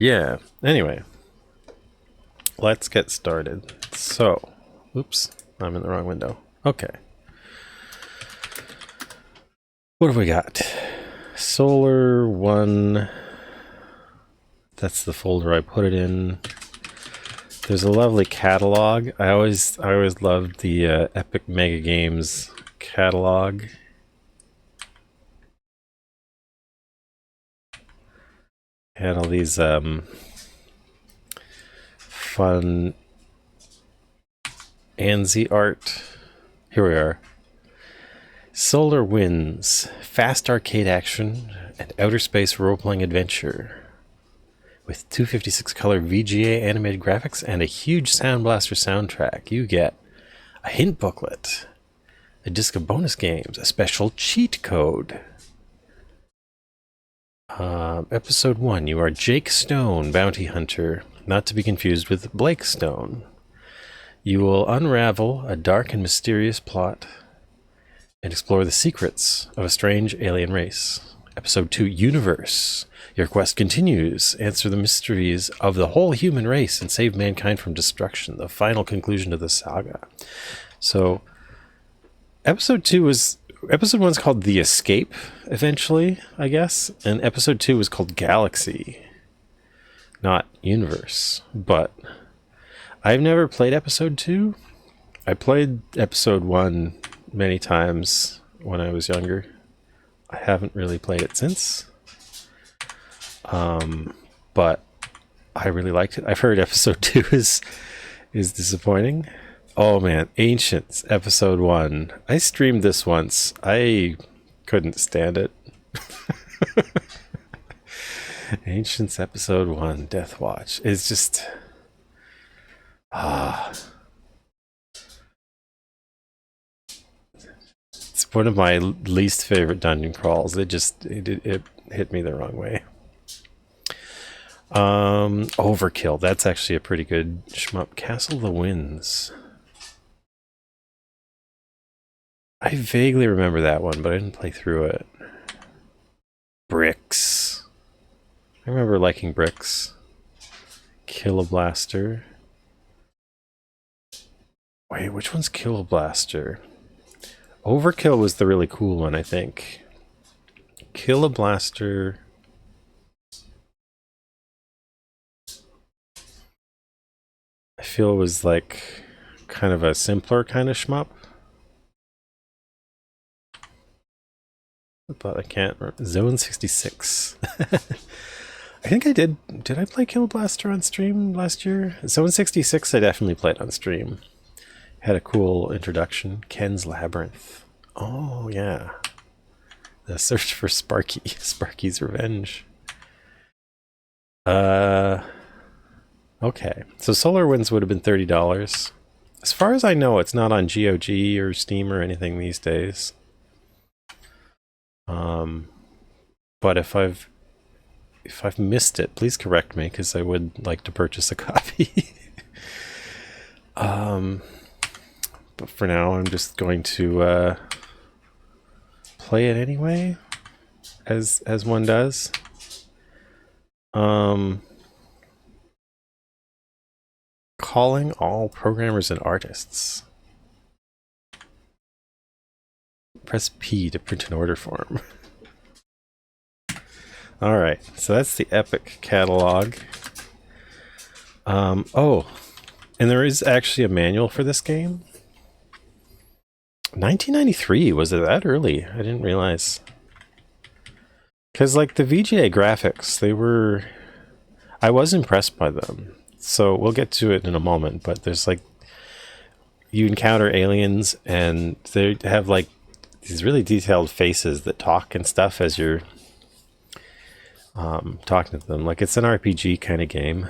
Yeah, anyway, let's get started. So, oops, I'm in the wrong window. Okay. What have we got? Solar 1. That's the folder I put it in. There's a lovely catalog. I always loved the Epic Mega Games catalog. Had all these fun ANSI art. Here we are. Solar Winds, fast arcade action and outer space role-playing adventure. With 256 color VGA animated graphics and a huge Sound Blaster soundtrack, you get a hint booklet, a disc of bonus games, a special cheat code. Episode 1, you are Jake Stone, bounty hunter, not to be confused with Blake Stone. You will unravel a dark and mysterious plot and explore the secrets of a strange alien race. Episode 2, Universe. Your quest continues. Answer the mysteries of the whole human race and save mankind from destruction. The final conclusion of the saga. So, episode 1's called The Escape, eventually, I guess. And episode 2 was called Galaxy, not Universe. But I've never played episode 2. I played episode 1 many times when I was younger. I haven't really played it since. But I really liked it. I've heard episode 2 is disappointing. Oh man, Ancients episode 1. I streamed this once. I couldn't stand it. Ancients episode 1, Death Watch. It's just it's one of my least favorite dungeon crawls. It hit me the wrong way. Overkill. That's actually a pretty good shmup. Castle of the Winds. I vaguely remember that one, but I didn't play through it. Bricks. I remember liking Bricks. Kill a Blaster. Wait, which one's Kill a Blaster? Overkill was the really cool one, I think. Kill a Blaster. I feel it was like kind of a simpler kind of shmup. But I can't remember. Zone 66. I think I did. Did I play Kill Blaster on stream last year? Zone 66 I definitely played on stream. Had a cool introduction. Ken's Labyrinth. Oh, yeah. The search for Sparky. Sparky's Revenge. Okay, so Solar Winds would have been $30. As far as I know, it's not on GOG or Steam or anything these days. But if I've missed it, please correct me, because I would like to purchase a copy. But for now, I'm just going to play it anyway, as one does. Calling all programmers and artists. Press P to print an order form. Alright, so that's the Epic catalog. Oh, and there is actually a manual for this game. 1993, was it that early? I didn't realize. Because, like, the VGA graphics, I was impressed by them. So we'll get to it in a moment, but there's like, you encounter aliens and they have like these really detailed faces that talk and stuff as you're talking to them. Like it's an RPG kind of game.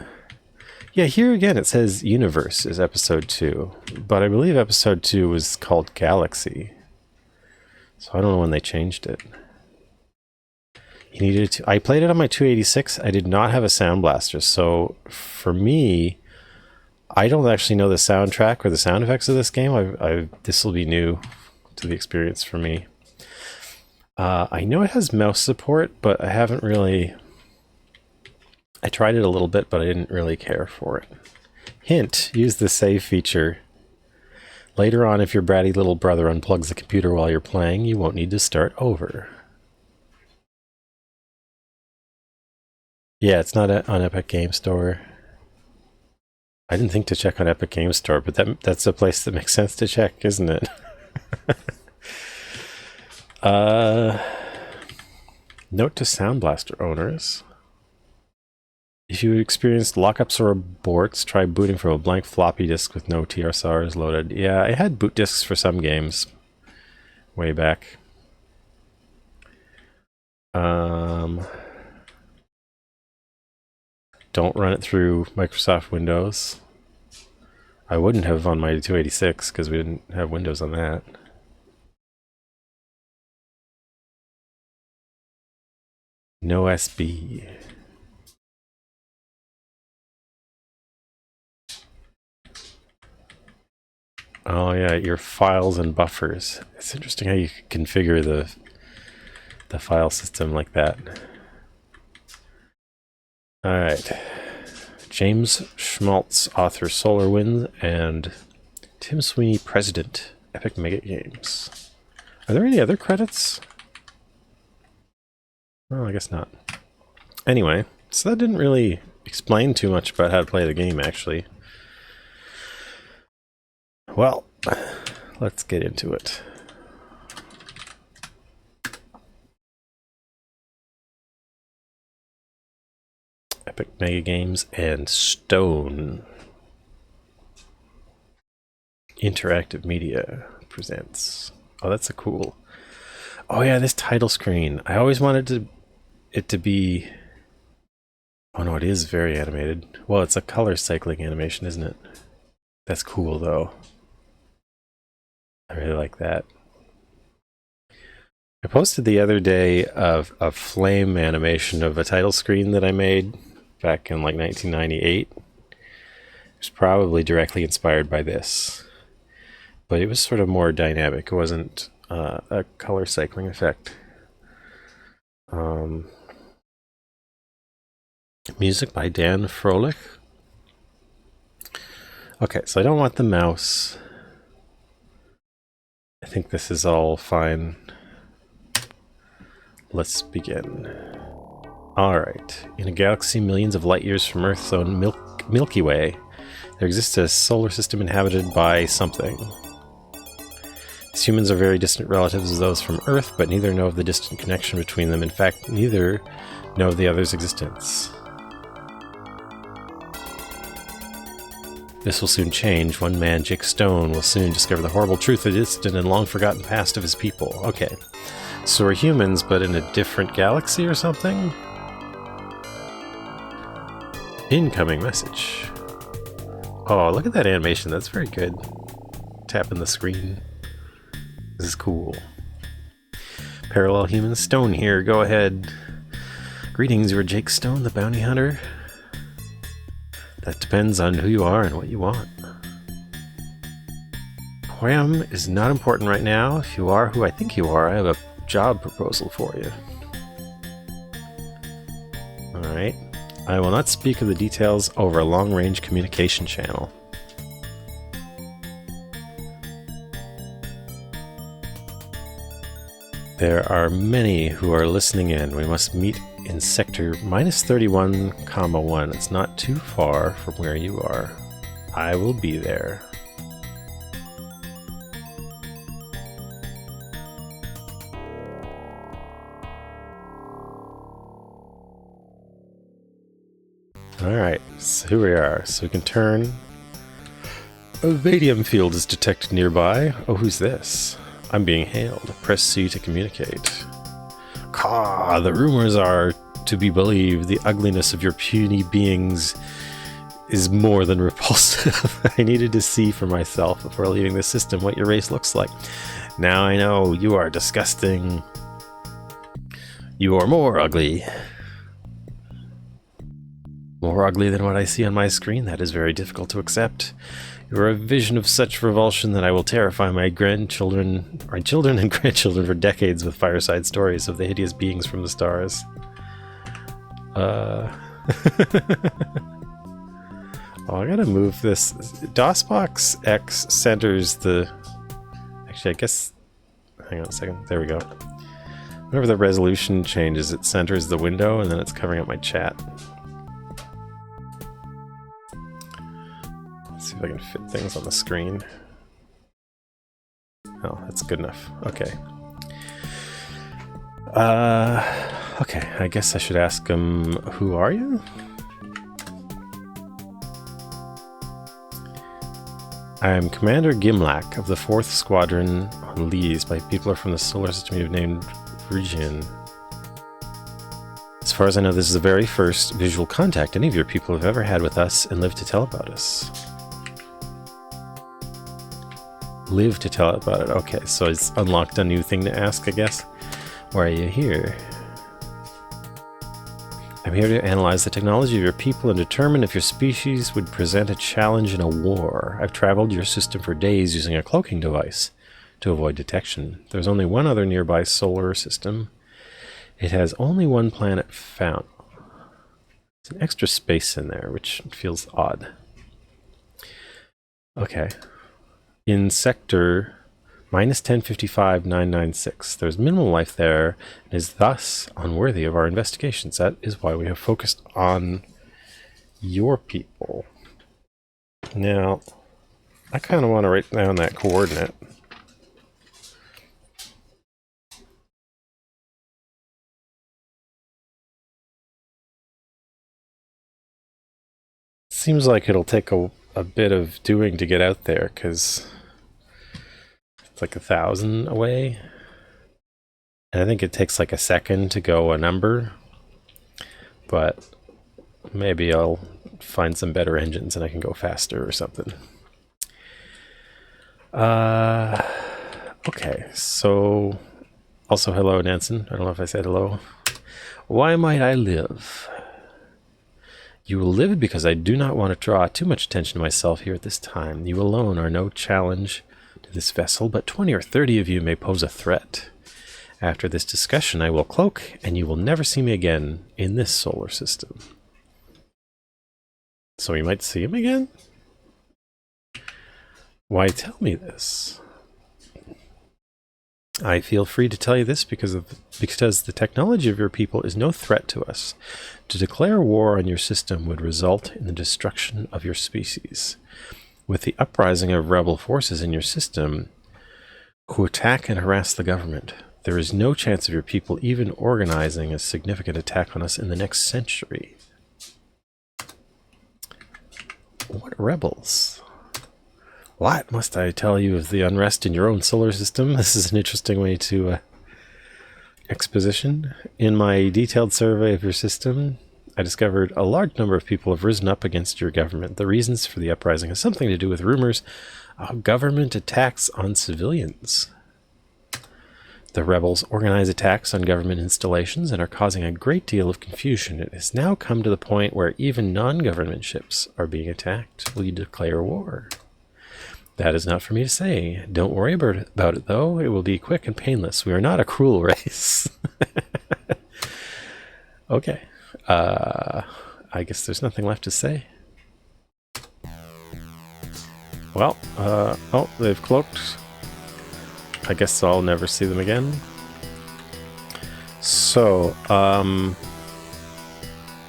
Yeah, here again it says Universe is episode 2, but I believe episode 2 was called Galaxy. So I don't know when they changed it. You needed to. I played it on my 286. I did not have a Sound Blaster, so for me, I don't actually know the soundtrack or the sound effects of this game. This will be new to the experience for me. I know it has mouse support, but I haven't really I tried it a little bit, but I didn't really care for it. Hint, use the save feature. Later on, if your bratty little brother unplugs the computer while you're playing, you won't need to start over. Yeah, it's not on Epic Game Store. I didn't think to check on Epic Game Store, but that's a place that makes sense to check, isn't it? Note to Sound Blaster owners. If you experienced lockups or aborts, try booting from a blank floppy disk with no TSRs loaded. Yeah, I had boot disks for some games way back. Don't run it through Microsoft Windows. I wouldn't have on my 286 because we didn't have Windows on that. No SB. Oh yeah, your files and buffers. It's interesting how you can configure the file system like that. All right. James Schmaltz, author SolarWinds, and Tim Sweeney, president, Epic Mega Games. Are there any other credits? Well, I guess not. Anyway, so that didn't really explain too much about how to play the game, actually. Well, let's get into it. Epic Mega Games and Stone Interactive Media presents. Oh, that's a cool. Oh yeah, this title screen. I always wanted it to be. Oh no, it is very animated. Well, it's a color cycling animation, isn't it? That's cool though. I really like that. I posted the other day of a flame animation of a title screen that I made back in like 1998. It was probably directly inspired by this, but it was sort of more dynamic. It wasn't a color cycling effect. Music by Dan Froelich. Okay, so I don't want the mouse. I think this is all fine. Let's begin. Alright. In a galaxy millions of light years from Earth's own Milky Way, there exists a solar system inhabited by something. These humans are very distant relatives of those from Earth, but neither know of the distant connection between them. In fact, neither know of the other's existence. This will soon change. One man, Jake Stone, will soon discover the horrible truth of the distant and long-forgotten past of his people. Okay. So we're humans, but in a different galaxy or something? Incoming message. Oh, look at that animation. That's very good. Tapping the screen. This is cool. Parallel Human Stone here. Go ahead. Greetings, you're Jake Stone, the bounty hunter. That depends on who you are and what you want. Who I am is not important right now. If you are who I think you are, I have a job proposal for you. Alright. I will not speak of the details over a long-range communication channel. There are many who are listening in. We must meet in sector -31,1. It's not too far from where you are. I will be there. Alright, so here we are. So we can turn. A Vadium field is detected nearby. Oh, who's this? I'm being hailed. Press C to communicate. Caw, the rumors are to be believed. The ugliness of your puny beings is more than repulsive. I needed to see for myself before leaving the system what your race looks like. Now I know you are disgusting. You are more ugly. More ugly than what I see on my screen? That is very difficult to accept. You are a vision of such revulsion that I will terrify my children and grandchildren for decades with fireside stories of the hideous beings from the stars. Oh, I gotta move this. DOSBox X centers the... Actually, I guess... Hang on a second. There we go. Whenever the resolution changes, it centers the window, and then it's covering up my chat. Let's see if I can fit things on the screen. Oh, that's good enough. Okay. Okay, I guess I should ask him, who are you? I am Commander Gimlac of the 4th Squadron on Lees by people from the solar system you've named Region. As far as I know, this is the very first visual contact any of your people have ever had with us and lived to tell about us. Live to tell about it. Okay, so it's unlocked a new thing to ask, I guess. Why are you here? I'm here to analyze the technology of your people and determine if your species would present a challenge in a war. I've traveled your system for days using a cloaking device to avoid detection. There's only one other nearby solar system. It has only one planet found. There's an extra space in there, which feels odd. Okay. In sector minus 1055,996. There's minimal life there and is thus unworthy of our investigations. That is why we have focused on your people. Now, I kind of want to write down that coordinate. Seems like it'll take a bit of doing to get out there, because it's like 1,000 away. And I think it takes like a second to go a number. But maybe I'll find some better engines and I can go faster or something. Okay, so... Also, hello, Nansen. I don't know if I said hello. Why might I live? You will live because I do not want to draw too much attention to myself here at this time. You alone are no challenge to this vessel, but 20 or 30 of you may pose a threat. After this discussion, I will cloak, and you will never see me again in this solar system. So we might see him again? Why tell me this? I feel free to tell you this because the technology of your people is no threat to us. To declare war on your system would result in the destruction of your species. With the uprising of rebel forces in your system who attack and harass the government, there is no chance of your people even organizing a significant attack on us in the next century. What rebels? What must I tell you of the unrest in your own solar system? This is an interesting way to exposition. In my detailed survey of your system, I discovered a large number of people have risen up against your government. The reasons for the uprising have something to do with rumors of government attacks on civilians. The rebels organize attacks on government installations and are causing a great deal of confusion. It has now come to the point where even non-government ships are being attacked. Will you declare war? That is not for me to say. Don't worry about it, though. It will be quick and painless. We are not a cruel race. Okay. I guess there's nothing left to say. Well, oh, they've cloaked. I guess I'll never see them again. So, I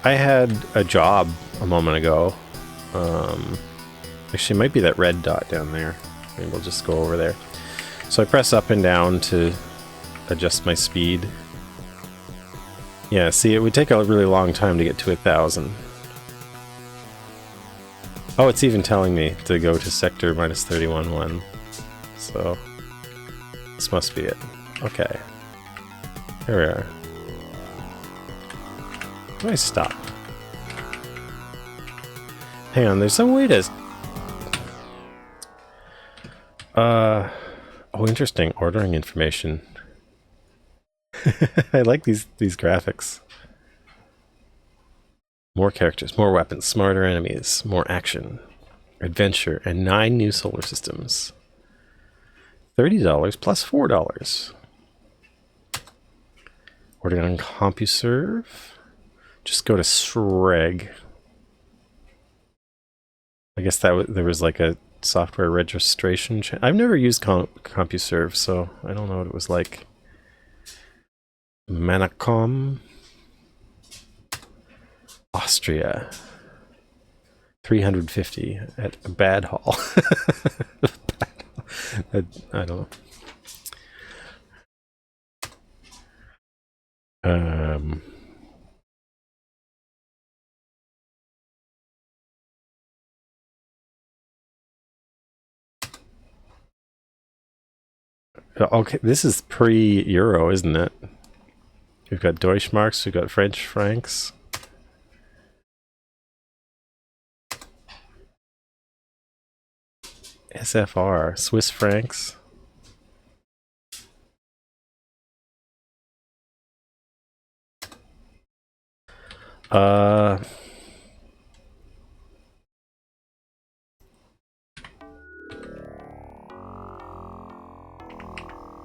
had a job a moment ago. Actually, it might be that red dot down there. Maybe we'll just go over there. So I press up and down to adjust my speed. Yeah, see, it would take a really long time to get to 1,000. Oh, it's even telling me to go to sector minus 31.1. So, this must be it. Okay. Here we are. Where do I stop? Hang on, there's some way to... oh, interesting. Ordering information. I like these graphics. More characters, more weapons, smarter enemies, more action, adventure, and 9 new solar systems. $30 plus $4. Ordering on CompuServe. Just go to Shreg. I guess that there was like a software registration. I've never used CompuServe, so I don't know what it was like. Manacom, Austria. 350 at a bad hall. I don't know. Okay, this is pre-Euro, isn't it? We've got Deutschmarks, we've got French francs. SFR, Swiss francs.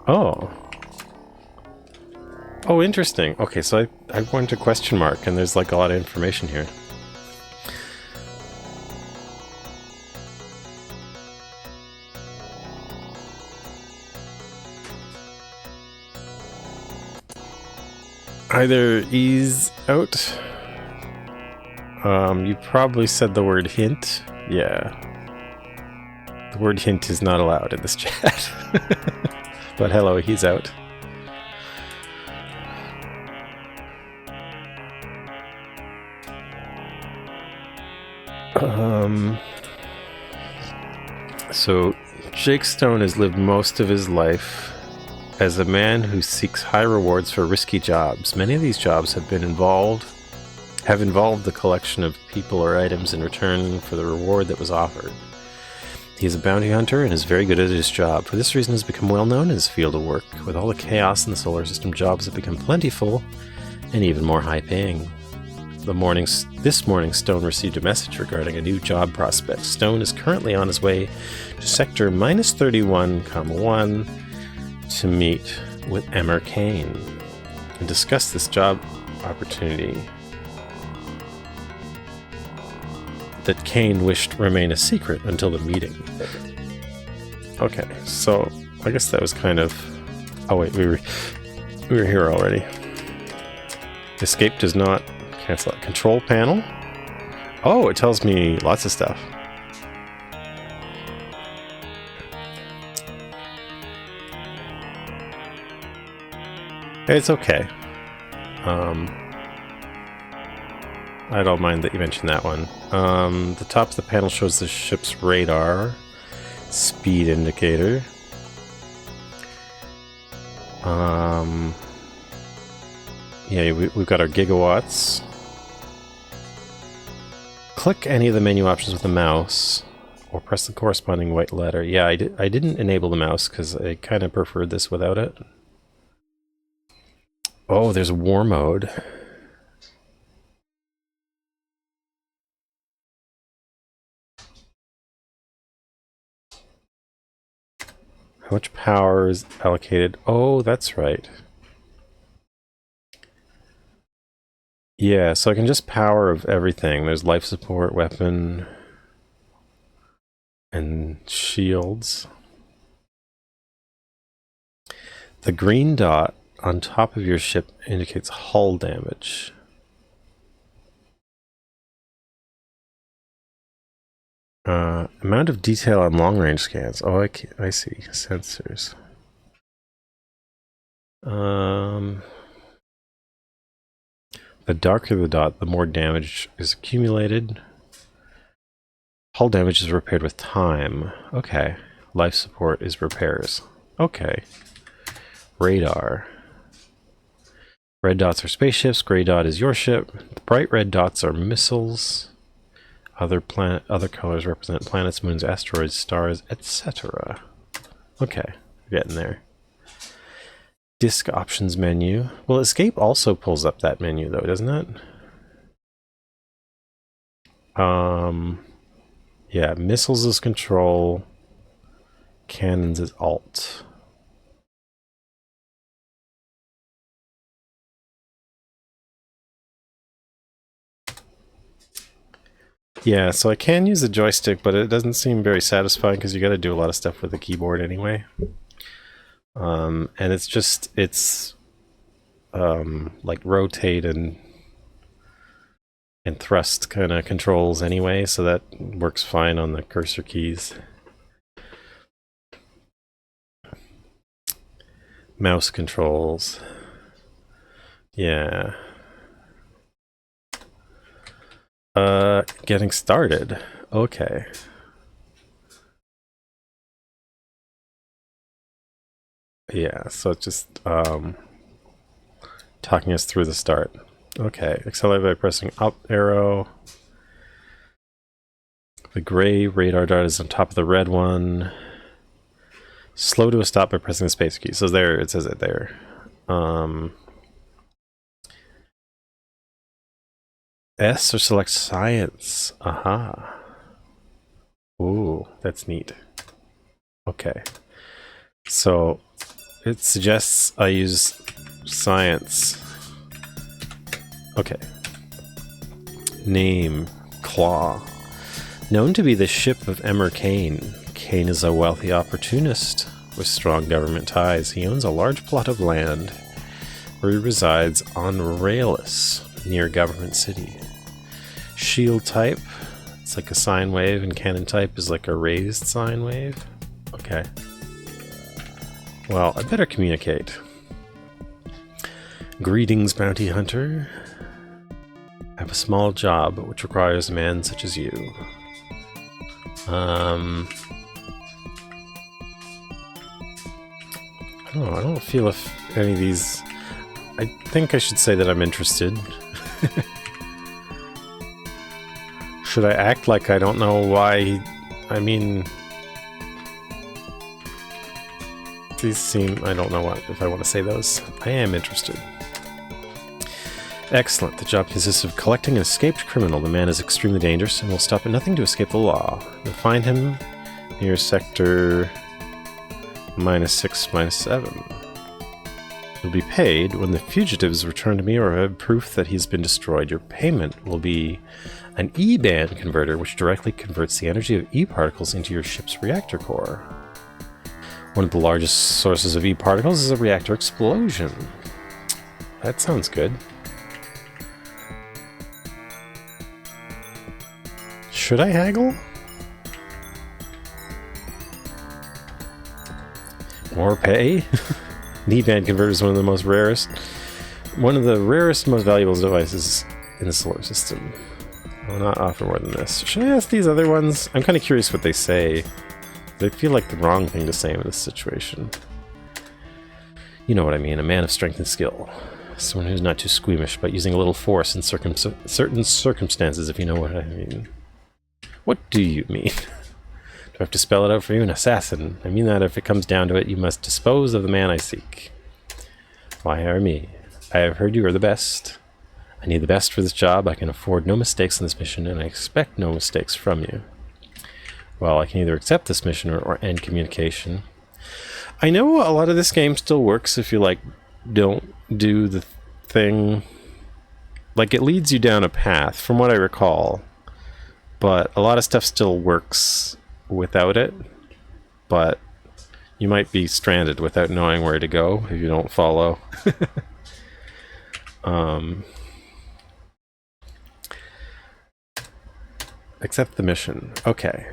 Oh. Oh, interesting. Okay, so I went to question mark, and there's like a lot of information here. Either ease out. You probably said the word hint. Yeah. The word hint is not allowed in this chat. But hello, he's out. So Jake Stone has lived most of his life as a man who seeks high rewards for risky jobs. Many of these jobs have involved the collection of people or items in return for the reward that was offered. He is a bounty hunter and is very good at his job. For this reason, he has become well known in his field of work. With all the chaos in the solar system, jobs have become plentiful and even more high-paying. This morning, Stone received a message regarding a new job prospect. Stone is currently on his way to sector -31,1 to meet with Emmer Kane and discuss this job opportunity that Kane wished remain a secret until the meeting. Okay, so I guess that was kind of... Oh wait, we were here already. Escape does not cancel out. Control panel. Oh, it tells me lots of stuff. It's okay. I don't mind that you mentioned that one. The top of the panel shows the ship's radar, speed indicator. Yeah, we've got our gigawatts. Click any of the menu options with the mouse, or press the corresponding white letter. Yeah, I didn't enable the mouse because I kind of preferred this without it. Oh, there's war mode. How much power is allocated? Oh, that's right. Yeah, so I can just power of everything. There's life support, weapon, and shields. The green dot on top of your ship indicates hull damage. Amount of detail on long-range scans. Oh, I see. Sensors. The darker the dot, the more damage is accumulated. Hull damage is repaired with time. Okay. Life support is repairs. Okay. Radar. Red dots are spaceships. Gray dot is your ship. The bright red dots are missiles. Other colors represent planets, moons, asteroids, stars, etc. Okay, we're getting there. Disk options menu. Well, escape also pulls up that menu though, doesn't it? Yeah, missiles is control. Cannons is alt. Yeah, so I can use the joystick, but it doesn't seem very satisfying because you got to do a lot of stuff with the keyboard anyway. And it's like rotate and thrust kind of controls anyway, so that works fine on the cursor keys. Mouse controls. Yeah. Getting started. Okay. Yeah, so it's just talking us through the start. Okay, accelerate by pressing up arrow. The gray radar dart is on top of the red one. Slow to a stop by pressing the space key. So there, it says it there. S or select science. Aha. Ooh, that's neat. Okay. So it suggests I use science. Okay. Name, Claw. Known to be the ship of Emmer Kane, Kane is a wealthy opportunist with strong government ties. He owns a large plot of land where he resides on Raelis, near Government City. Shield type, it's like a sine wave, and cannon type is like a raised sine wave. Okay. Well, I better communicate. Greetings, bounty hunter. I have a small job which requires a man such as you. I don't feel if any of these... I think I should say that I'm interested. Should I act like I don't know why? I mean... These seem... I don't know what if I want to say those. I am interested. Excellent. The job consists of collecting an escaped criminal. The man is extremely dangerous and will stop at nothing to escape the law. You'll find him near sector -6, -7. You'll be paid when the fugitives return to me or have proof that he's been destroyed. Your payment will be an E-band converter, which directly converts the energy of E-particles into your ship's reactor core. One of the largest sources of E-particles is a reactor explosion. That sounds good. Should I haggle? More pay? E-band converter is one of the rarest, most valuable devices in the solar system. I will not offer more than this. Should I ask these other ones? I'm kind of curious what they say. They feel like the wrong thing to say in this situation. You know what I mean, a man of strength and skill. Someone who's not too squeamish, but using a little force in certain circumstances, if you know what I mean. What do you mean? Do I have to spell it out for you? An assassin. I mean that if it comes down to it, you must dispose of the man I seek. Why hire me? I have heard you are the best. I need the best for this job. I can afford no mistakes in this mission, and I expect no mistakes from you. Well, I can either accept this mission or end communication. I know a lot of this game still works if you, like, don't do the thing. Like, it leads you down a path, from what I recall. But a lot of stuff still works without it. But you might be stranded without knowing where to go if you don't follow. Accept the mission. Okay.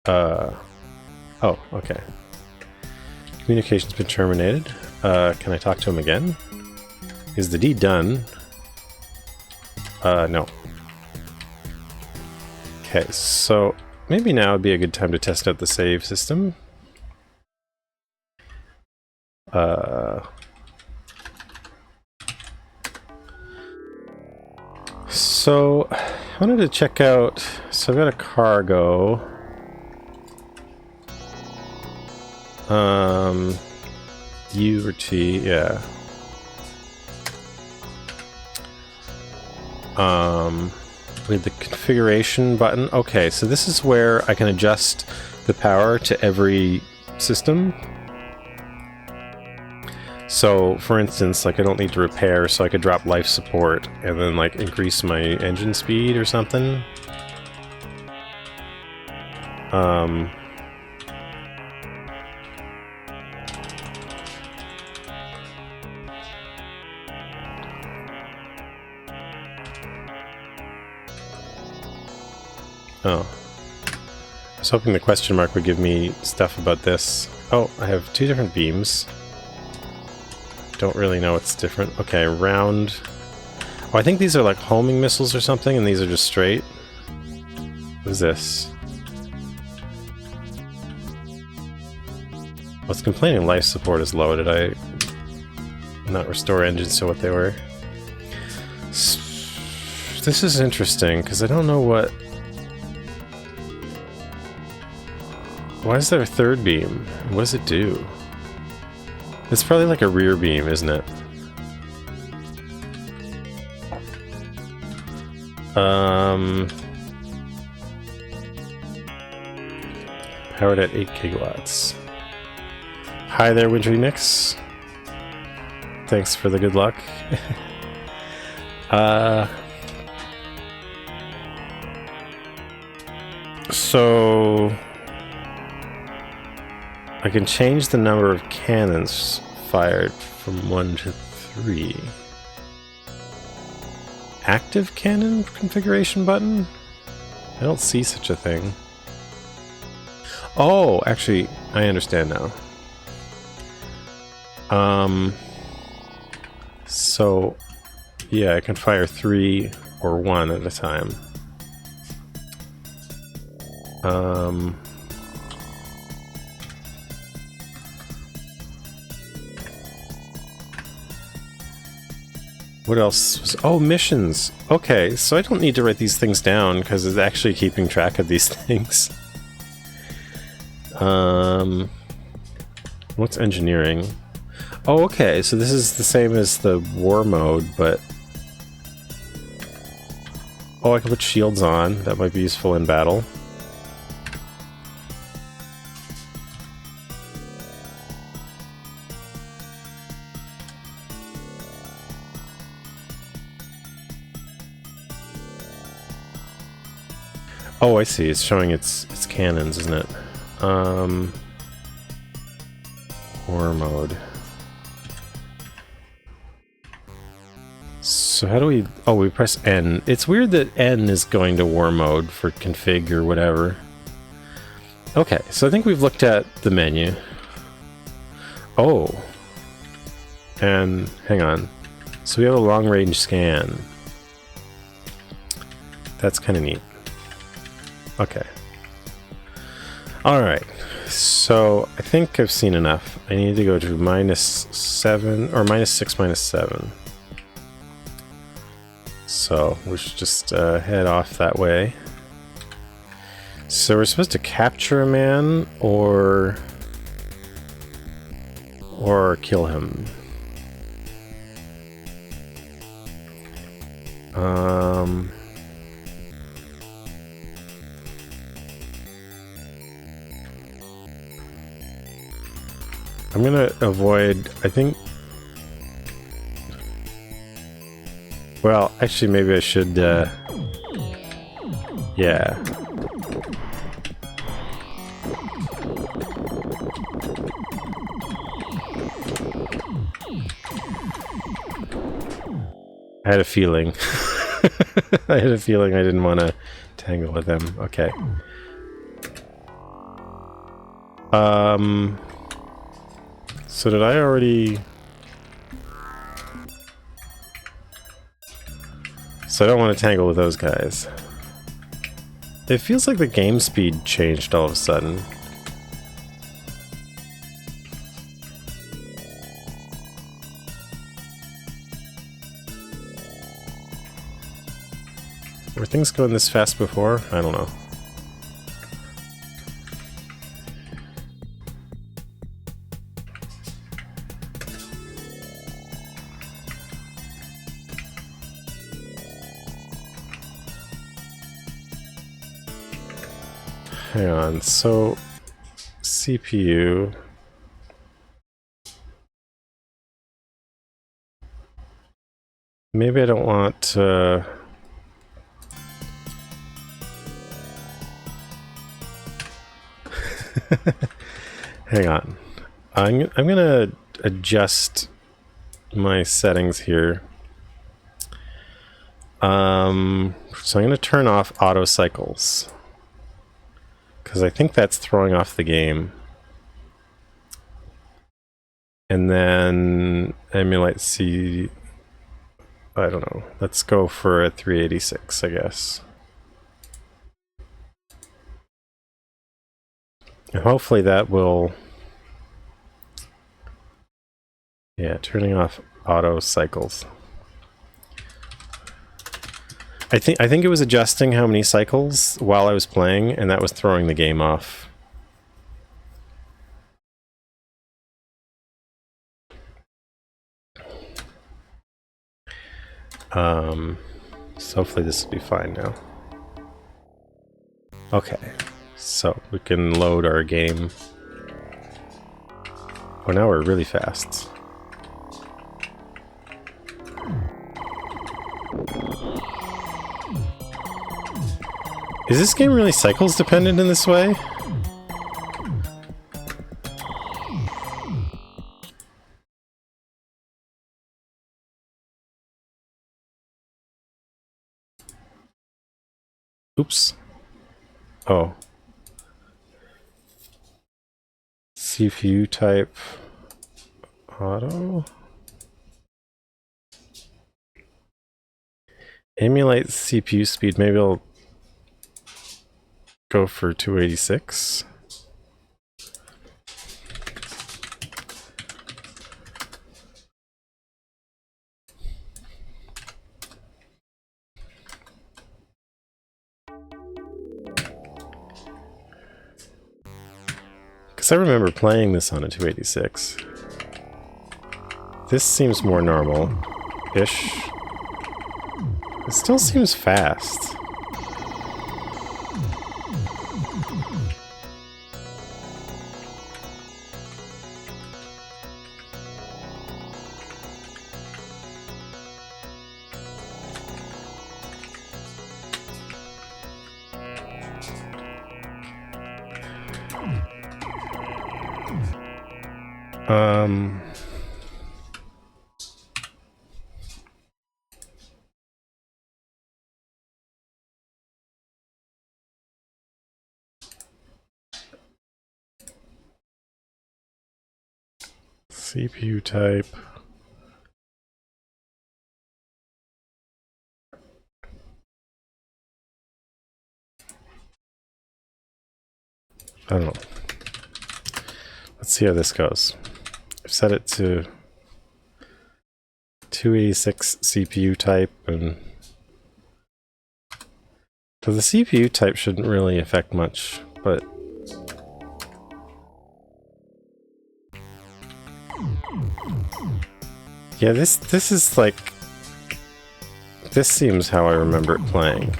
Oh, okay. Communication's been terminated. Can I talk to him again? Is the deed done? No. Okay, so maybe now would be a good time to test out the save system. So I wanted to check out, so I've got a cargo. U or T, yeah. With the configuration button. Okay, so this is where I can adjust the power to every system. So, for instance, like I don't need to repair, so I could drop life support and then like increase my engine speed or something. Oh. I was hoping the question mark would give me stuff about this. Oh, I have two different beams. Don't really know what's different. Okay, round. Oh, I think these are like homing missiles or something, and these are just straight. What is this? What's complaining life support is low. Did I not restore engines to what they were? This is interesting, because I don't know what... Why is there a third beam? What does it do? It's probably like a rear beam, isn't it? Powered at 8 gigawatts. Hi there, Wintry Mix. Thanks for the good luck. So... I can change the number of cannons fired from 1 to 3. Active cannon configuration button? I don't see such a thing. Oh, actually, I understand now. So, yeah, I can fire 3 or 1 at a time. What else was... Oh, missions! Okay, so I don't need to write these things down, because it's actually keeping track of these things. What's engineering? Oh, okay, so this is the same as the war mode, but... Oh, I can put shields on. That might be useful in battle. Oh, I see. It's showing its cannons, isn't it? War mode. So how do we... Oh, we press N. It's weird that N is going to war mode for config or whatever. Okay, so I think we've looked at the menu. Oh. And hang on. So we have a long-range scan. That's kind of neat. Okay. Alright. So I think I've seen enough. I need to go to -7 or -6, -7. So we should just head off that way. So we're supposed to capture a man or kill him. I'm gonna avoid, I think... Well, actually maybe I should, yeah. I had a feeling. I had a feeling I didn't want to tangle with him. Okay. So did I already... So I don't want to tangle with those guys. It feels like the game speed changed all of a sudden. Were things going this fast before? I don't know. Hang on, so CPU Maybe I don't want hang on. I'm gonna adjust my settings here. So I'm gonna turn off auto cycles because I think that's throwing off the game. And then emulate C. I don't know. Let's go for a 386, I guess. And hopefully that will. Yeah, turning off auto cycles. I think it was adjusting how many cycles while I was playing, and that was throwing the game off. So hopefully this will be fine now. Okay, so we can load our game. Oh, now we're really fast. Is this game really cycles dependent in this way? Oops. Oh. CPU type auto. Emulate CPU speed. Maybe I'll go for 286. Because I remember playing this on a 286. This seems more normal-ish. It still seems fast. CPU type. I don't know. Let's see how this goes. I've set it to 286 CPU type, and so the CPU type shouldn't really affect much, but yeah, this is like, this seems how I remember it playing.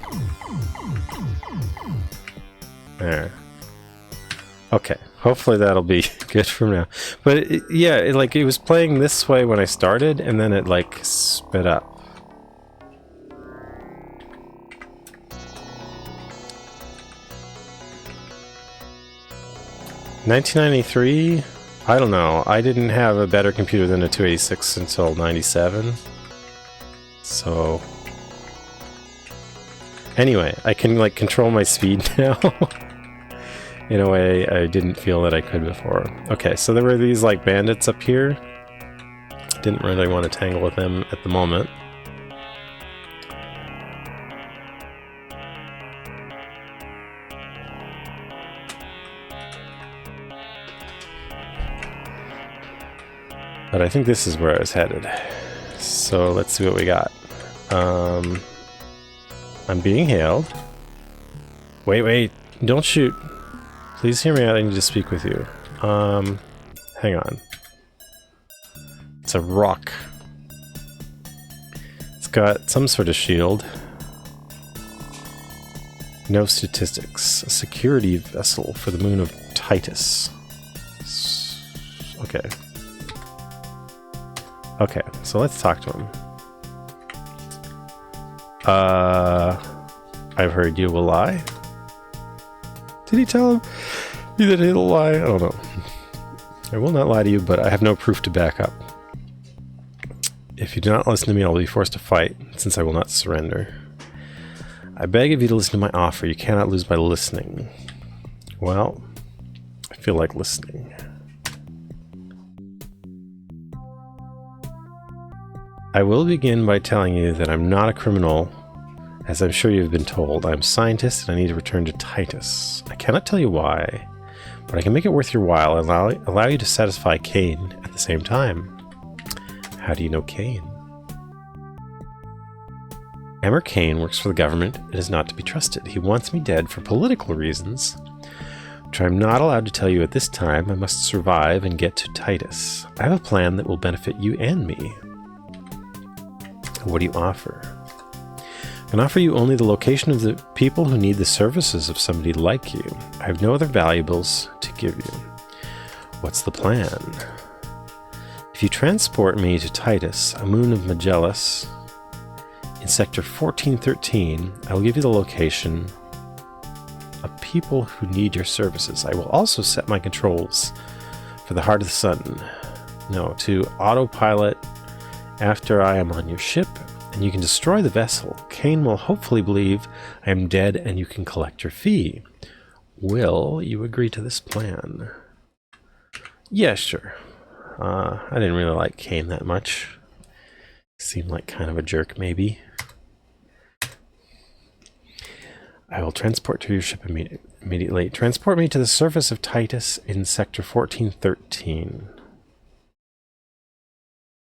There. Okay, hopefully that'll be good from now. But yeah, it was playing this way when I started, and then it like sped up. $1993? I don't know. I didn't have a better computer than a 286 until 97. So anyway, I can like control my speed now in a way I didn't feel that I could before. Okay, so there were these like bandits up here. Didn't really want to tangle with them at the moment. But I think this is where I was headed. So let's see what we got. I'm being hailed. Wait, don't shoot. Please hear me out, I need to speak with you. Hang on. It's a rock. It's got some sort of shield. No statistics. A security vessel for the moon of Titus. Okay. Okay, so let's talk to him. I've heard you will lie. Did he tell him that he'll lie? I don't know. I will not lie to you, but I have no proof to back up. If you do not listen to me, I will be forced to fight, since I will not surrender. I beg of you to listen to my offer. You cannot lose by listening. Well, I feel like listening. I will begin by telling you that I'm not a criminal, as I'm sure you've been told. I'm a scientist and I need to return to Titus. I cannot tell you why, but I can make it worth your while and allow you to satisfy Cain at the same time. How do you know Cain? Emmer Cain works for the government and is not to be trusted. He wants me dead for political reasons, which I'm not allowed to tell you at this time. I must survive and get to Titus. I have a plan that will benefit you and me. What do you offer? I can offer you only the location of the people who need the services of somebody like you. I have no other valuables to give you. What's the plan? If you transport me to Titus, a moon of Magellan, in sector 1413, I will give you the location of people who need your services. I will also set my controls for the heart of the sun. No, to autopilot after I am on your ship, and you can destroy the vessel. Cain will hopefully believe I am dead and you can collect your fee. Will you agree to this plan? Yeah, sure. I didn't really like Cain that much. Seemed like kind of a jerk, maybe. I will transport to your ship immediately. Transport me to the surface of Titus in sector 1413.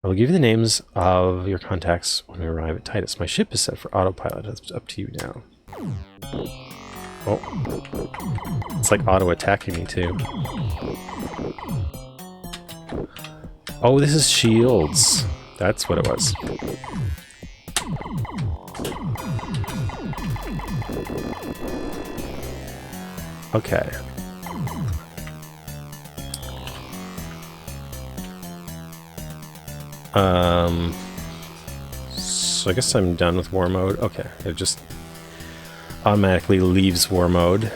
I will give you the names of your contacts when we arrive at Titus. My ship is set for autopilot. It's up to you now. Oh. It's like auto-attacking me, too. Oh, this is shields. That's what it was. Okay. So I guess I'm done with war mode. Okay, it just automatically leaves war mode.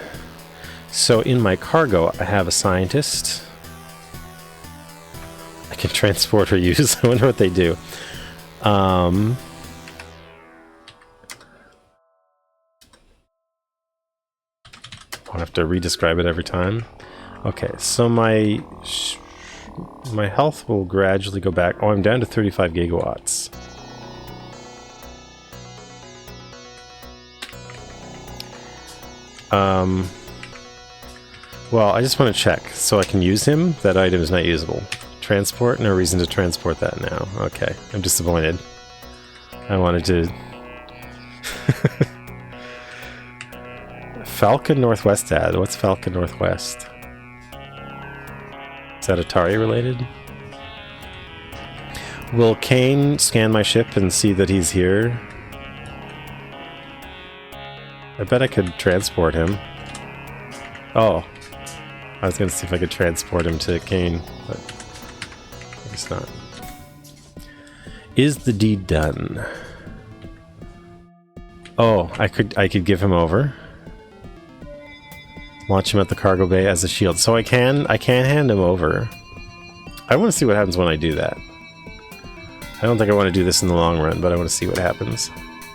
So in my cargo, I have a scientist. I can transport or use. I wonder what they do. I'll have to re-describe it every time. Okay, so my health will gradually go back. Oh, I'm down to 35 gigawatts. Well, I just want to check so I can use him. That item is not usable. Transport? No reason to transport that now. Okay, I'm disappointed. I wanted to... Falcon Northwest ad. What's Falcon Northwest? Is that Atari related? Will Cain scan my ship and see that he's here? I bet I could transport him. Oh. I was going to see if I could transport him to Cain, but I guess not. Is the deed done? Oh, I could give him over. Launch him at the cargo bay as a shield. So I can hand him over. I want to see what happens when I do that. I don't think I want to do this in the long run, but I want to see what happens.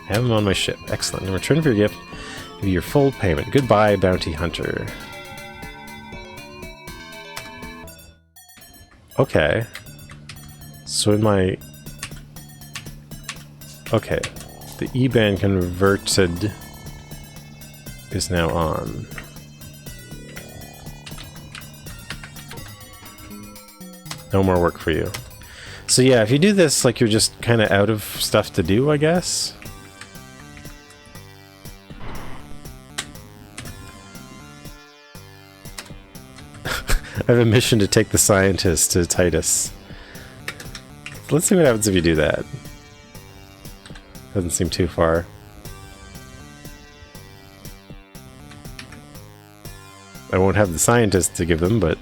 Have him on my ship. Excellent. In return for your gift, give you your full payment. Goodbye, bounty hunter. Okay. So in my... Okay. The E-band converted is now on. No more work for you. So yeah, if you do this, like, you're just kind of out of stuff to do, I guess. I have a mission to take the scientist to Titus. Let's see what happens if you do that. Doesn't seem too far. I won't have the scientist to give them, but...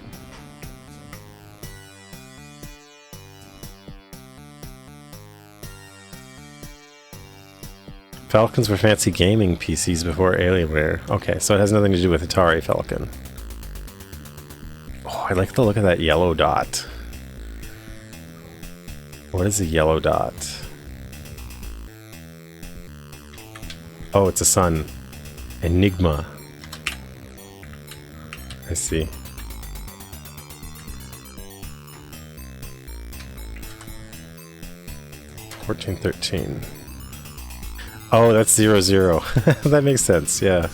Falcons were fancy gaming PCs before Alienware. Okay, so it has nothing to do with Atari Falcon. Oh, I like the look of that yellow dot. What is a yellow dot? Oh, it's a sun. Enigma. I see. 1413. Oh, that's 00. That makes sense, yeah.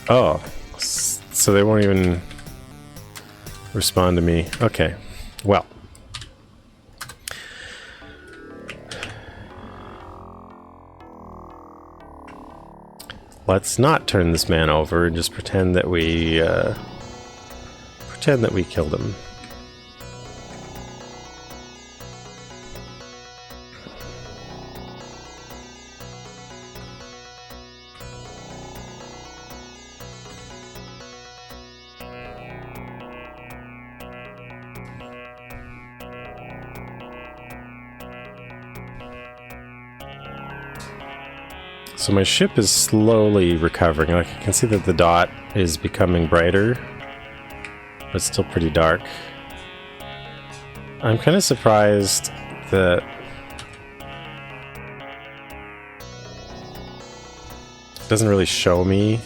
Oh, so they won't even respond to me. Okay, well. Let's not turn this man over and just pretend that we killed him. So my ship is slowly recovering. Like, I can see that the dot is becoming brighter, but it's still pretty dark. I'm kind of surprised that it doesn't really show me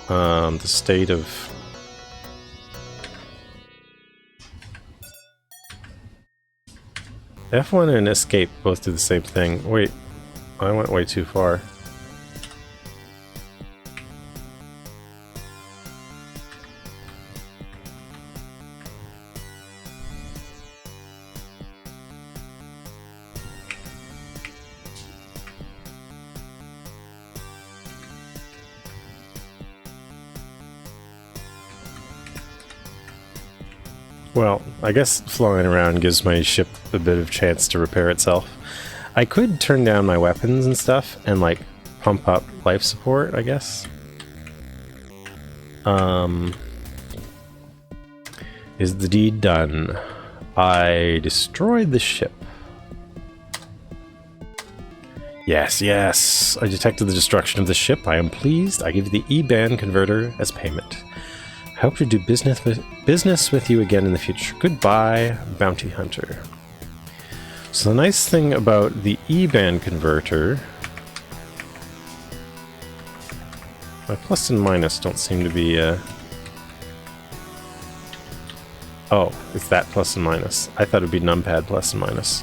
the state of... F1 and escape both do the same thing. Wait. I went way too far. Well, I guess flying around gives my ship a bit of chance to repair itself. I could turn down my weapons and stuff and, like, pump up life support, I guess. Is the deed done? I destroyed the ship. Yes, yes! I detected the destruction of the ship. I am pleased. I give you the E-band converter as payment. I hope to do business with you again in the future. Goodbye, bounty hunter. So the nice thing about the E-band converter... My plus and minus don't seem to be... Oh, it's that plus and minus. I thought it would be numpad plus and minus.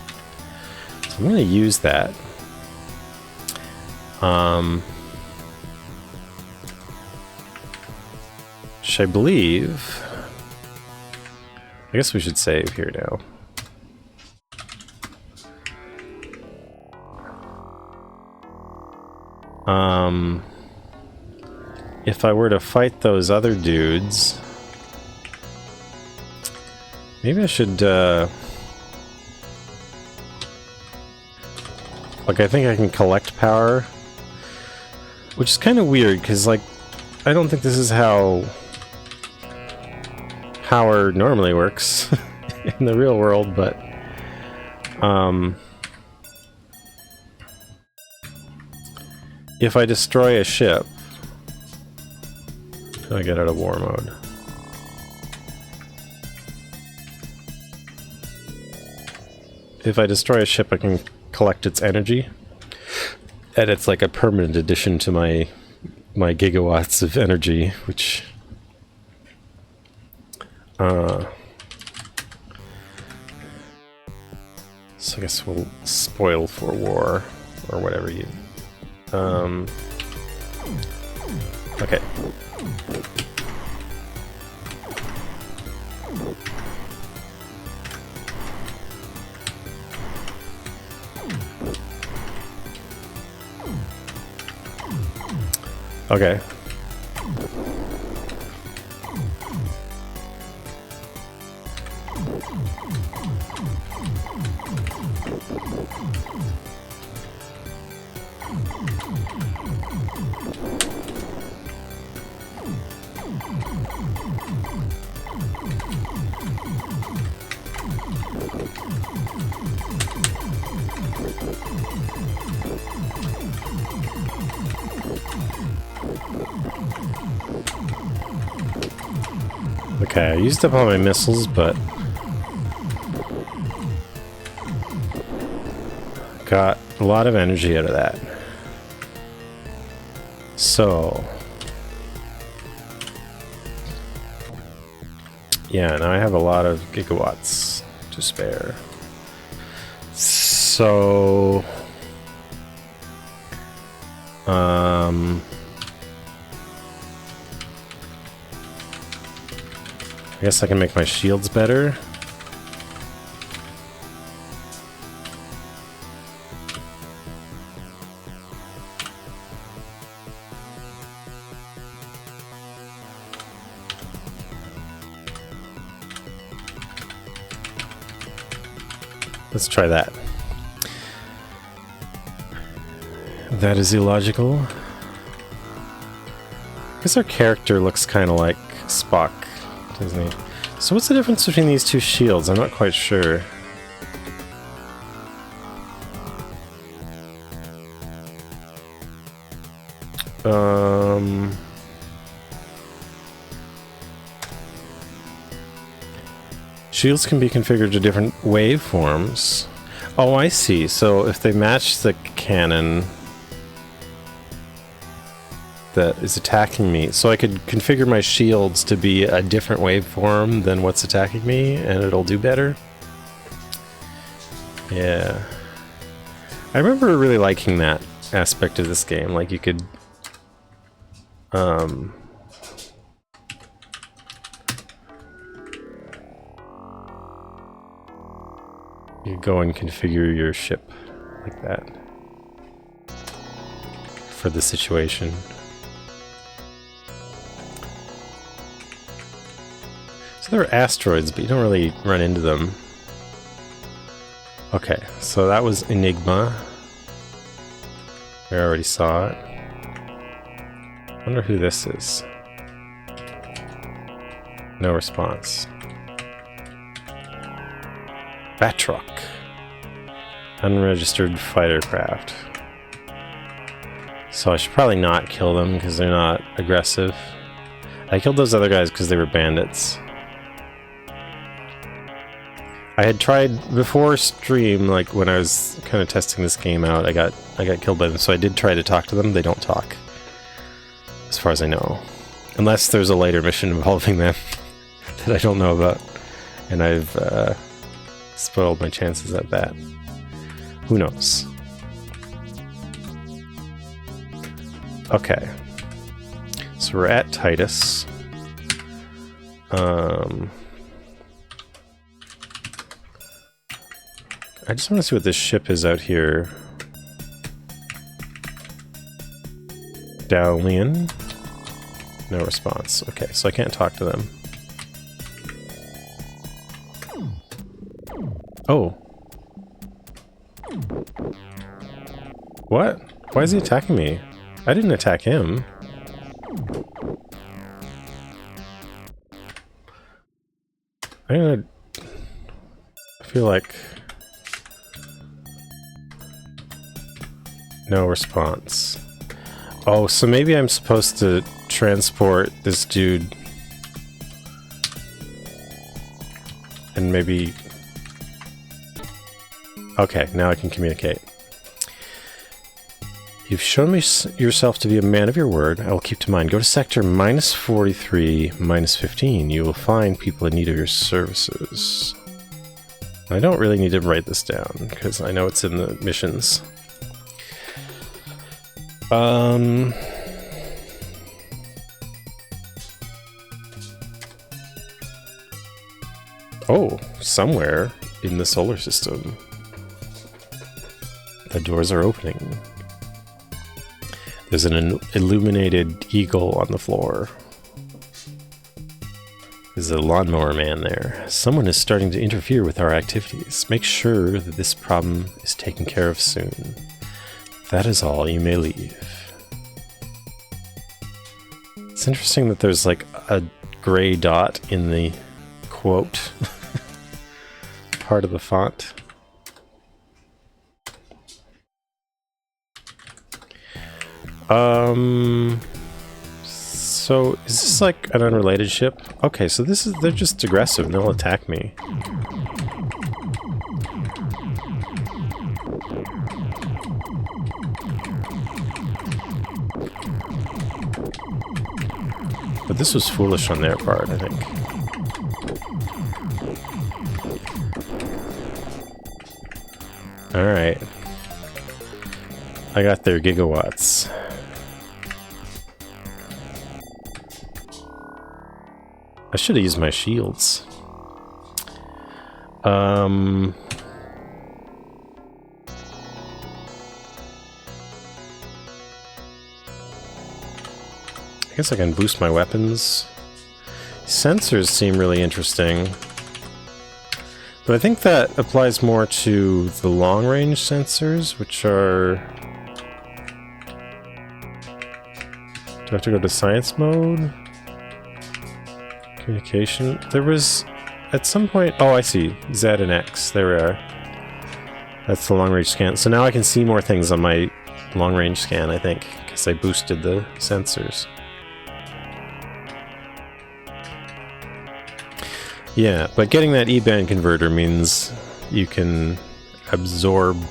So I'm going to use that. Which I believe... I guess we should save here now. If I were to fight those other dudes, maybe I should, like, I think I can collect power, which is kind of weird, because, like, I don't think this is how power normally works in the real world, but, if I destroy a ship, I get out of war mode. If I destroy a ship, I can collect its energy, and it's like a permanent addition to my gigawatts of energy, which so I guess we'll spoil for war or whatever you okay. Okay. Okay, I used up all my missiles, but got a lot of energy out of that. So yeah, now I have a lot of gigawatts to spare. So I guess I can make my shields better. Let's try that. That is illogical. I guess our character looks kind of like Spock, doesn't he? So what's the difference between these two shields? I'm not quite sure. Shields can be configured to different waveforms. Oh, I see. So if they match the cannon that is attacking me, so I could configure my shields to be a different waveform than what's attacking me, and it'll do better. Yeah. I remember really liking that aspect of this game. Like, you could you go and configure your ship like that for the situation. So there are asteroids, but you don't really run into them. Okay, so that was Enigma. I already saw it. I wonder who this is. No response. Batroc. Unregistered fighter craft. So I should probably not kill them because they're not aggressive. I killed those other guys because they were bandits. I had tried before stream, like when I was kind of testing this game out, I got killed by them, so I did try to talk to them. They don't talk, as far as I know. Unless there's a later mission involving them that I don't know about. And I've spoiled my chances at that. Who knows? Okay. So we're at Titus. I just want to see what this ship is out here. Dalian. No response. Okay, so I can't talk to them. Oh. What? Why is he attacking me? I didn't attack him. I feel like... No response. Oh, so maybe I'm supposed to transport this dude. And maybe... Okay, now I can communicate. You've shown me yourself to be a man of your word. I will keep to mind. Go to sector -43, -15. You will find people in need of your services. I don't really need to write this down, because I know it's in the missions. Oh, somewhere in the solar system. The doors are opening. There's an illuminated eagle on the floor. There's a lawnmower man there. Someone is starting to interfere with our activities. Make sure that this problem is taken care of soon. That is all. You may leave. It's interesting that there's like a gray dot in the quote. part of the font. So is this like an unrelated ship? Okay, so this is, they're just aggressive and they'll attack me. But this was foolish on their part, I think. Alright. I got their gigawatts. I should have used my shields. I guess I can boost my weapons. Sensors seem really interesting. But I think that applies more to the long-range sensors, which are... Do I have to go to science mode? Communication. There was... At some point... Oh, I see. Z and X. There we are. That's the long-range scan. So now I can see more things on my long-range scan, I think, because I boosted the sensors. Yeah, but getting that E-band converter means you can absorb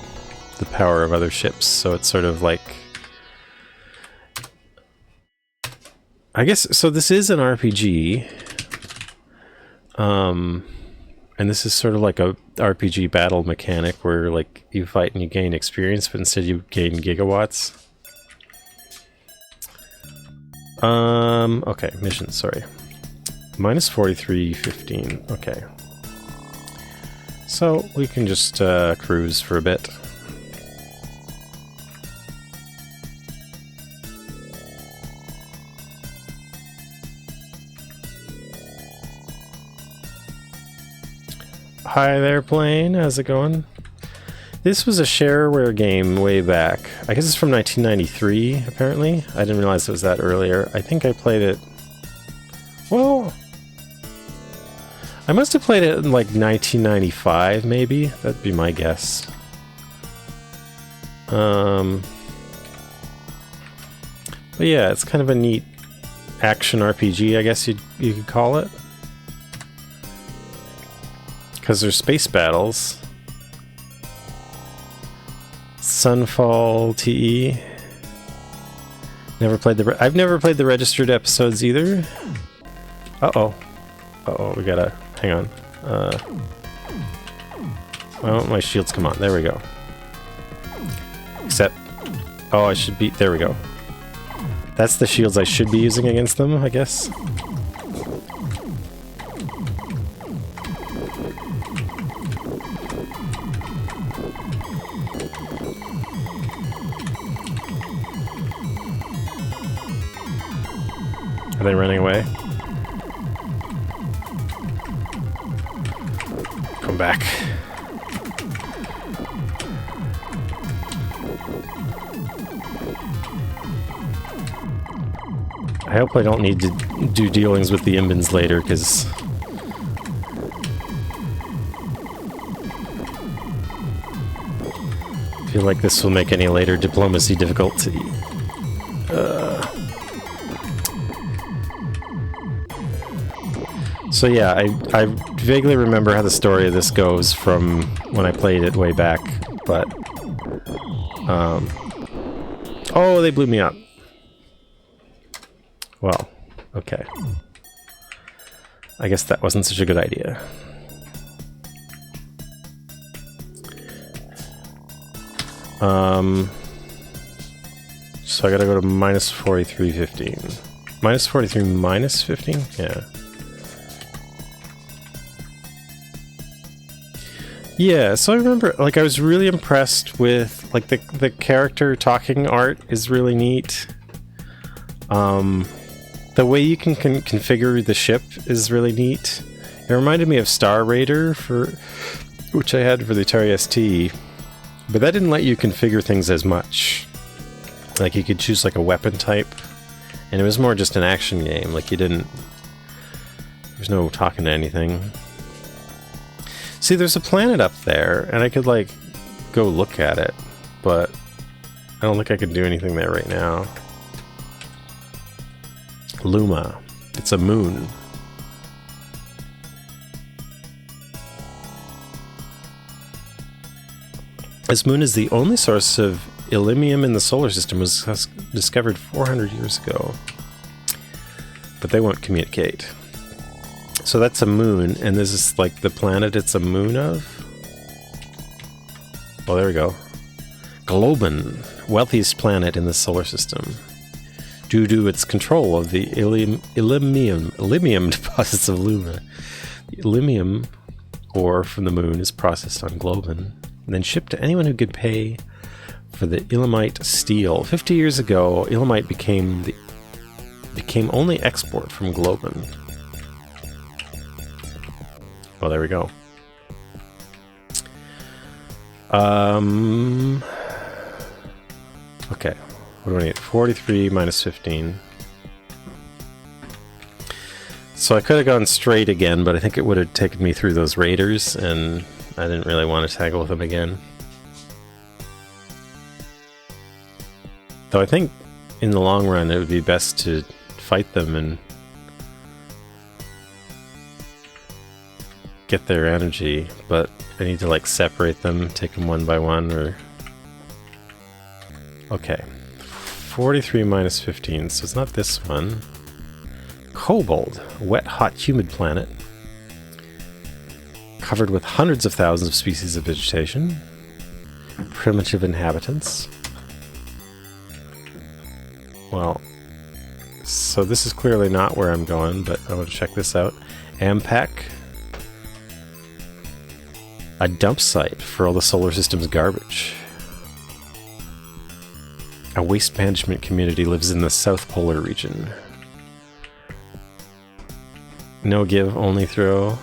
the power of other ships, so it's sort of like... I guess, so this is an RPG, and this is sort of like a RPG battle mechanic where, like, you fight and you gain experience, but instead you gain gigawatts. Okay, mission, sorry. Minus 43.15, okay. So, we can just cruise for a bit. Hi there, plane. How's it going? This was a shareware game way back. I guess it's from 1993, apparently. I didn't realize it was that earlier. I think I played it... Well... I must have played it in like 1995, maybe? That'd be my guess. But yeah, it's kind of a neat action RPG, I guess you could call it. Because there's space battles. Sunfall TE. Never played the... I've never played the registered episodes either. Uh-oh. Uh-oh, we gotta... Hang on. Why won't my shields come on? There we go. Except... Oh, I should be... There we go. That's the shields I should be using against them, I guess. Are they running away? Come back. I hope I don't need to do dealings with the Imbins later, because... I feel like this will make any later diplomacy difficult. So yeah, I vaguely remember how the story of this goes from when I played it way back, but... Oh, they blew me up. Well, okay. I guess that wasn't such a good idea. So I gotta go to minus 43.15. Minus 43 minus 15? Yeah. Yeah, so I remember, like, I was really impressed with, like, the character talking art is really neat. The way you can configure the ship is really neat. It reminded me of Star Raider, which I had for the Atari ST, but that didn't let you configure things as much. Like, you could choose, like, a weapon type, and it was more just an action game. Like, you didn't... There's no talking to anything. See, there's a planet up there, and I could, like, go look at it, but I don't think I can do anything there right now. Luma. It's a moon. This moon is the only source of illimium in the solar system. It was discovered 400 years ago. But they won't communicate. So that's a moon, and this is like the planet it's a moon of? Oh, there we go. Globen, wealthiest planet in the solar system. Due to its control of the illimium deposits of Luna. The illimium ore from the moon is processed on Globen, and then shipped to anyone who could pay for the illimite steel. 50 years ago, illimite became only export from Globen. Well, there we go. Okay, what do I need? 43 minus 15. So I could have gone straight again, but I think it would have taken me through those raiders, and I didn't really want to tangle with them again. Though I think in the long run it would be best to fight them and get their energy, but I need to like separate them, take them one by one, or... Okay. 43 minus 15, so it's not this one. Cobalt, a wet, hot, humid planet. Covered with hundreds of thousands of species of vegetation. Primitive inhabitants. Well, so this is clearly not where I'm going, but I want to check this out. Ampec. A dump site for all the solar system's garbage. A waste management community lives in the South Polar region. No give, only throw.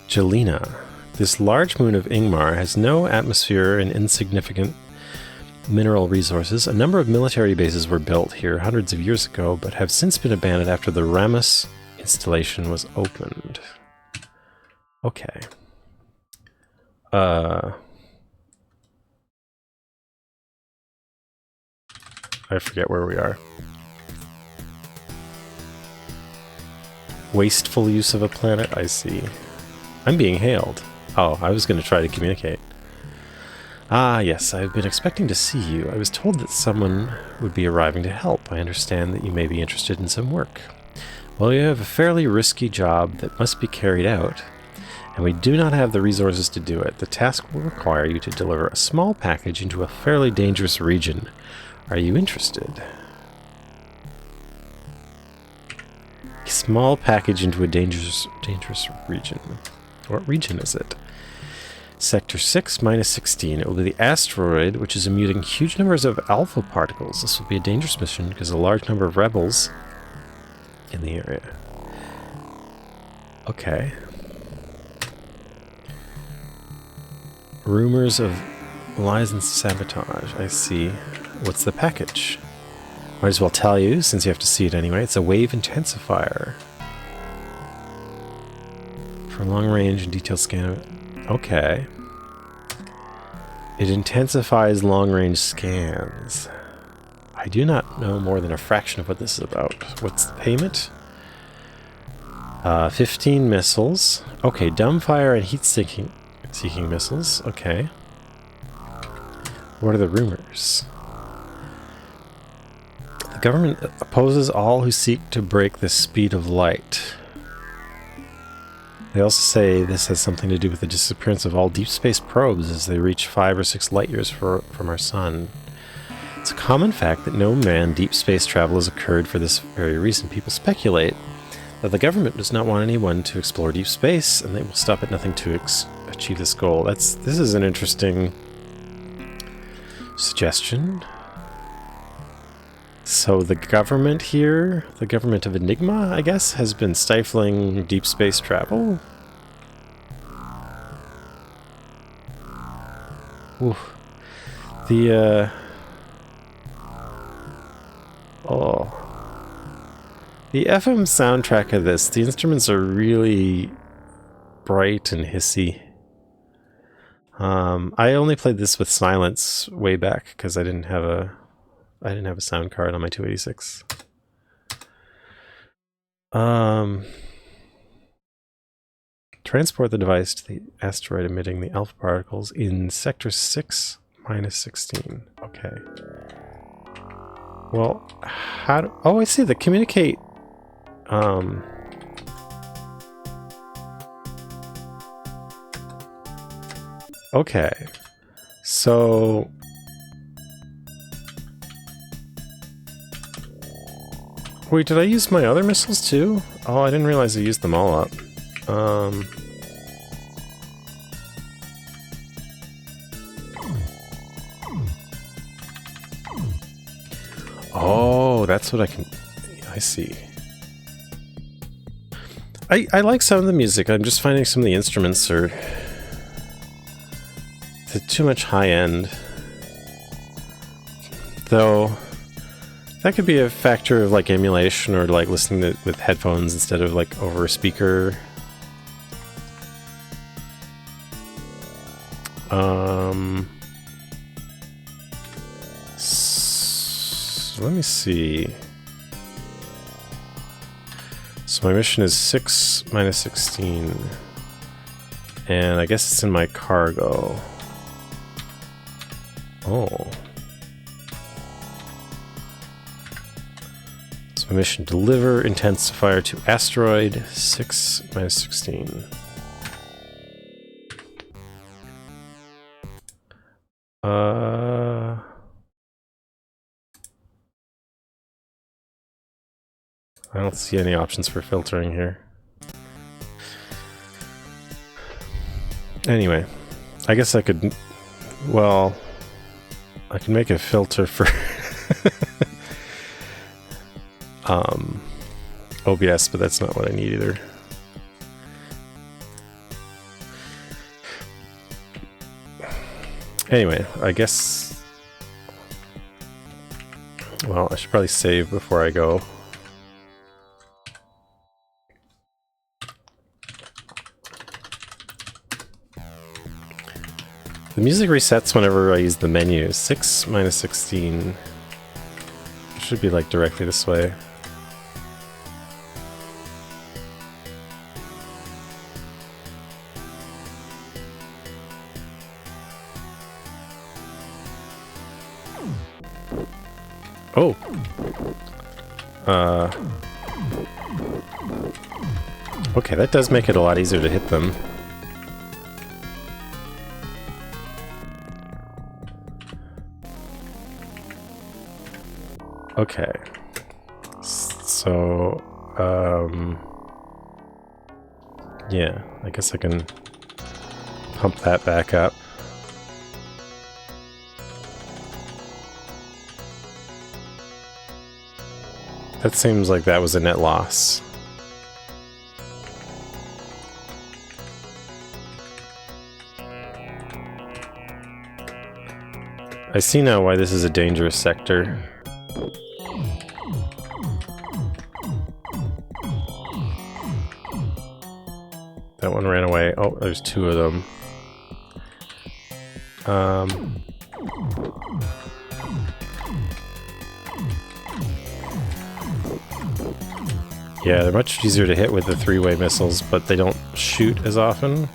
Jelena. This large moon of Ingmar has no atmosphere and insignificant mineral resources. A number of military bases were built here hundreds of years ago, but have since been abandoned after the Ramus installation was opened. Okay. I forget where we are. Wasteful use of a planet? I see. I'm being hailed. Oh, I was going to try to communicate. Ah, yes, I've been expecting to see you. I was told that someone would be arriving to help. I understand that you may be interested in some work. Well, you have a fairly risky job that must be carried out, and we do not have the resources to do it. The task will require you to deliver a small package into a fairly dangerous region. Are you interested? A small package into a dangerous region. What region is it? Sector 6 minus 16. It will be the asteroid, which is emitting huge numbers of alpha particles. This will be a dangerous mission because a large number of rebels in the area. Okay. Rumors of lies and sabotage. I see. What's the package? Might as well tell you, since you have to see it anyway. It's a wave intensifier. For long range and detailed scan of it. Okay. It intensifies long-range scans. I do not know more than a fraction of what this is about. What's the payment? 15 missiles. Okay, dumbfire and heat-seeking missiles. Okay. What are the rumors? The government opposes all who seek to break the speed of light. They also say this has something to do with the disappearance of all deep space probes as they reach 5 or 6 light years from our sun. It's a common fact that no manned deep space travel has occurred for this very reason. People speculate that the government does not want anyone to explore deep space, and they will stop at nothing to achieve this goal. This is an interesting suggestion. So the government here, the government of Enigma, I guess, has been stifling deep space travel? Ooh. The FM soundtrack of this, the instruments are really bright and hissy. I only played this with silence way back because I didn't have a sound card on my 286. Transport the device to the asteroid emitting the alpha particles in sector 6-16. Okay. Well, how do... Oh, I see. The communicate... Okay. So... Wait, did I use my other missiles too? Oh, I didn't realize I used them all up. Oh, that's what I can... I see. I like some of the music. I'm just finding some of the instruments are... They're too much high end. Though... That could be a factor of like emulation or like listening to it with headphones instead of like over a speaker. So let me see. So my mission is 6-16. And I guess it's in my cargo. Oh. So mission: deliver intensifier to asteroid 6-16. I don't see any options for filtering here. Anyway, I guess I could, well, I can make a filter for OBS, but that's not what I need either. Anyway, I guess, well, I should probably save before I go. The music resets whenever I use the menu. 6-16. It should be like directly this way. Oh! Okay, that does make it a lot easier to hit them. Okay. So, yeah, I guess I can pump that back up. That seems like that was a net loss. I see now why this is a dangerous sector. That one ran away. Oh, there's two of them. Yeah, they're much easier to hit with the three-way missiles, but they don't shoot as often.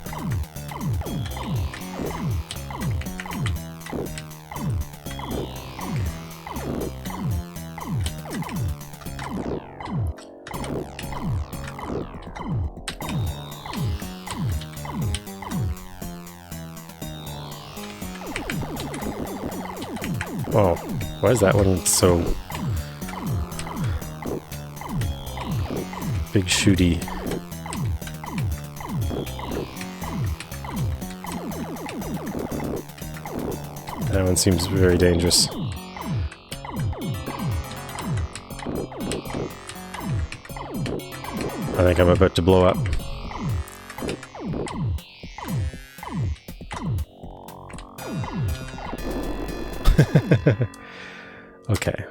Oh, why is that one so big shooty? That one seems very dangerous. I think I'm about to blow up. Okay.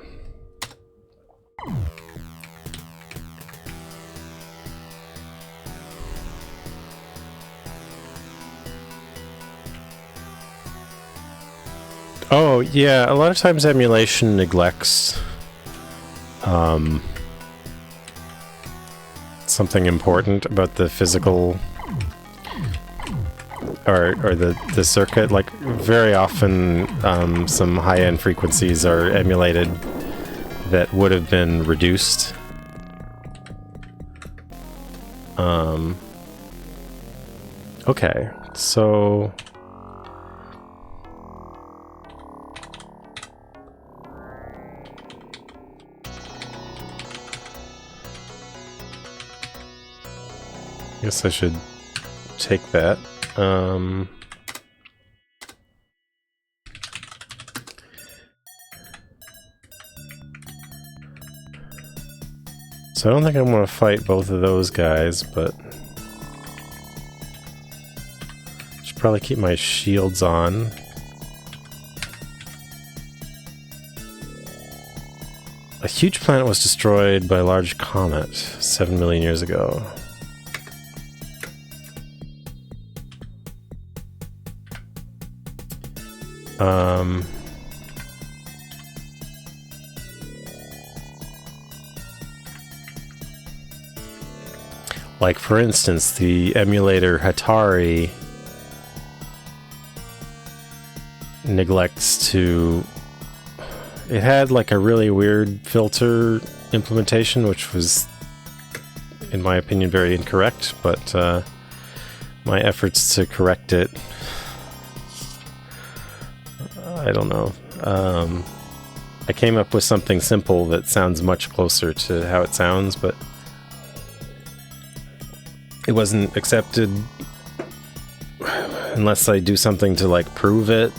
Oh, yeah, a lot of times emulation neglects something important about the physical or the circuit. Like, very often some high-end frequencies are emulated that would have been reduced. Okay, so I guess I should take that. So I don't think I want to fight both of those guys, but I should probably keep my shields on. A huge planet was destroyed by a large comet 7 million years ago. Like, for instance, the emulator Hatari neglects to... It had like a really weird filter implementation, which was, in my opinion, very incorrect, but my efforts to correct it, I don't know. I came up with something simple that sounds much closer to how it sounds, but it wasn't accepted unless I do something to like prove it,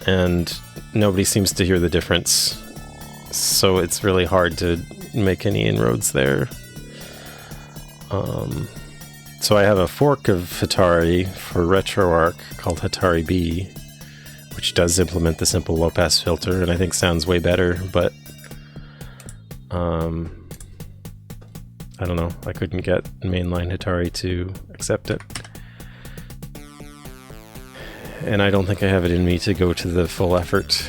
and nobody seems to hear the difference, so it's really hard to make any inroads there. So I have a fork of Hatari for RetroArch called Hatari B, which does implement the simple low-pass filter, and I think sounds way better, but I don't know, I couldn't get mainline Hatari to accept it. And I don't think I have it in me to go to the full effort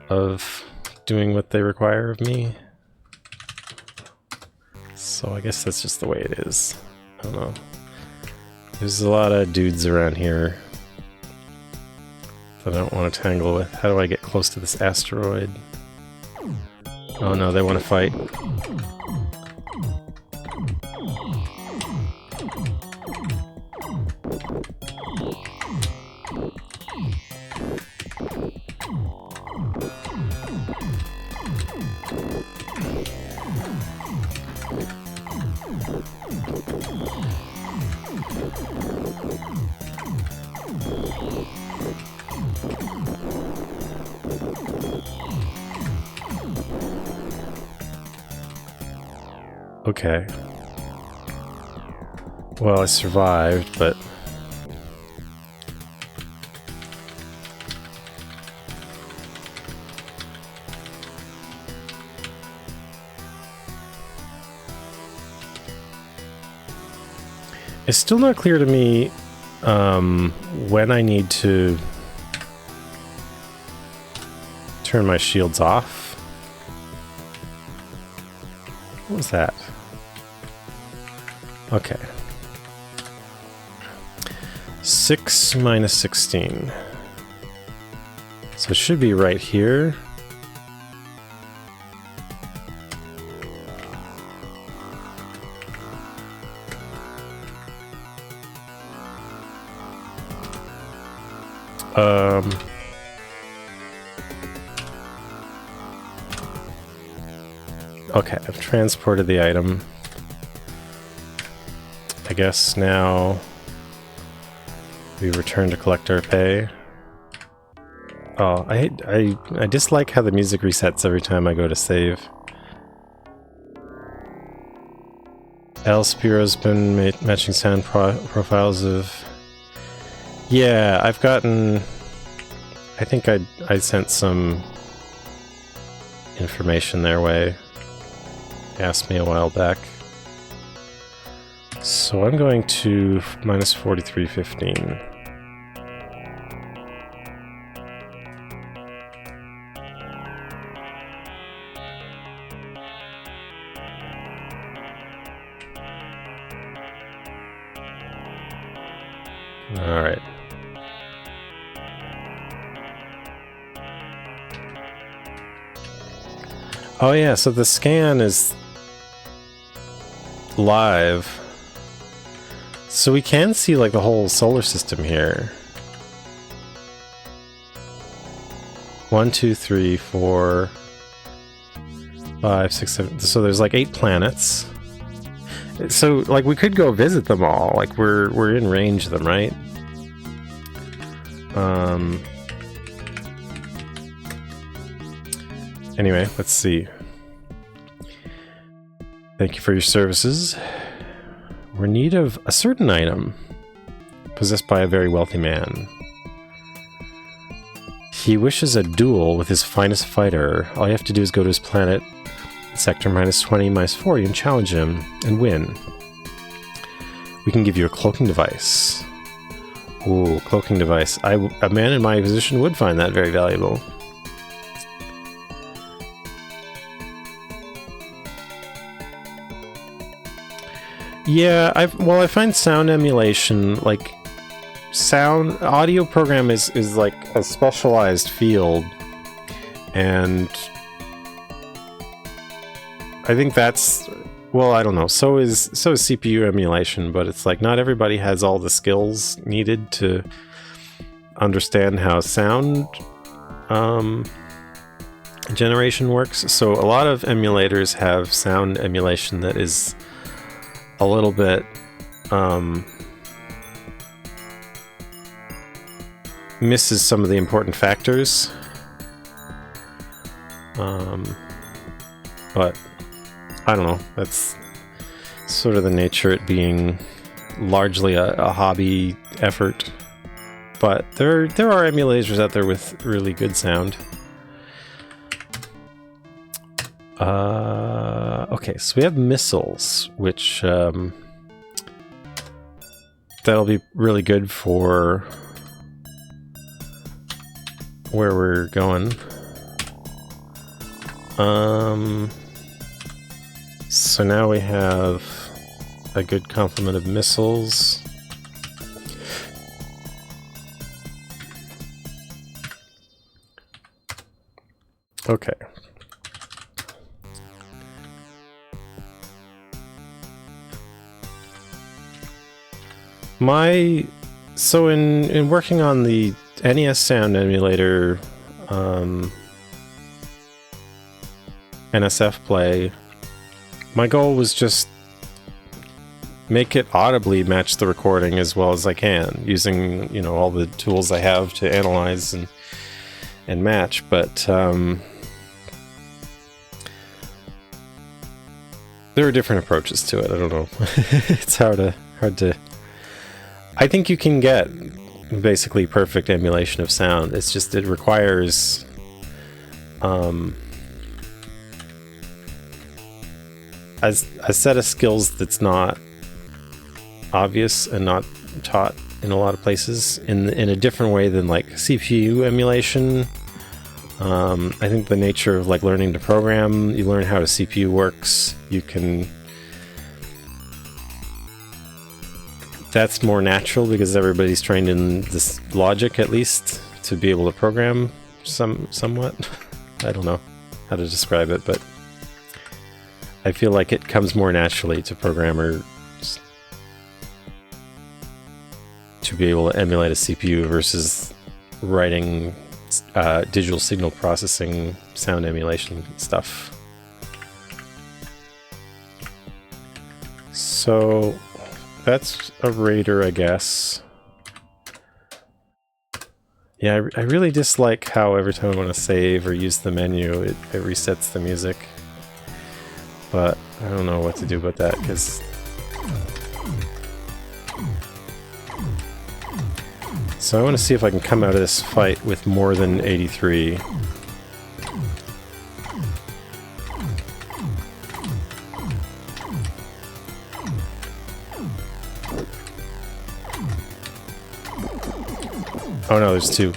of doing what they require of me. So I guess that's just the way it is. I don't know. There's a lot of dudes around here that I don't want to tangle with. How do I get close to this asteroid? Oh no, they want to fight. Okay. Well, I survived, but... It's still not clear to me when I need to turn my shields off. What was that? Okay. 6 minus 16. So it should be right here. Okay, I've transported the item. I guess now we return to collect our pay. Oh, I dislike how the music resets every time I go to save. Al Spiro's been matching sound profiles of... Yeah, I've gotten... I think I sent some information their way. They asked me a while back. So I'm going to minus 43.15. Alright. Oh yeah, so the scan is live. So we can see like the whole solar system here. 1, 2, 3, 4, 5, 6, 7. So there's like 8 planets. So like we could go visit them all. Like we're in range of them, right? Anyway, let's see. Thank you for your services. We're in need of a certain item possessed by a very wealthy man. He wishes a duel with his finest fighter. All you have to do is go to his planet, sector -20, -40, and challenge him and win. We can give you a cloaking device. Ooh, cloaking device. A man in my position would find that very valuable. Yeah, I find sound emulation, like audio program is like a specialized field, and I think that's, well, I don't know. So is CPU emulation, but it's like not everybody has all the skills needed to understand how sound generation works. So a lot of emulators have sound emulation that is a little bit misses some of the important factors. But I don't know, that's sort of the nature, it being largely a hobby effort. But there are emulators out there with really good sound. Okay, so we have missiles, which that'll be really good for where we're going. So now we have a good complement of missiles. Okay. So in working on the NES sound emulator, NSF play, my goal was just make it audibly match the recording as well as I can, using, you know, all the tools I have to analyze and match. But there are different approaches to it. I don't know. It's hard to. I think you can get basically perfect emulation of sound. It's just it requires a set of skills that's not obvious and not taught in a lot of places in a different way than like CPU emulation. I think the nature of like learning to program, you learn how a CPU works, you can. That's more natural because everybody's trained in this logic, at least, to be able to program somewhat. I don't know how to describe it, but I feel like it comes more naturally to programmers to be able to emulate a CPU versus writing digital signal processing, sound emulation stuff. So that's a raider, I guess. Yeah, I really dislike how every time I want to save or use the menu, it resets the music. But I don't know what to do about that, because... So I want to see if I can come out of this fight with more than 83. Oh no, there's 2.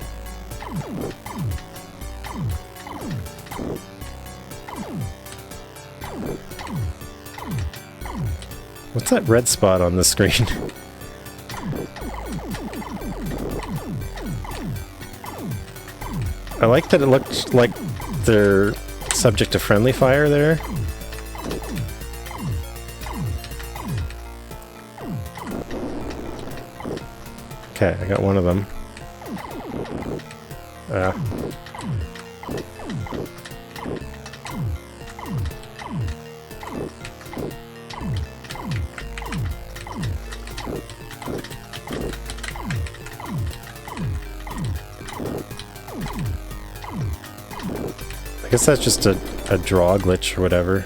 What's that red spot on the screen? I like that it looked like they're subject to friendly fire there. Okay, I got one of them. I guess that's just a draw glitch or whatever.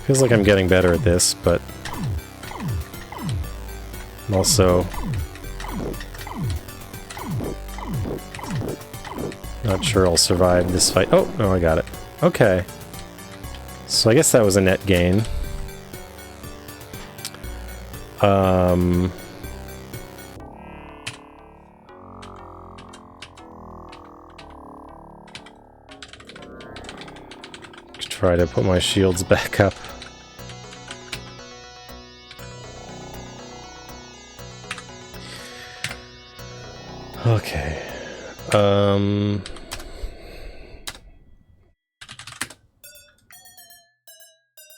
Feels like I'm getting better at this, but I'm also not sure I'll survive this fight. Oh, no, I got it. Okay. So I guess that was a net gain. Try to put my shields back up. Okay.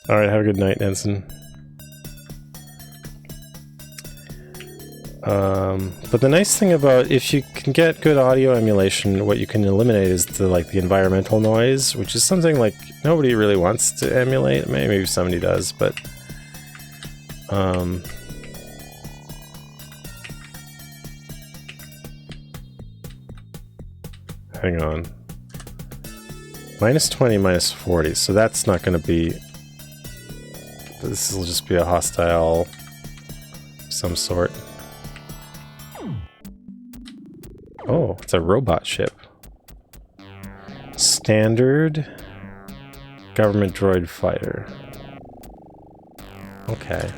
Alright, have a good night, Ensign. But the nice thing about, if you can get good audio emulation, what you can eliminate is the environmental noise, which is something like nobody really wants to emulate. Maybe somebody does, but hang on. -20, -40, so that's not going to be... This will just be a hostile of some sort. Oh, it's a robot ship. Standard government droid fighter. Okay.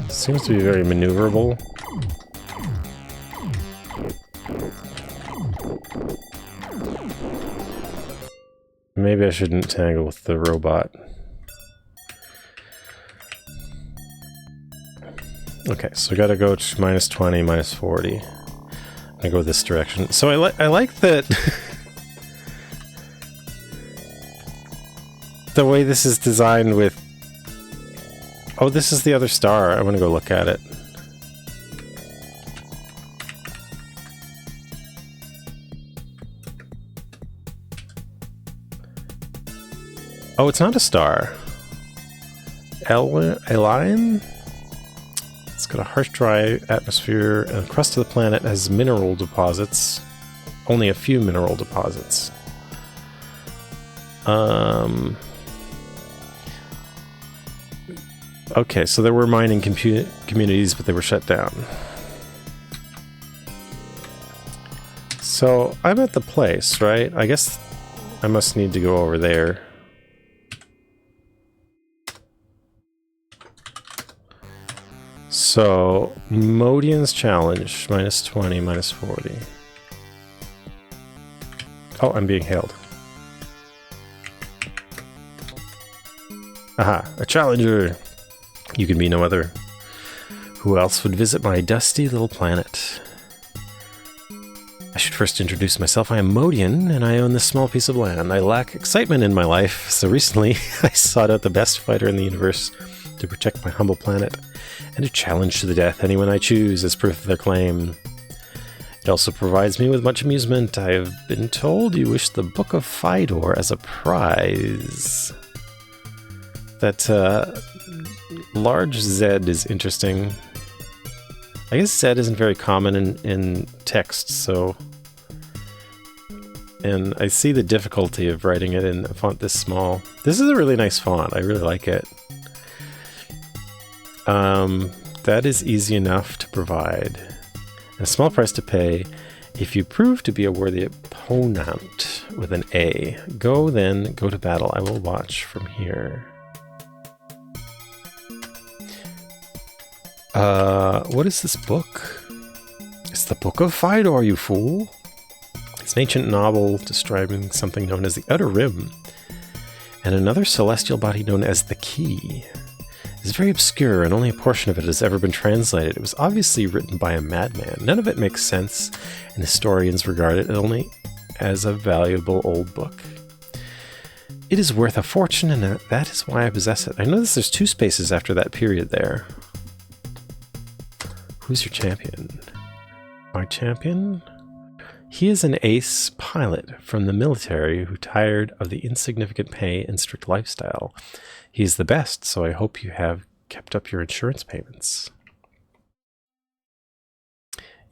Seems to be very maneuverable. Maybe I shouldn't tangle with the robot. Okay, so I gotta go to -20, -40. I'm gonna go this direction. So I like that the way this is designed with... Oh, this is the other star. I want to go look at it. Oh, it's not a star. Eline? It's got a harsh, dry atmosphere, and the crust of the planet has mineral deposits. Only a few mineral deposits. Okay, so there were mining communities, but they were shut down. So I'm at the place, right? I guess I must need to go over there. So, Modian's challenge, -20, -40. Oh, I'm being hailed. Aha, a challenger! You can be no other. Who else would visit my dusty little planet? I should first introduce myself. I am Modian, and I own this small piece of land. I lack excitement in my life, so recently I sought out the best fighter in the universe to protect my humble planet, and to challenge to the death anyone I choose as proof of their claim. It also provides me with much amusement. I have been told you wish the Book of Fidor as a prize. That large Z is interesting. I guess Z isn't very common in text, so... And I see the difficulty of writing it in a font this small. This is a really nice font. I really like it. That is easy enough to provide. And a small price to pay if you prove to be a worthy opponent with an A. Go to battle. I will watch from here. What is this book? It's the Book of Fidor, you fool! It's an ancient novel describing something known as the Outer Rim. And another celestial body known as the Key. It's very obscure, and only a portion of it has ever been translated. It was obviously written by a madman. None of it makes sense, and historians regard it only as a valuable old book. It is worth a fortune, and that is why I possess it. I notice there's 2 spaces after that period there. Who's your champion? My champion? He is an ace pilot from the military who tired of the insignificant pay and strict lifestyle. He's the best, so I hope you have kept up your insurance payments.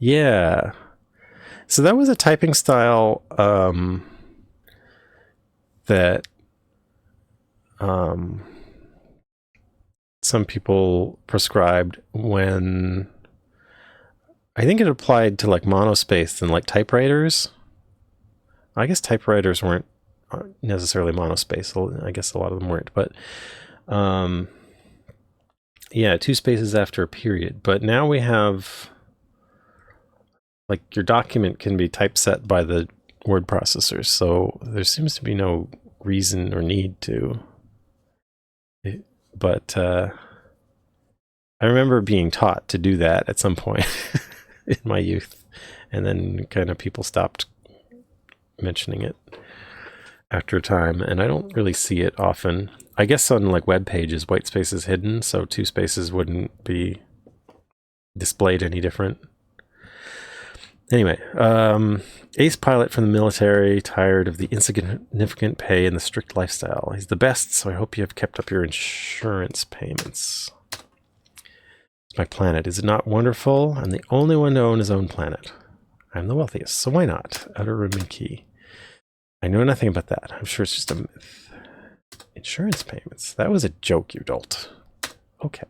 Yeah. So that was a typing style that some people prescribed when... I think it applied to like monospace and like typewriters. I guess typewriters weren't necessarily monospace. I guess a lot of them weren't, but yeah, 2 spaces after a period. But now we have like your document can be typeset by the word processors, so there seems to be no reason or need to. But I remember being taught to do that at some point in my youth, and then kind of people stopped mentioning it after a time, and I don't really see it often. I guess on like web pages, white space is hidden, so 2 spaces wouldn't be displayed any different. Anyway, ace pilot from the military, tired of the insignificant pay and the strict lifestyle. He's the best, so I hope you have kept up your insurance payments. My planet. Is it not wonderful? I'm the only one to own his own planet. I'm the wealthiest, so why not? Outer Rim and Key. I know nothing about that. I'm sure it's just a myth. Insurance payments. That was a joke, you dolt. Okay.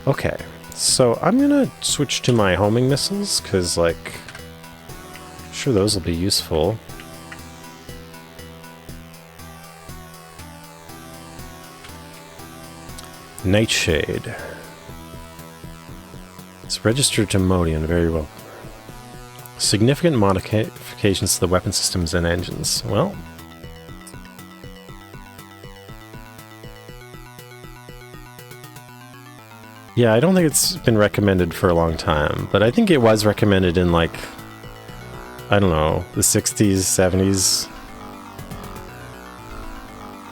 Okay. So I'm gonna switch to my homing missiles, because, like, I'm sure those will be useful. Nightshade. It's registered to Modian, very well. Significant modifications to the weapon systems and engines. Well, yeah, I don't think it's been recommended for a long time, but I think it was recommended in, like, I don't know, the 60s, 70s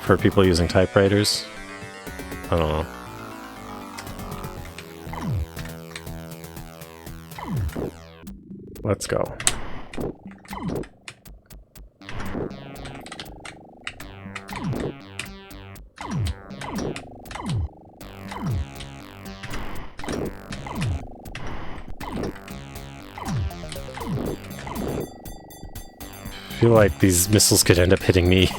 for people using typewriters. I don't know. Let's go. I feel like these missiles could end up hitting me.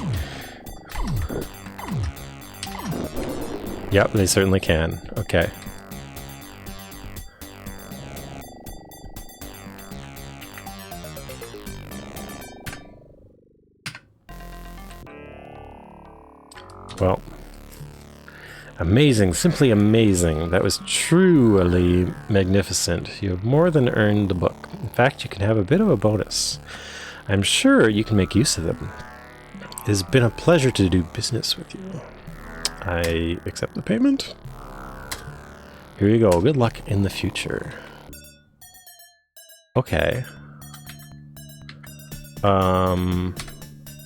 Yep, they certainly can. Okay. Well, amazing, simply amazing. That was truly magnificent. You have more than earned the book. In fact, you can have a bit of a bonus. I'm sure you can make use of them. It has been a pleasure to do business with you. I accept the payment. Here you go. Good luck in the future. Okay.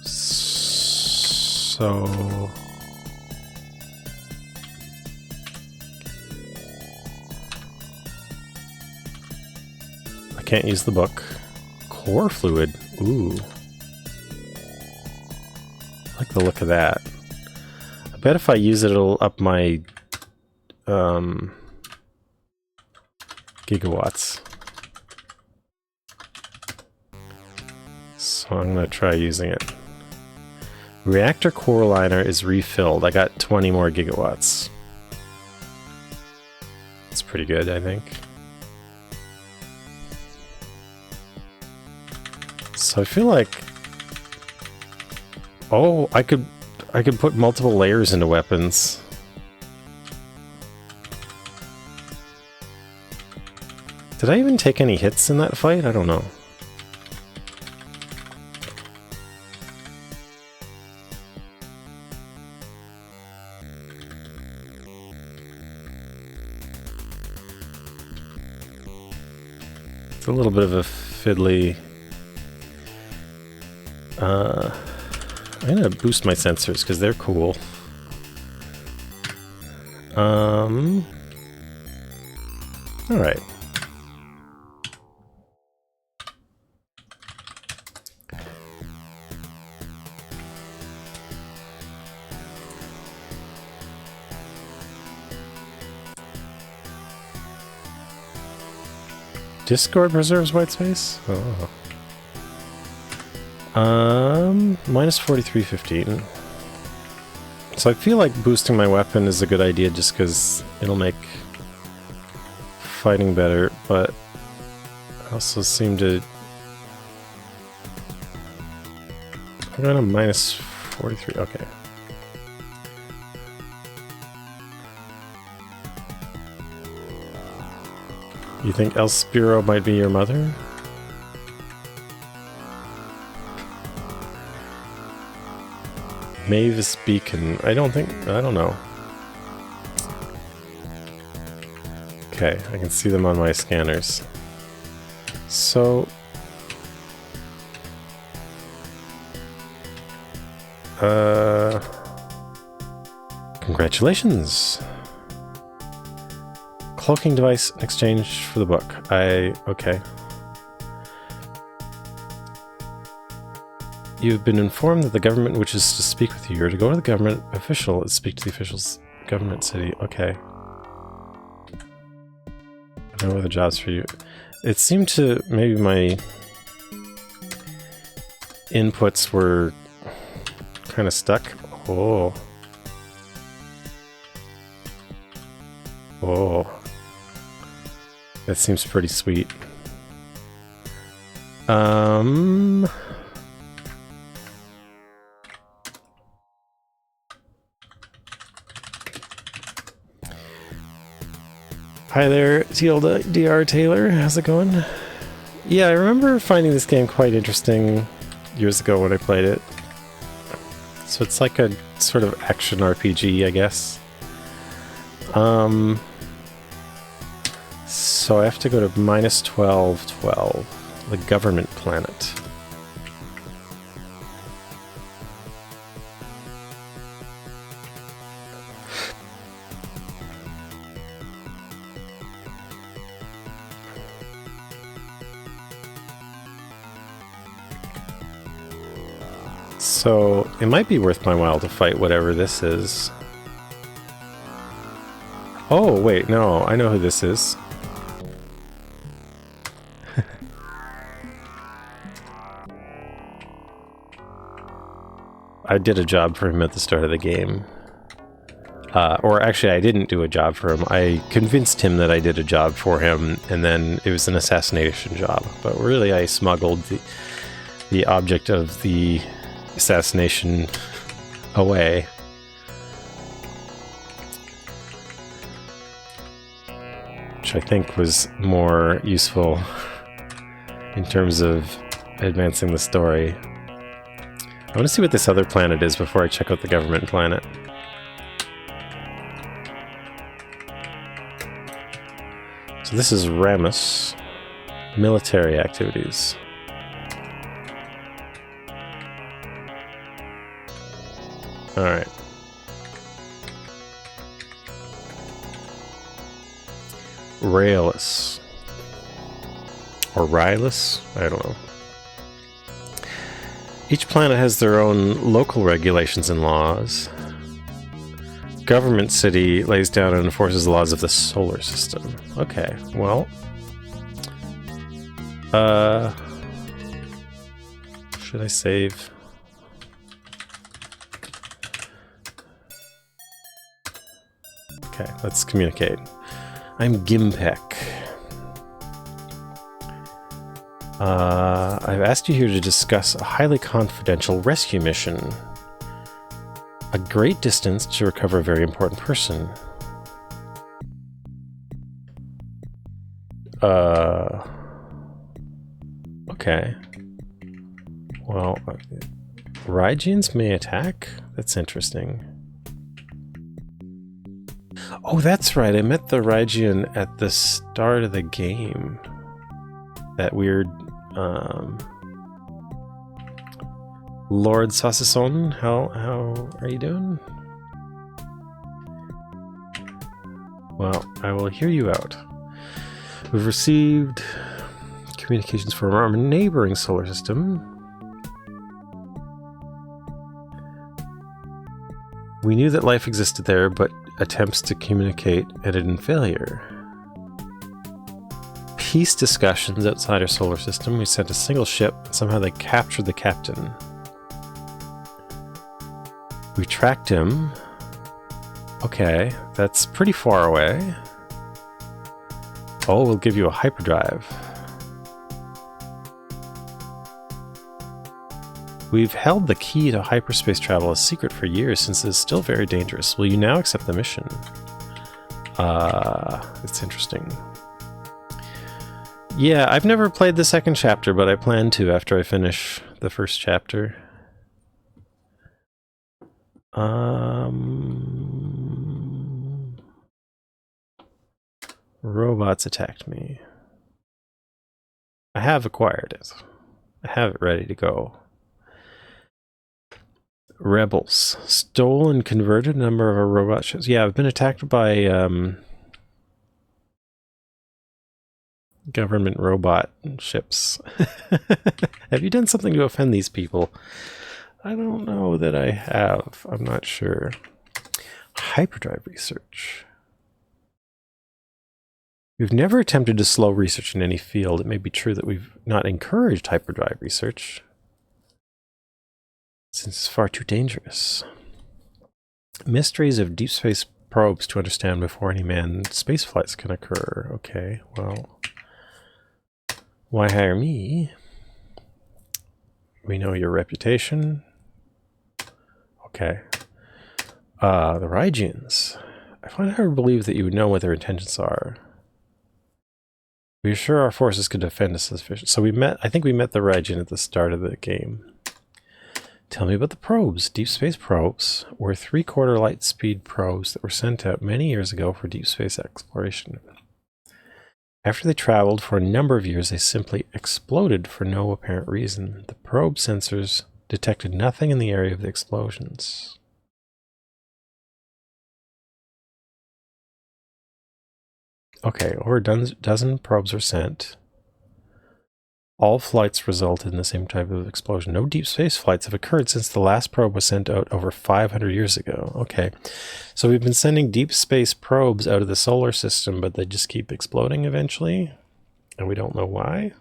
So... I can't use the book. Core fluid. Ooh. I like the look of that. I bet if I use it, it'll up my gigawatts. So I'm going to try using it. Reactor core liner is refilled. I got 20 more gigawatts. It's pretty good, I think. So I feel like... Oh, I could put multiple layers into weapons. Did I even take any hits in that fight? I don't know. It's a little bit of a fiddly... I'm gonna boost my sensors because they're cool. Alright. Discord preserves white space? Oh. Minus 4315. So I feel like boosting my weapon is a good idea just because it'll make fighting better, but I also seem to... I'm going to minus 43, okay. You think El Spiro might be your mother? Mavis Beacon. I don't know. Okay, I can see them on my scanners. So... Congratulations! Cloaking device in exchange for the book. Okay. You've been informed that the government wishes to speak with you. You're to go to the government official and speak to the official's government city. Okay. I know the jobs for you. It seemed to... maybe my inputs were kind of stuck. Oh. Oh. That seems pretty sweet. Hi there, Tilda DR Taylor. How's it going? Yeah, I remember finding this game quite interesting years ago when I played it. So it's like a sort of action RPG, I guess. So I have to go to minus 1212, the government planet. So it might be worth my while to fight whatever this is. Oh, wait, no, I know who this is. I did a job for him at the start of the game. Or actually, I didn't do a job for him. I convinced him that I did a job for him, and then it was an assassination job. But really, I smuggled the object of the assassination away. Which I think was more useful in terms of advancing the story. I want to see what this other planet is before I check out the government planet. So this is Ramus. Military activities. Alright. Railus. Or Rylus? I don't know. Each planet has their own local regulations and laws. Government City lays down and enforces the laws of the solar system. Okay, well... should I save? Okay, let's communicate. I'm Gimpek. I've asked you here to discuss a highly confidential rescue mission. A great distance to recover a very important person. Okay. Well, Rygians may attack? That's interesting. Oh, that's right. I met the Rygian at the start of the game. That weird, Lord Saucisson. How are you doing? Well, I will hear you out. We've received communications from our neighboring solar system. We knew that life existed there, but attempts to communicate ended in failure. Peace discussions outside our solar system. We sent a single ship, and somehow they captured the captain. We tracked him. Okay, that's pretty far away. Oh, we'll give you a hyperdrive. We've held the key to hyperspace travel a secret for years since it's still very dangerous. Will you now accept the mission? It's interesting. Yeah, I've never played the second chapter, but I plan to after I finish the first chapter. Robots attacked me. I have acquired it. I have it ready to go. Rebels. Stole and converted a number of our robot ships. Yeah, I've been attacked by government robot ships. Have you done something to offend these people? I don't know that I have. I'm not sure. Hyperdrive research. We've never attempted to slow research in any field. It may be true that we've not encouraged hyperdrive research, since it's far too dangerous. Mysteries of deep space probes to understand before any manned space flights can occur. Okay, well, why hire me? We know your reputation. Okay. The Rygians. I find it hard to believe that you would know what their intentions are. We're sure our forces could defend us sufficient. So I think we met the Rygian at the start of the game. Tell me about the probes. Deep space probes were 3/4 light speed probes that were sent out many years ago for deep space exploration. After they traveled for a number of years, they simply exploded for no apparent reason. The probe sensors detected nothing in the area of the explosions. Okay, over a dozen probes were sent. All flights resulted in the same type of explosion. No deep space flights have occurred since the last probe was sent out over 500 years ago. Okay, so we've been sending deep space probes out of the solar system, but they just keep exploding eventually, and we don't know why.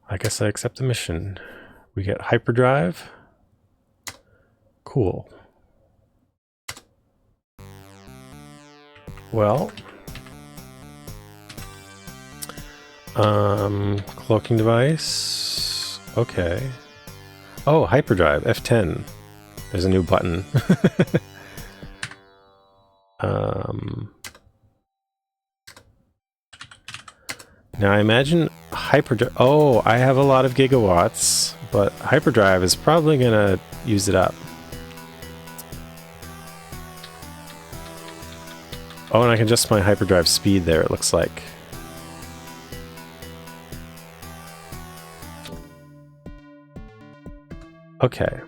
I guess I accept the mission. We get hyperdrive. Cool. Well, cloaking device. Okay. Oh, hyperdrive, F10. There's a new button. Now I imagine hyperdrive. Oh, I have a lot of gigawatts, but hyperdrive is probably gonna use it up. Oh, and I can adjust my hyperdrive speed there, it looks like. Okay.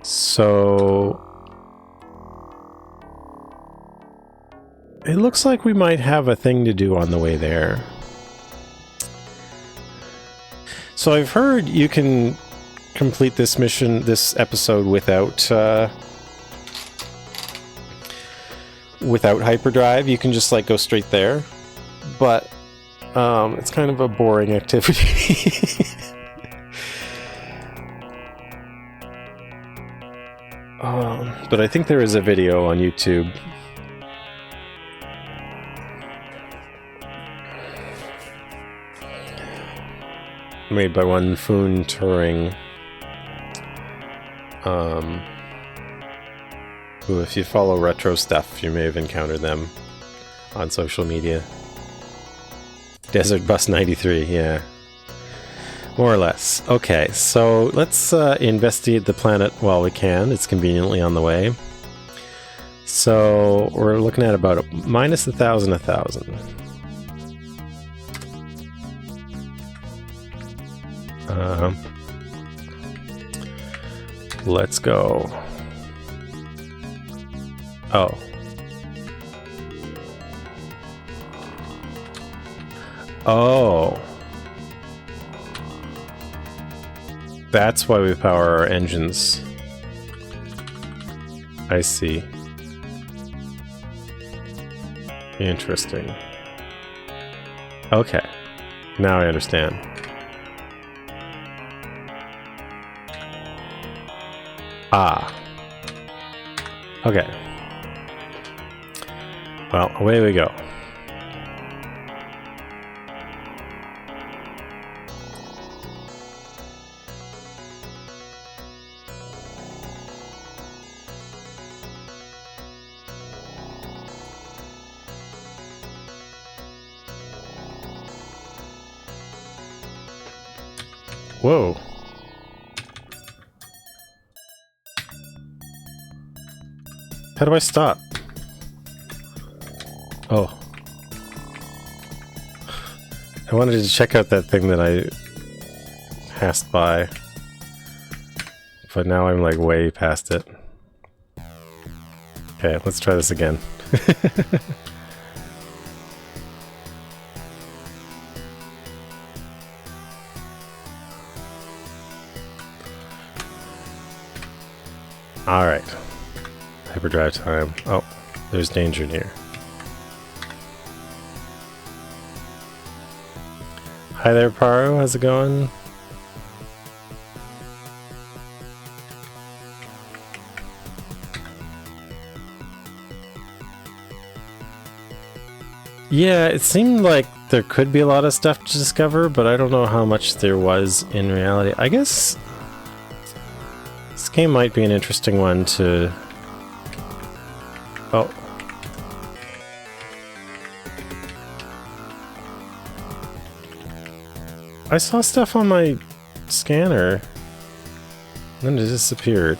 So it looks like we might have a thing to do on the way there. So I've heard you can complete this mission, this episode without hyperdrive. You can just like go straight there, but it's kind of a boring activity. But I think there is a video on YouTube. Made by one Foon Turing. Who, if you follow retro stuff, you may have encountered them. on social media. Desert Bus 93, yeah. More or less. Okay, so let's investigate the planet while we can. It's conveniently on the way. So we're looking at about minus 1,000, 1,000. Let's go. Oh. Oh. That's why we power our engines. I see. Interesting. Okay. Now I understand. Ah. Okay. Well, away we go. Whoa. How do I stop? Oh. I wanted to check out that thing that I passed by. But now I'm like way past it. Okay, let's try this again. Alright. Hyperdrive time. Oh, there's danger near. Hi there, Paro. How's it going? Yeah, it seemed like there could be a lot of stuff to discover, but I don't know how much there was in reality. I guess this game might be an interesting one to... Oh. I saw stuff on my scanner, then it disappeared.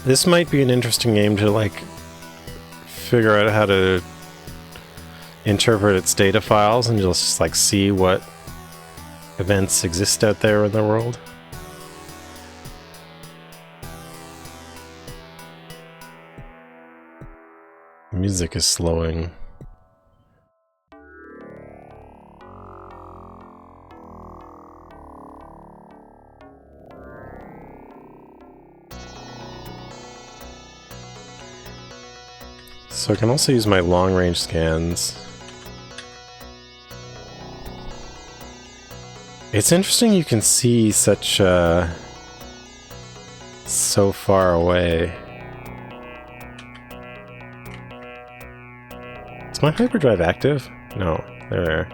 This might be an interesting game to, like, figure out how to interpret its data files and just, like, see what events exist out there in the world. Music is slowing. So I can also use my long-range scans. It's interesting you can see such so far away. Is my hyperdrive active? No, there.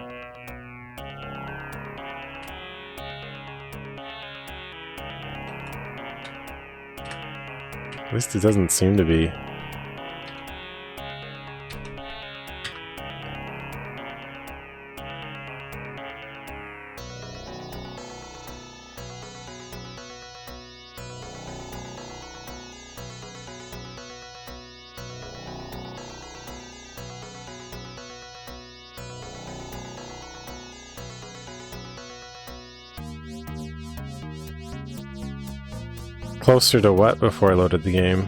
At least it doesn't seem to be. Closer to what before I loaded the game?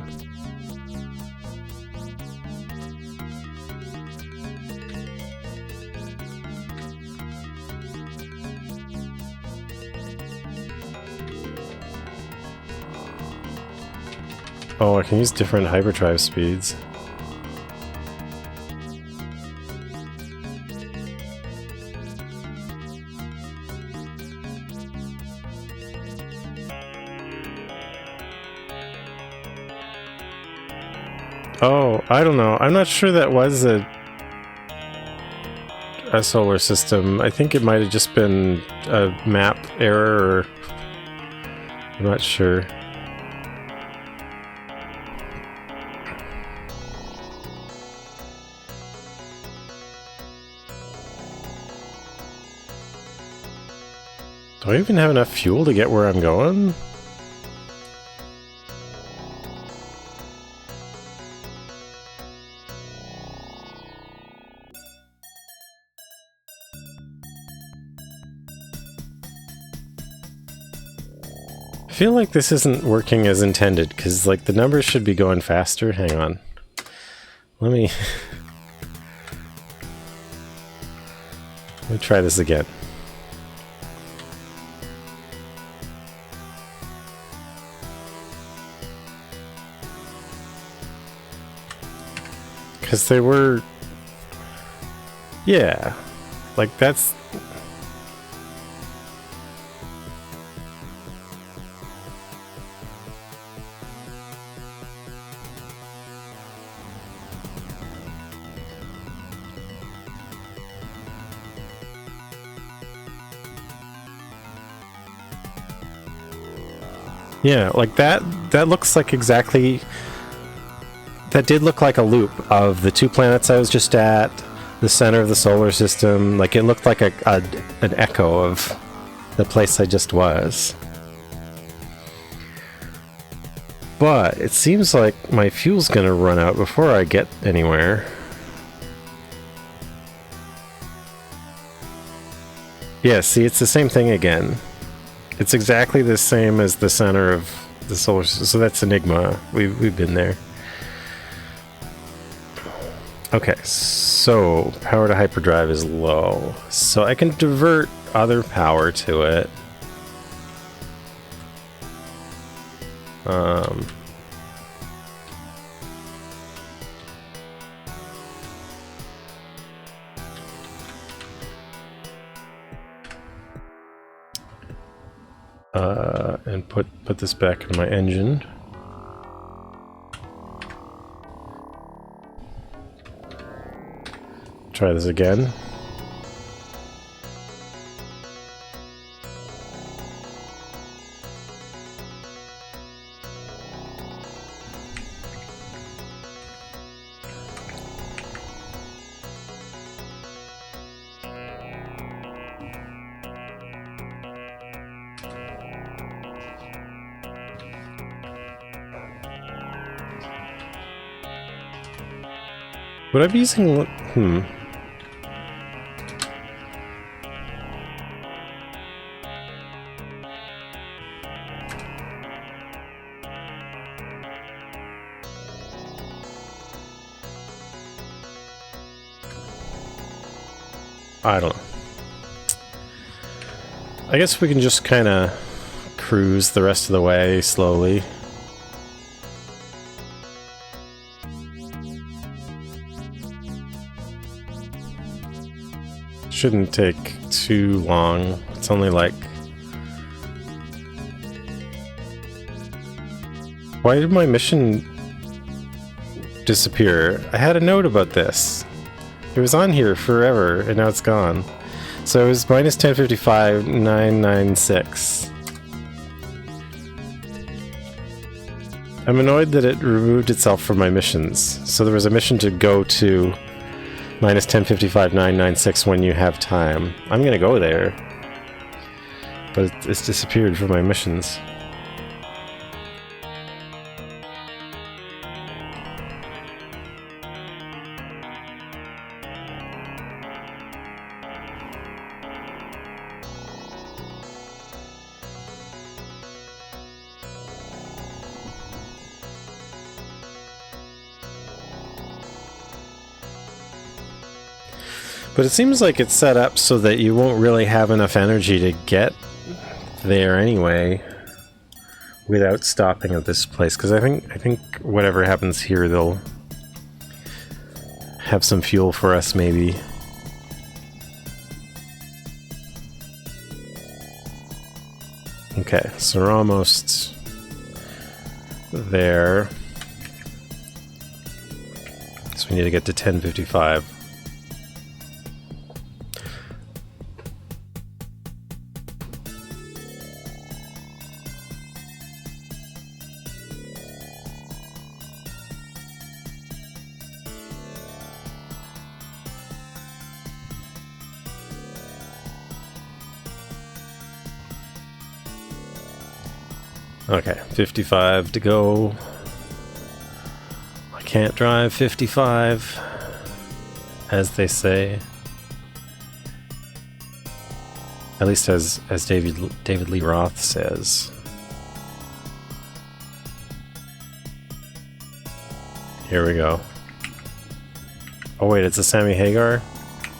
Oh, I can use different hyperdrive speeds. Oh, I don't know. I'm not sure that was a solar system. I think it might have just been a map error, or I'm not sure. Do I even have enough fuel to get where I'm going? I feel like this isn't working as intended, because like the numbers should be going faster. Hang on. Let me try this again. Because they were... Yeah. Like that's... Yeah, like that looks like exactly... That did look like a loop of the 2 planets I was just at, the center of the solar system. Like, it looked like an echo of the place I just was. But it seems like my fuel's gonna run out before I get anywhere. Yeah, see, it's the same thing again. It's exactly the same as the center of the solar system. So that's Enigma. We've been there. Okay, so power to hyperdrive is low. So I can divert other power to it. And put this back in my engine. Try this again. Would I be using... I don't know. I guess we can just kind of cruise the rest of the way slowly. Shouldn't take too long. It's only like... Why did my mission disappear? I had a note about this. It was on here forever, and now it's gone. So it was minus 1055,996. I'm annoyed that it removed itself from my missions. So there was a mission to go to minus 1055,996 when you have time. I'm gonna go there. But it's disappeared from my missions. But it seems like it's set up so that you won't really have enough energy to get there anyway without stopping at this place. Because I think whatever happens here, they'll have some fuel for us, maybe. Okay, so we're almost there. We need to get to 1055. Okay, 55 to go. I can't drive 55, as they say. At least as David Lee Roth says. Here we go. Oh wait, it's a Sammy Hagar?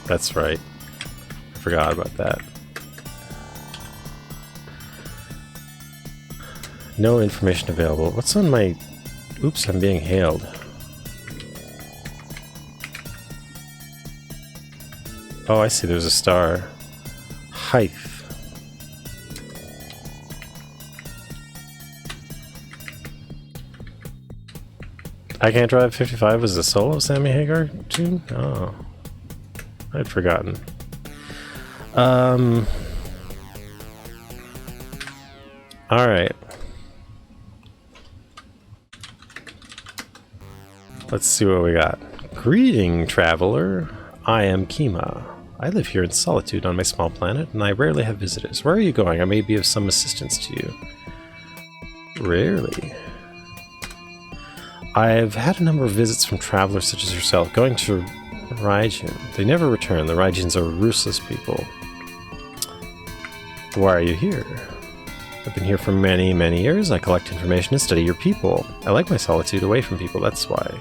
That's right. I forgot about that. No information available. What's on my... Oops, I'm being hailed. Oh, I see. There's a star. Height. I Can't Drive 55 was a solo Sammy Hagar tune? Oh. I'd forgotten. Alright. Let's see what we got. Greeting, traveler. I am Kima. I live here in solitude on my small planet, and I rarely have visitors. Where are you going? I may be of some assistance to you. Rarely. I've had a number of visits from travelers such as yourself, going to Raijin. They never return. The Raijins are ruthless people. Why are you here? I've been here for many, many years. I collect information and study your people. I like my solitude away from people, that's why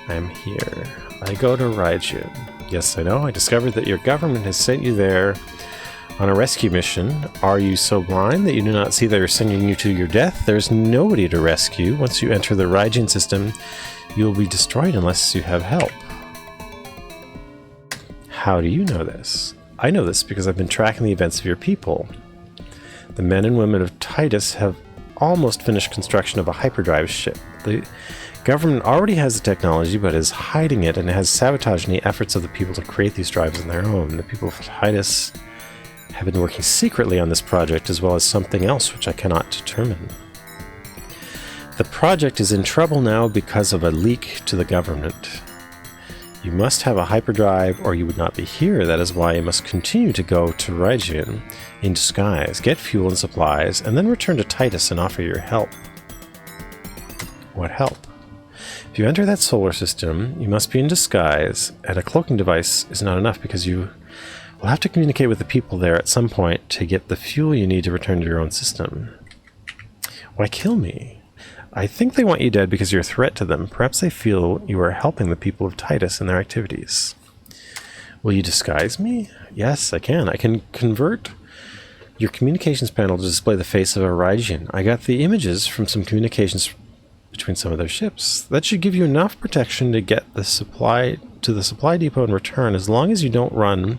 I'm here. I go to Raijin. Yes, I know. I discovered that your government has sent you there on a rescue mission. Are you so blind that you do not see they are sending you to your death? There's nobody to rescue. Once you enter the Raijin system, you will be destroyed unless you have help. How do you know this? I know this because I've been tracking the events of your people. The men and women of Titus have almost finished construction of a hyperdrive ship. The government already has the technology, but is hiding it and has sabotaged the efforts of the people to create these drives on their own. The people of Titus have been working secretly on this project, as well as something else which I cannot determine. The project is in trouble now because of a leak to the government. You must have a hyperdrive or you would not be here. That is why you must continue to go to Raijin in disguise, get fuel and supplies, and then return to Titus and offer your help. What help? If you enter that solar system, you must be in disguise, and a cloaking device is not enough because you will have to communicate with the people there at some point to get the fuel you need to return to your own system. Why kill me? I think they want you dead because you're a threat to them. Perhaps they feel you are helping the people of Titus in their activities. Will you disguise me? Yes, I can. I can convert your communications panel to display the face of a Raijin. I got the images from some communications between some of their ships. That should give you enough protection to get the supply to the supply depot and return, as long as you don't run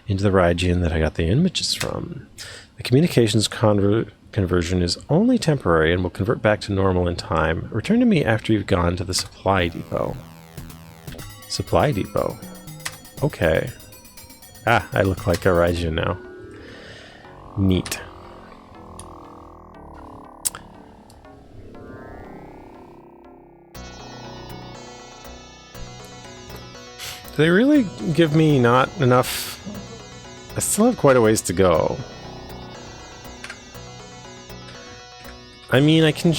into the Raijin that I got the images from. The communications conversion is only temporary and will convert back to normal in time. Return to me after you've gone to the supply depot. Supply depot. Okay. Ah, I look like a Raijin now. Neat. Do they really give me not enough? I still have quite a ways to go. I mean, I can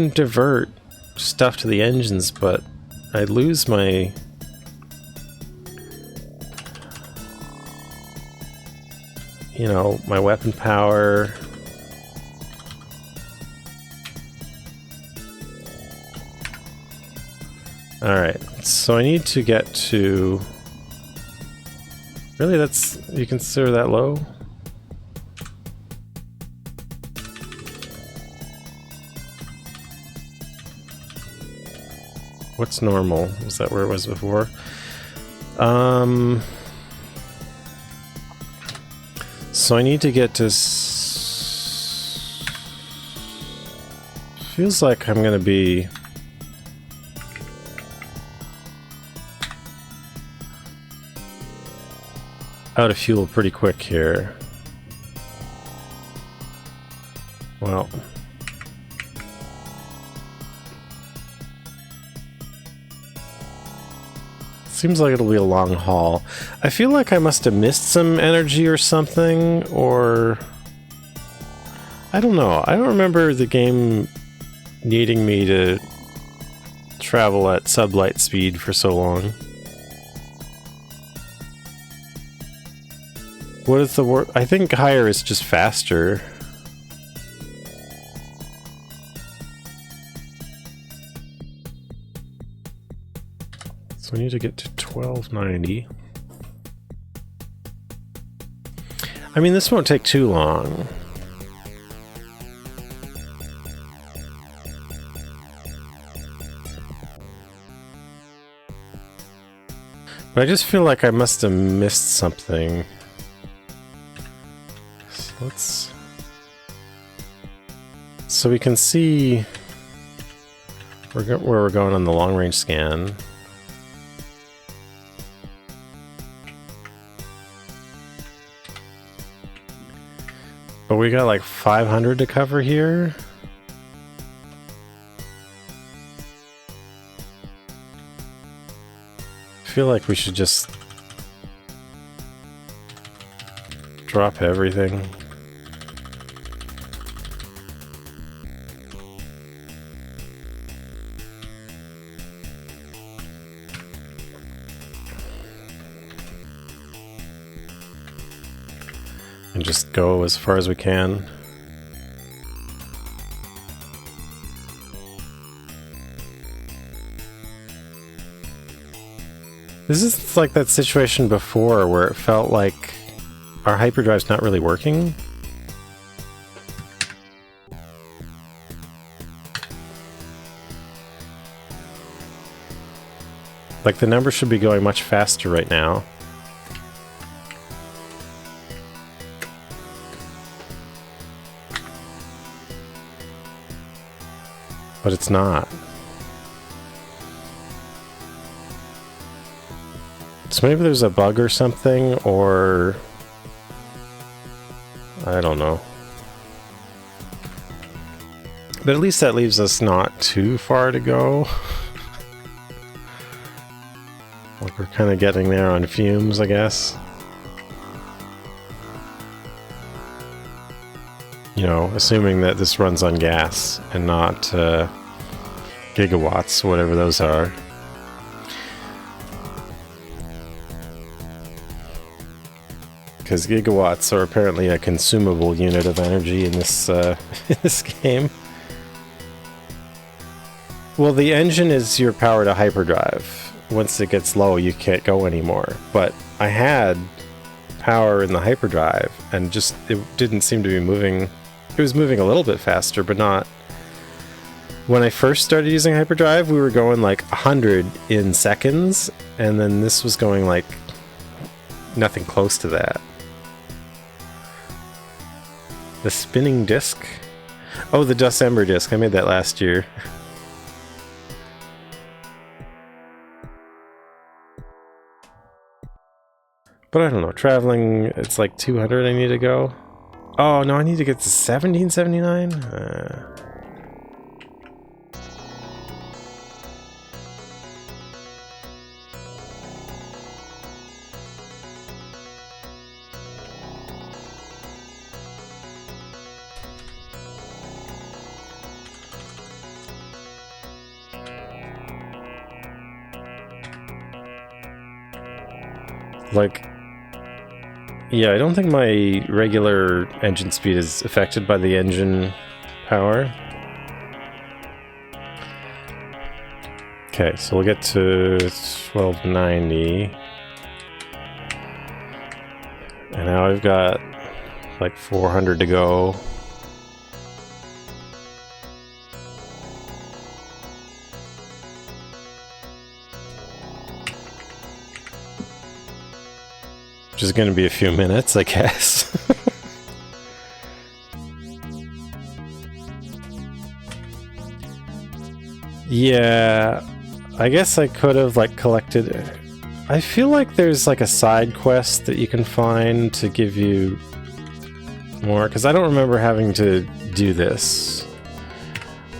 divert stuff to the engines, but I lose my... you know, my weapon power. Alright, so I need to get to... Really, that's... you consider that low? What's normal? Was that where it was before? So I need to get to... Feels like I'm gonna be... out of fuel pretty quick here. Well... Seems like it'll be a long haul. I feel like I must have missed some energy or something, or... I don't know. I don't remember the game needing me to travel at sublight speed for so long. What is the word? I think higher is just faster. So we need to get to 1290. I mean, this won't take too long. But I just feel like I must have missed something. So let's... So we can see where we're going on the long-range scan. But we got like 500 to cover here. I feel like we should just drop everything. And just go as far as we can. This is like that situation before where it felt like our hyperdrive's not really working. Like the number should be going much faster right now. But it's not. So maybe there's a bug or something, or... I don't know. But at least that leaves us not too far to go. Like we're kind of getting there on fumes, I guess. You know, assuming that this runs on gas and not gigawatts, whatever those are. Because gigawatts are apparently a consumable unit of energy in this in this game. Well, the engine is your power to hyperdrive. Once it gets low, you can't go anymore. But I had power in the hyperdrive, and just it didn't seem to be moving. It was moving a little bit faster, but not. When I first started using hyperdrive, we were going like 100 in seconds, and then this was going like nothing close to that. The spinning disc? Oh, the December disc. I made that last year. But I don't know. Traveling, it's like 200 I need to go. Oh, no, I need to get to 1779? Like... Yeah, I don't think my regular engine speed is affected by the engine power. Okay, so we'll get to 1290. And now I've got like 400 to go. Which is going to be a few minutes, I guess. Yeah, I guess I could have like collected. I feel like there's like a side quest that you can find to give you more, because I don't remember having to do this.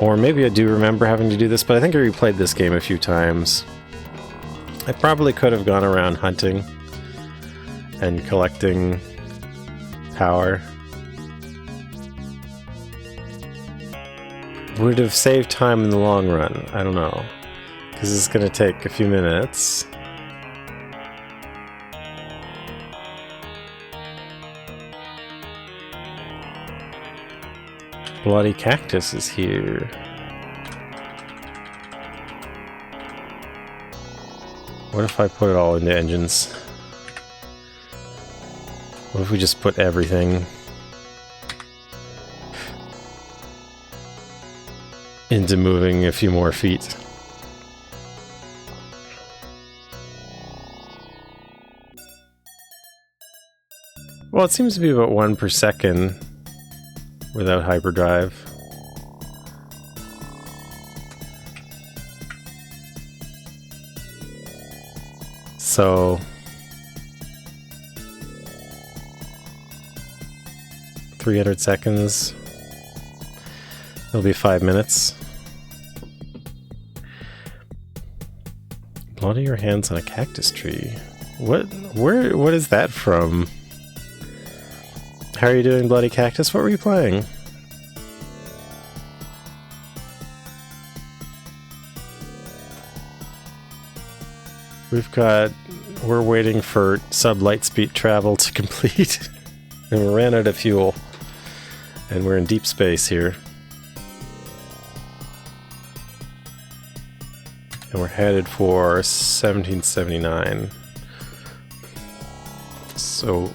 Or maybe I do remember having to do this, but I think I replayed this game a few times. I probably could have gone around hunting and collecting power. Would have saved time in the long run. I don't know. Because it's going to take a few minutes. Bloody cactus is here. What if I put it all into engines? What if we just put everything into moving a few more feet? Well, it seems to be about 1 per second without hyperdrive. So 300 seconds. It'll be 5 minutes. Blood of your hands on a cactus tree. What is that from? How are you doing, Bloody Cactus? What were you playing? We're waiting for sub-light speed travel to complete. And we ran out of fuel. And we're in deep space here. And we're headed for 1779. So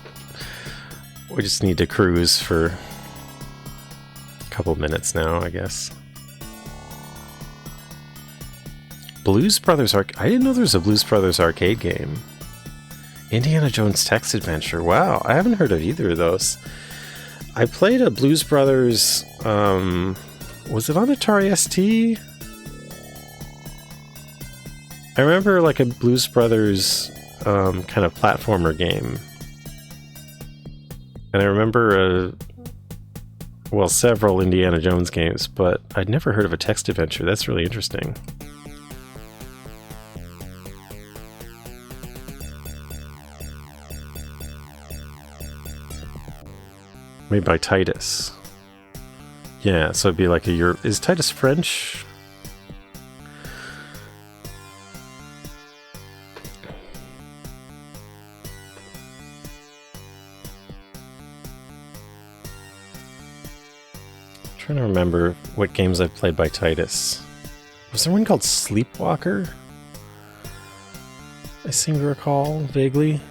we just need to cruise for a couple minutes now, I guess. Blues Brothers I didn't know there was a Blues Brothers arcade game. Indiana Jones Text Adventure. Wow, I haven't heard of either of those. I played a Blues Brothers, was it on Atari ST? I remember like a Blues Brothers kind of platformer game. And I remember, several Indiana Jones games, but I'd never heard of a text adventure. That's really interesting. Made by Titus. Yeah, so it'd be like is Titus French? I'm trying to remember what games I've played by Titus. Was there one called Sleepwalker? I seem to recall vaguely.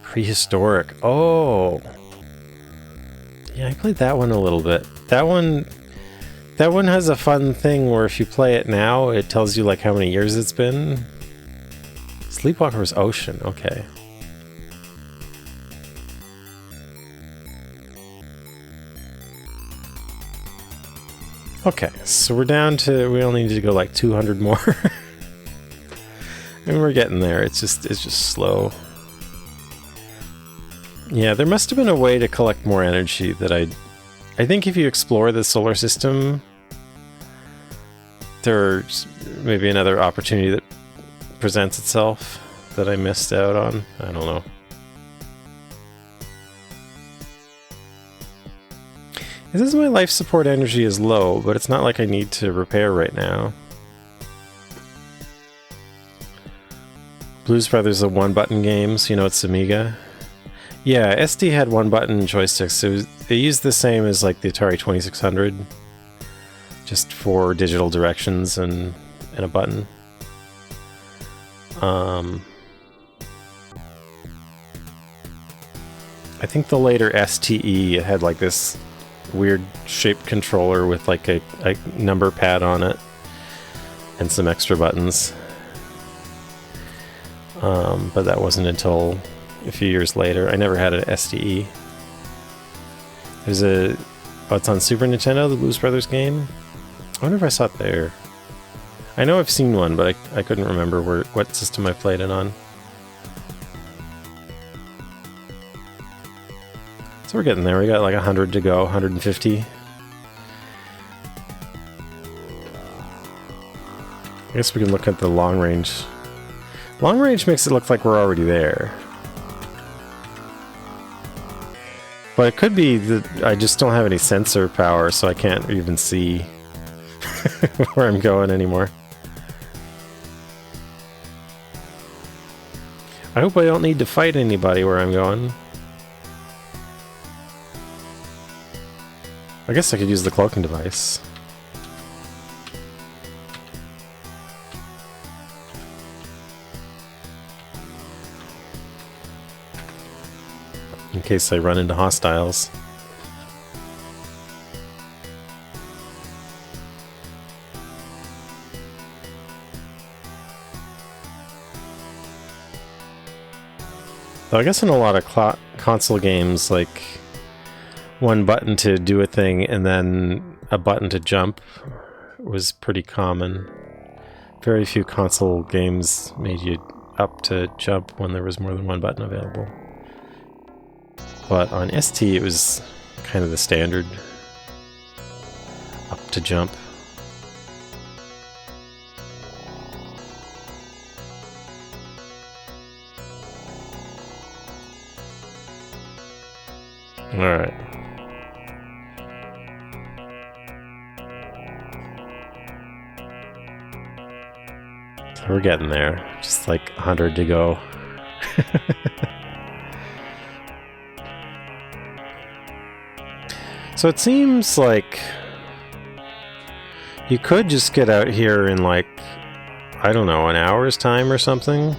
Prehistoric. Oh. Yeah, I played that one a little bit. That one has a fun thing where if you play it now, it tells you like how many years it's been. Sleepwalker was Ocean. Okay. Okay, so we're down to, we only need to go like 200 more. And we're getting there. It's just slow. Yeah, there must have been a way to collect more energy that I think if you explore the solar system, there's maybe another opportunity that presents itself that I missed out on. I don't know. It says my life support energy is low, but it's not like I need to repair right now. Blues Brothers is a one-button game, so you know it's Amiga. Yeah, SD had one-button joysticks, so they used the same as like the Atari 2600, just for digital directions and a button. I think the later STE had like this weird shaped controller with like a number pad on it and some extra buttons. But that wasn't until a few years later. I never had an SDE. There's a... Oh, it's on Super Nintendo, the Blues Brothers game? I wonder if I saw it there. I know I've seen one, but I couldn't remember what system I played it on. So we're getting there. We got like 100 to go, 150. I guess we can look at the long range. Long range makes it look like we're already there. But it could be that I just don't have any sensor power, so I can't even see where I'm going anymore. I hope I don't need to fight anybody where I'm going. I guess I could use the cloaking device. In case I run into hostiles. So I guess in a lot of console games, like one button to do a thing and then a button to jump was pretty common. Very few console games made you up to jump when there was more than one button available. But on ST it was kind of the standard up to jump. Alright. So we're getting there. Just like 100 to go. So it seems like you could just get out here in like, I don't know, an hour's time or something.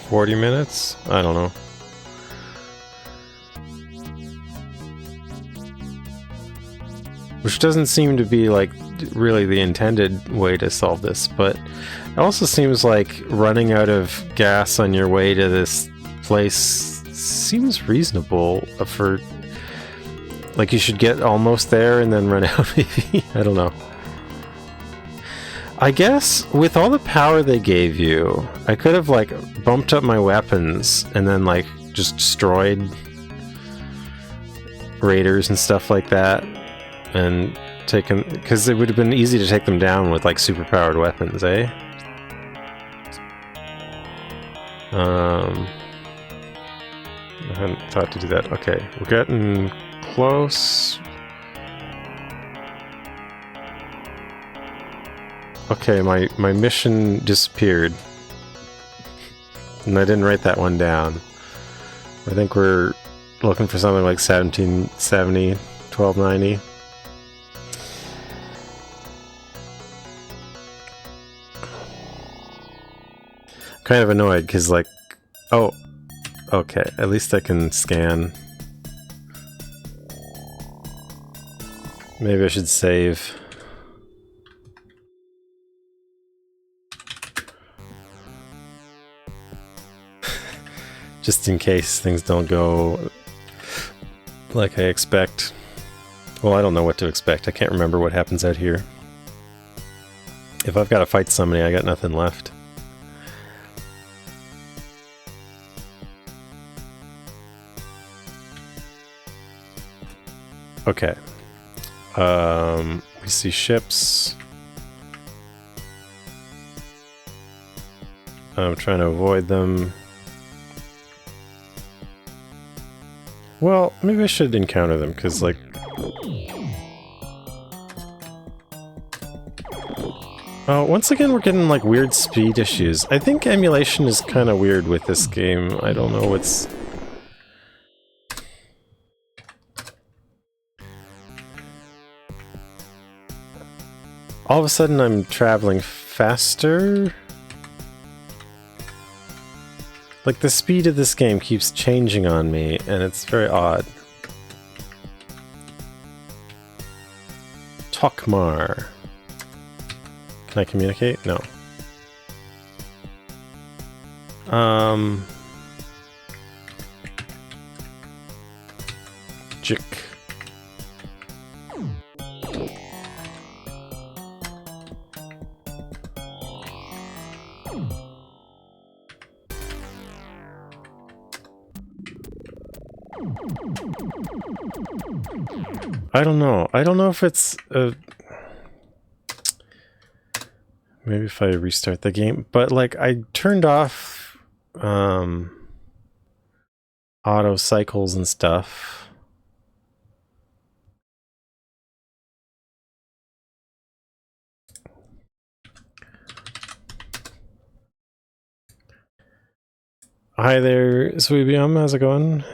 $40? I don't know. Which doesn't seem to be like really the intended way to solve this, but it also seems like running out of gas on your way to this place seems reasonable for... Like you should get almost there and then run out, maybe? I don't know. I guess with all the power they gave you, I could have like bumped up my weapons and then like just destroyed raiders and stuff like that. And taken, because it would have been easy to take them down with like super powered weapons, eh? I hadn't thought to do that. Okay, we're getting close. Okay, my mission disappeared. And I didn't write that one down. I think we're looking for something like 1770, 1290. Kind of annoyed because like, oh, okay, at least I can scan. Maybe I should save. Just in case things don't go like I expect. Well, I don't know what to expect. I can't remember what happens out here. If I've got to fight somebody, I got nothing left. Okay. We see ships. I'm trying to avoid them. Well, maybe I should encounter them, because, like... Oh, once again we're getting, like, weird speed issues. I think emulation is kind of weird with this game. I don't know what's... All of a sudden I'm traveling faster? Like, the speed of this game keeps changing on me, and it's very odd. Tokmar. Can I communicate? No. Jik. I don't know. I don't know if it's maybe if I restart the game, but like I turned off auto cycles and stuff. Hi there, Sweebium, how's it going?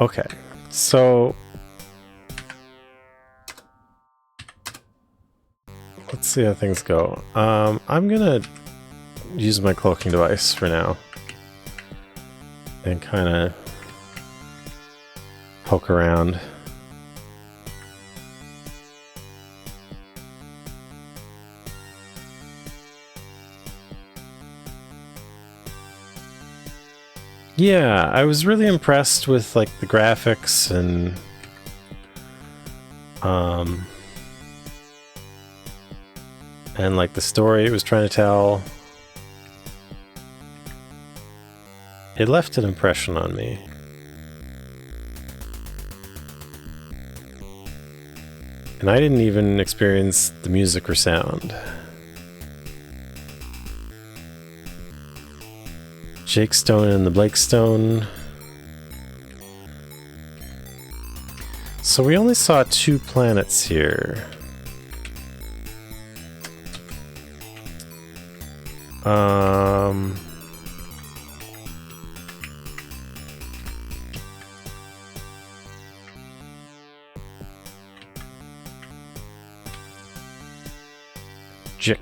Okay, so let's see how things go. I'm gonna use my cloaking device for now and kind of poke around. Yeah, I was really impressed with like the graphics and like the story it was trying to tell. It left an impression on me. And I didn't even experience the music or sound. Jake Stone and the Blake Stone. So we only saw 2 planets here. Jik.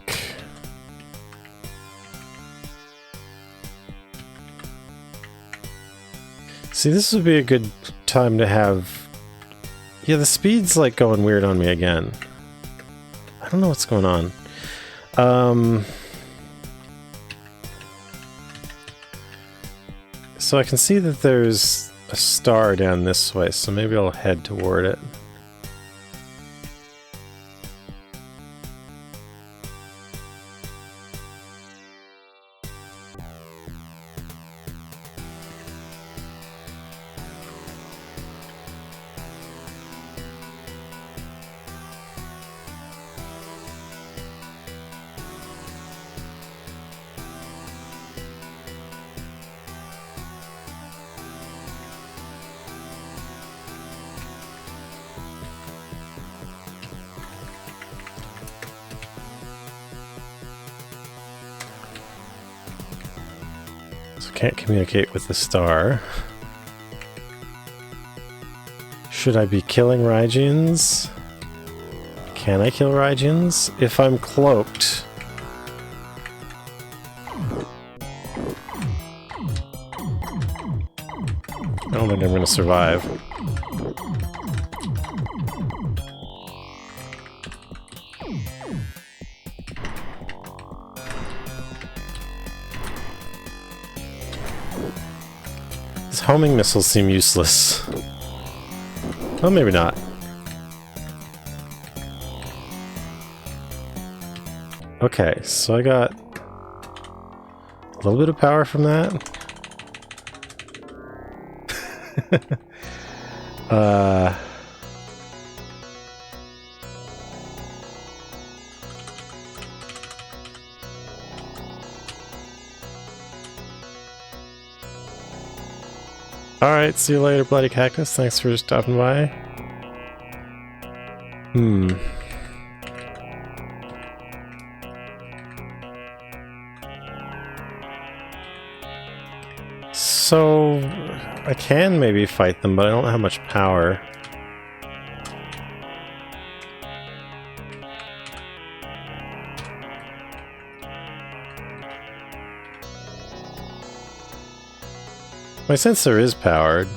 See, this would be a good time to have... Yeah, the speed's like going weird on me again. I don't know what's going on. So I can see that there's a star down this way, so maybe I'll head toward it. Can't communicate with the star. Should I be killing Rygians? Can I kill Rygians? If I'm cloaked. I don't think I'm gonna survive. Homing missiles seem useless. Well, maybe not. Okay, so I got a little bit of power from that. Alright, see you later, Bloody Cactus. Thanks for stopping by. So, I can maybe fight them, but I don't have much power. My sensor is powered.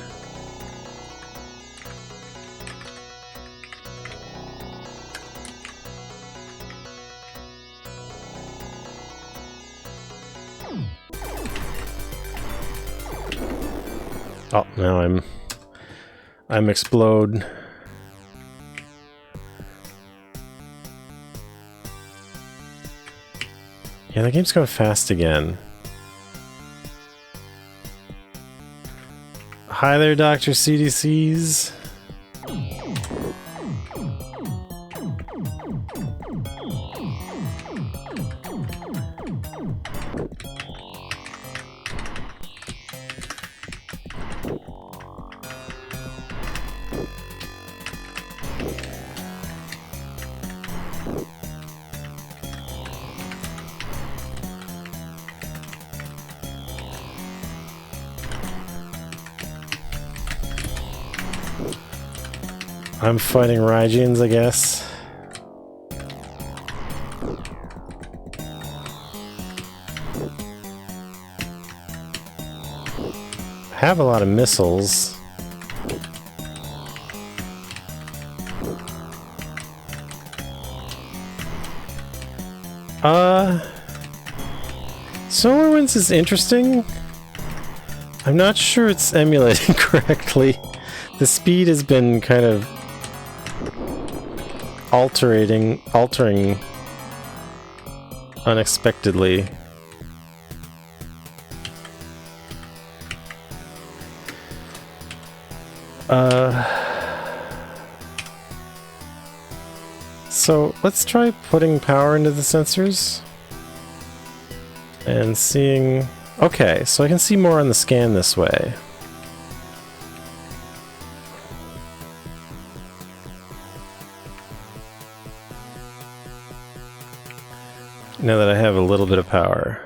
Oh, now I'm explode. Yeah, the game's going fast again. Hi there, Dr. CDCs. I'm fighting Rygians, I guess. I have a lot of missiles. SolarWinds is interesting. I'm not sure it's emulating correctly. The speed has been kind of altering unexpectedly. So let's try putting power into the sensors and seeing. Okay, so I can see more on the scan this way. Now that I have a little bit of power.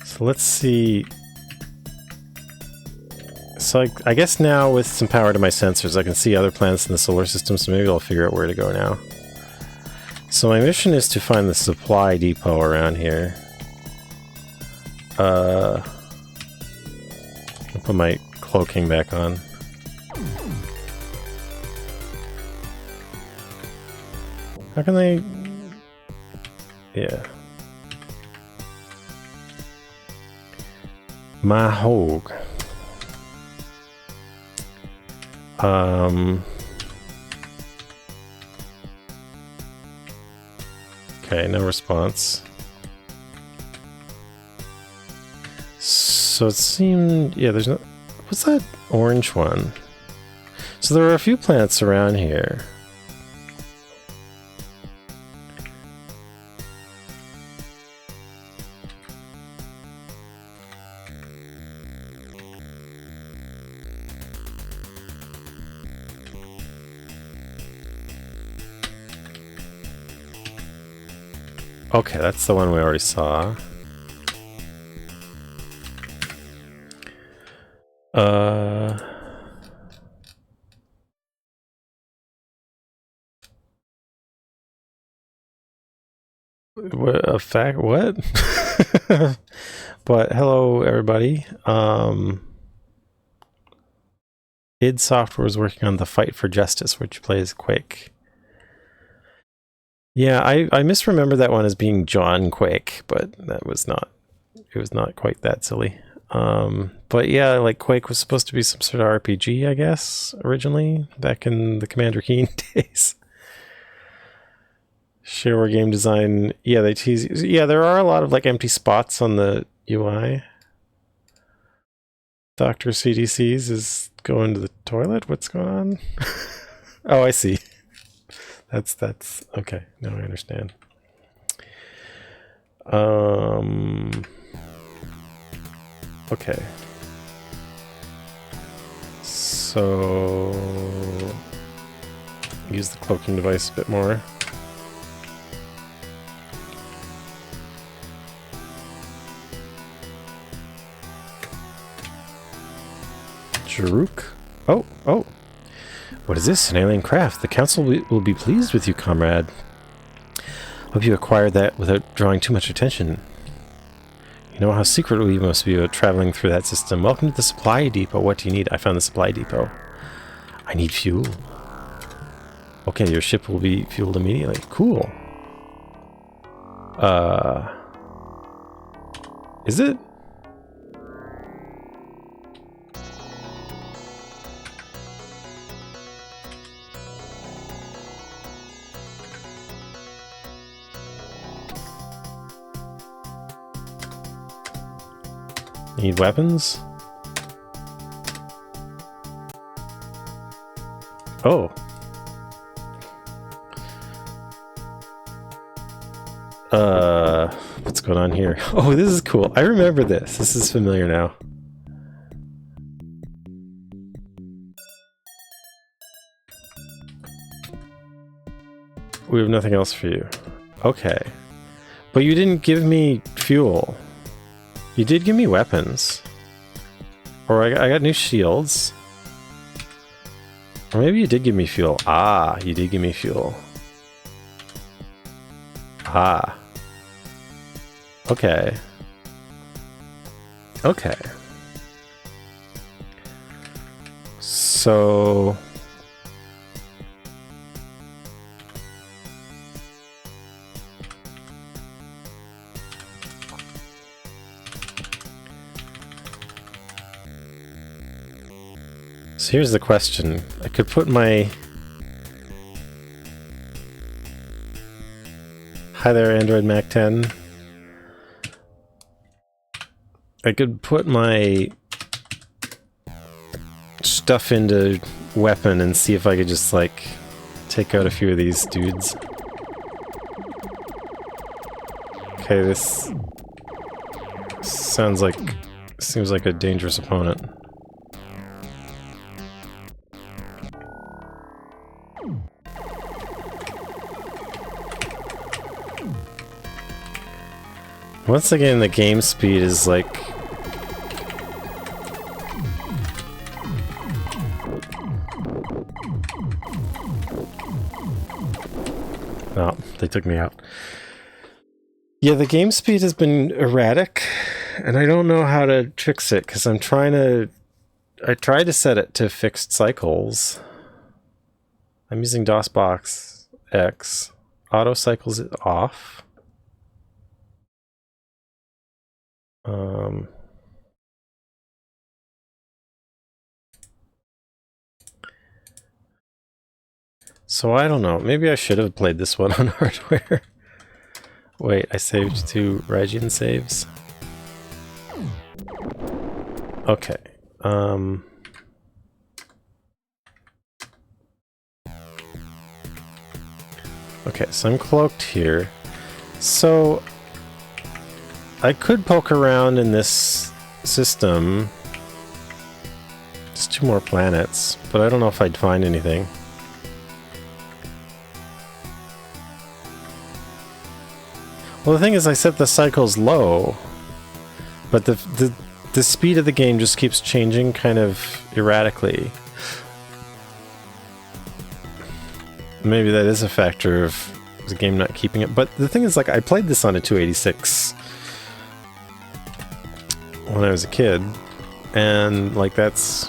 So let's see. So I guess now with some power to my sensors, I can see other planets in the solar system, so maybe I'll figure out where to go now. So my mission is to find the supply depot around here. I'll put my cloaking back on. How can they... Yeah. My hogue. Okay, no response. So it seemed... Yeah, there's no... What's that orange one? So there are a few planets around here. Okay, that's the one we already saw. A fact? What? But hello, everybody. id Software is working on The Fight for Justice, which plays Quake. Yeah, I misremember that one as being John Quake, but that was not. It was not quite that silly. But yeah, like Quake was supposed to be some sort of RPG, I guess, originally, back in the Commander Keen days. Shareware game design. Yeah, they tease. Yeah, there are a lot of like empty spots on the UI. Dr. CDCs is going to the toilet? What's going on? Oh, I see. That's okay. Now I understand. Okay. So use the cloaking device a bit more. Jaruk. Oh, oh. What is this? An alien craft. The council will be pleased with you, comrade. Hope you acquired that without drawing too much attention. You know how secret we must be about traveling through that system. Welcome to the supply depot. What do you need? I found the supply depot. I need fuel. Okay, your ship will be fueled immediately. Cool. Is it? Need weapons? Oh. What's going on here? Oh, this is cool. I remember this. This is familiar now. We have nothing else for you. Okay. But you didn't give me fuel. You did give me weapons. Or I got new shields. Or maybe you did give me fuel. Ah, you did give me fuel. Ah. Okay. Okay. So... So here's the question. I could put my... Hi there, Android Mac 10. I could put my stuff into weapon and see if I could just, like, take out a few of these dudes. Okay, this sounds like... seems like a dangerous opponent. Once again, the game speed is like... Oh, they took me out. Yeah, the game speed has been erratic, and I don't know how to fix it, because I'm trying to... I tried to set it to fixed cycles. I'm using DOSBox X. Auto cycles is off. So I don't know. Maybe I should have played this one on hardware. Wait, I saved to Rygian saves. Okay. Okay, so I'm cloaked here. So I could poke around in this system. Just 2 more planets, but I don't know if I'd find anything. Well, the thing is, I set the cycles low, but the speed of the game just keeps changing kind of erratically. Maybe that is a factor of the game not keeping it. But the thing is, like, I played this on a 286 when I was a kid, and like that's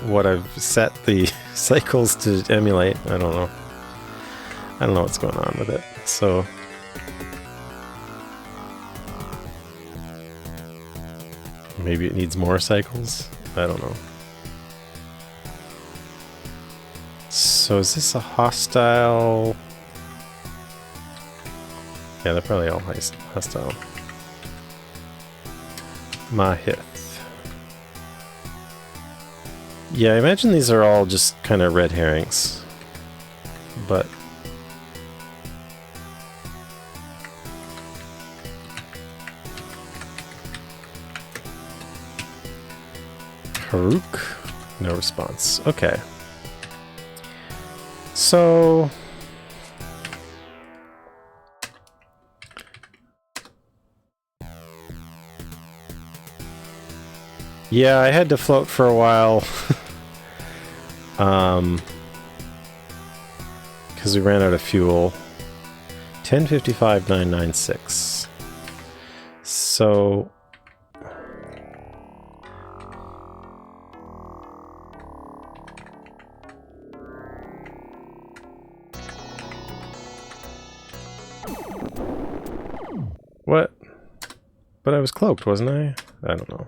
what I've set the cycles to emulate. I don't know what's going on with it. So maybe it needs more cycles? I don't know. So is this a hostile? Yeah, they're probably all hostile. Mahith. Yeah, I imagine these are all just kind of red herrings. But... Haruk? No response. Okay. So... Yeah, I had to float for a while. Because we ran out of fuel. 10:55,996. So what? But I was cloaked, wasn't I? I don't know.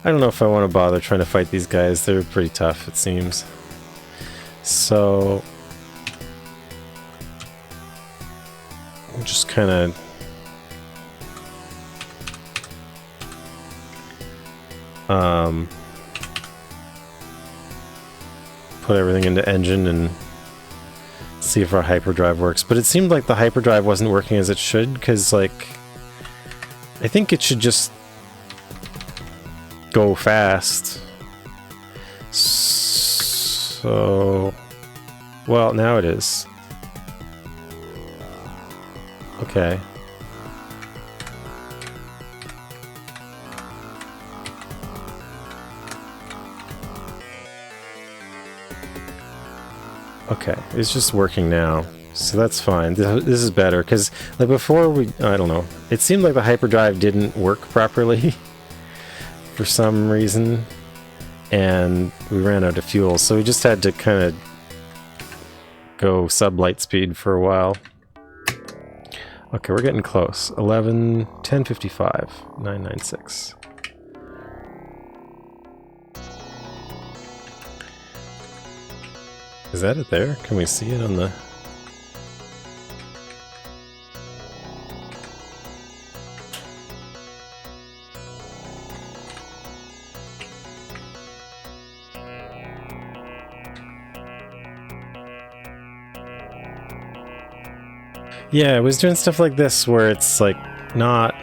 I don't know if I want to bother trying to fight these guys. They're pretty tough, it seems. So I'm just kind of put everything into engine and see if our hyperdrive works. But it seemed like the hyperdrive wasn't working as it should, because, like, I think it should just go fast. So, well, now it is. Okay. Okay, it's just working now, so that's fine. This is better, because, like, before I don't know, it seemed like the hyperdrive didn't work properly for some reason, and we ran out of fuel, so we just had to kind of go sub-light speed for a while. Okay, we're getting close. 10:55, 996. Is that it there? Can we see it on the... Yeah, it was doing stuff like this where it's like not...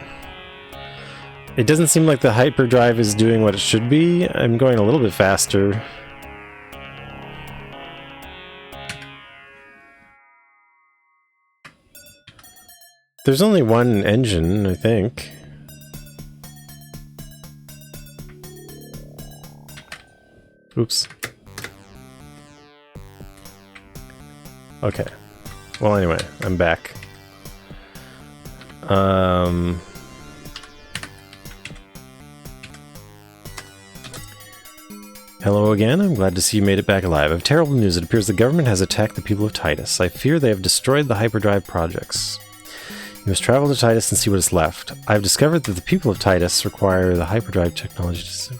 It doesn't seem like the hyperdrive is doing what it should be. I'm going a little bit faster. There's only one engine, I think. Oops. Okay. Well, anyway, I'm back. Hello again, I'm glad to see you made it back alive. I have terrible news. It appears the government has attacked the people of Titus. I fear they have destroyed the hyperdrive projects. You must travel to Titus and see what is left. I have discovered that the people of Titus require the hyperdrive technology to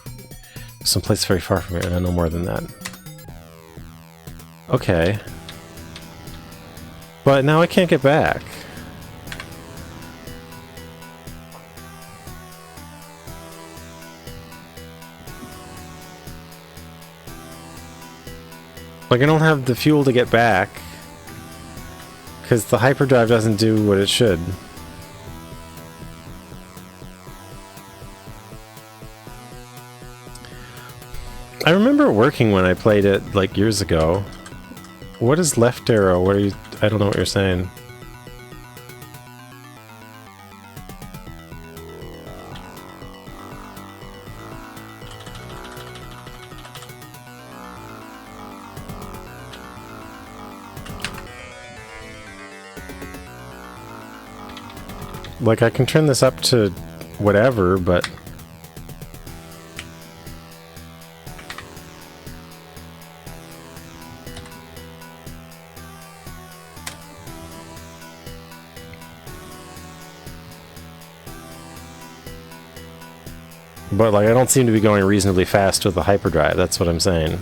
someplace very far from here, and I know more than that. Okay. But now I can't get back. Like, I don't have the fuel to get back. Because the hyperdrive doesn't do what it should. I remember it working when I played it, like, years ago. What is left arrow? What are you... I don't know what you're saying. Like, I can turn this up to whatever, but... But, like, I don't seem to be going reasonably fast with the hyperdrive, that's what I'm saying.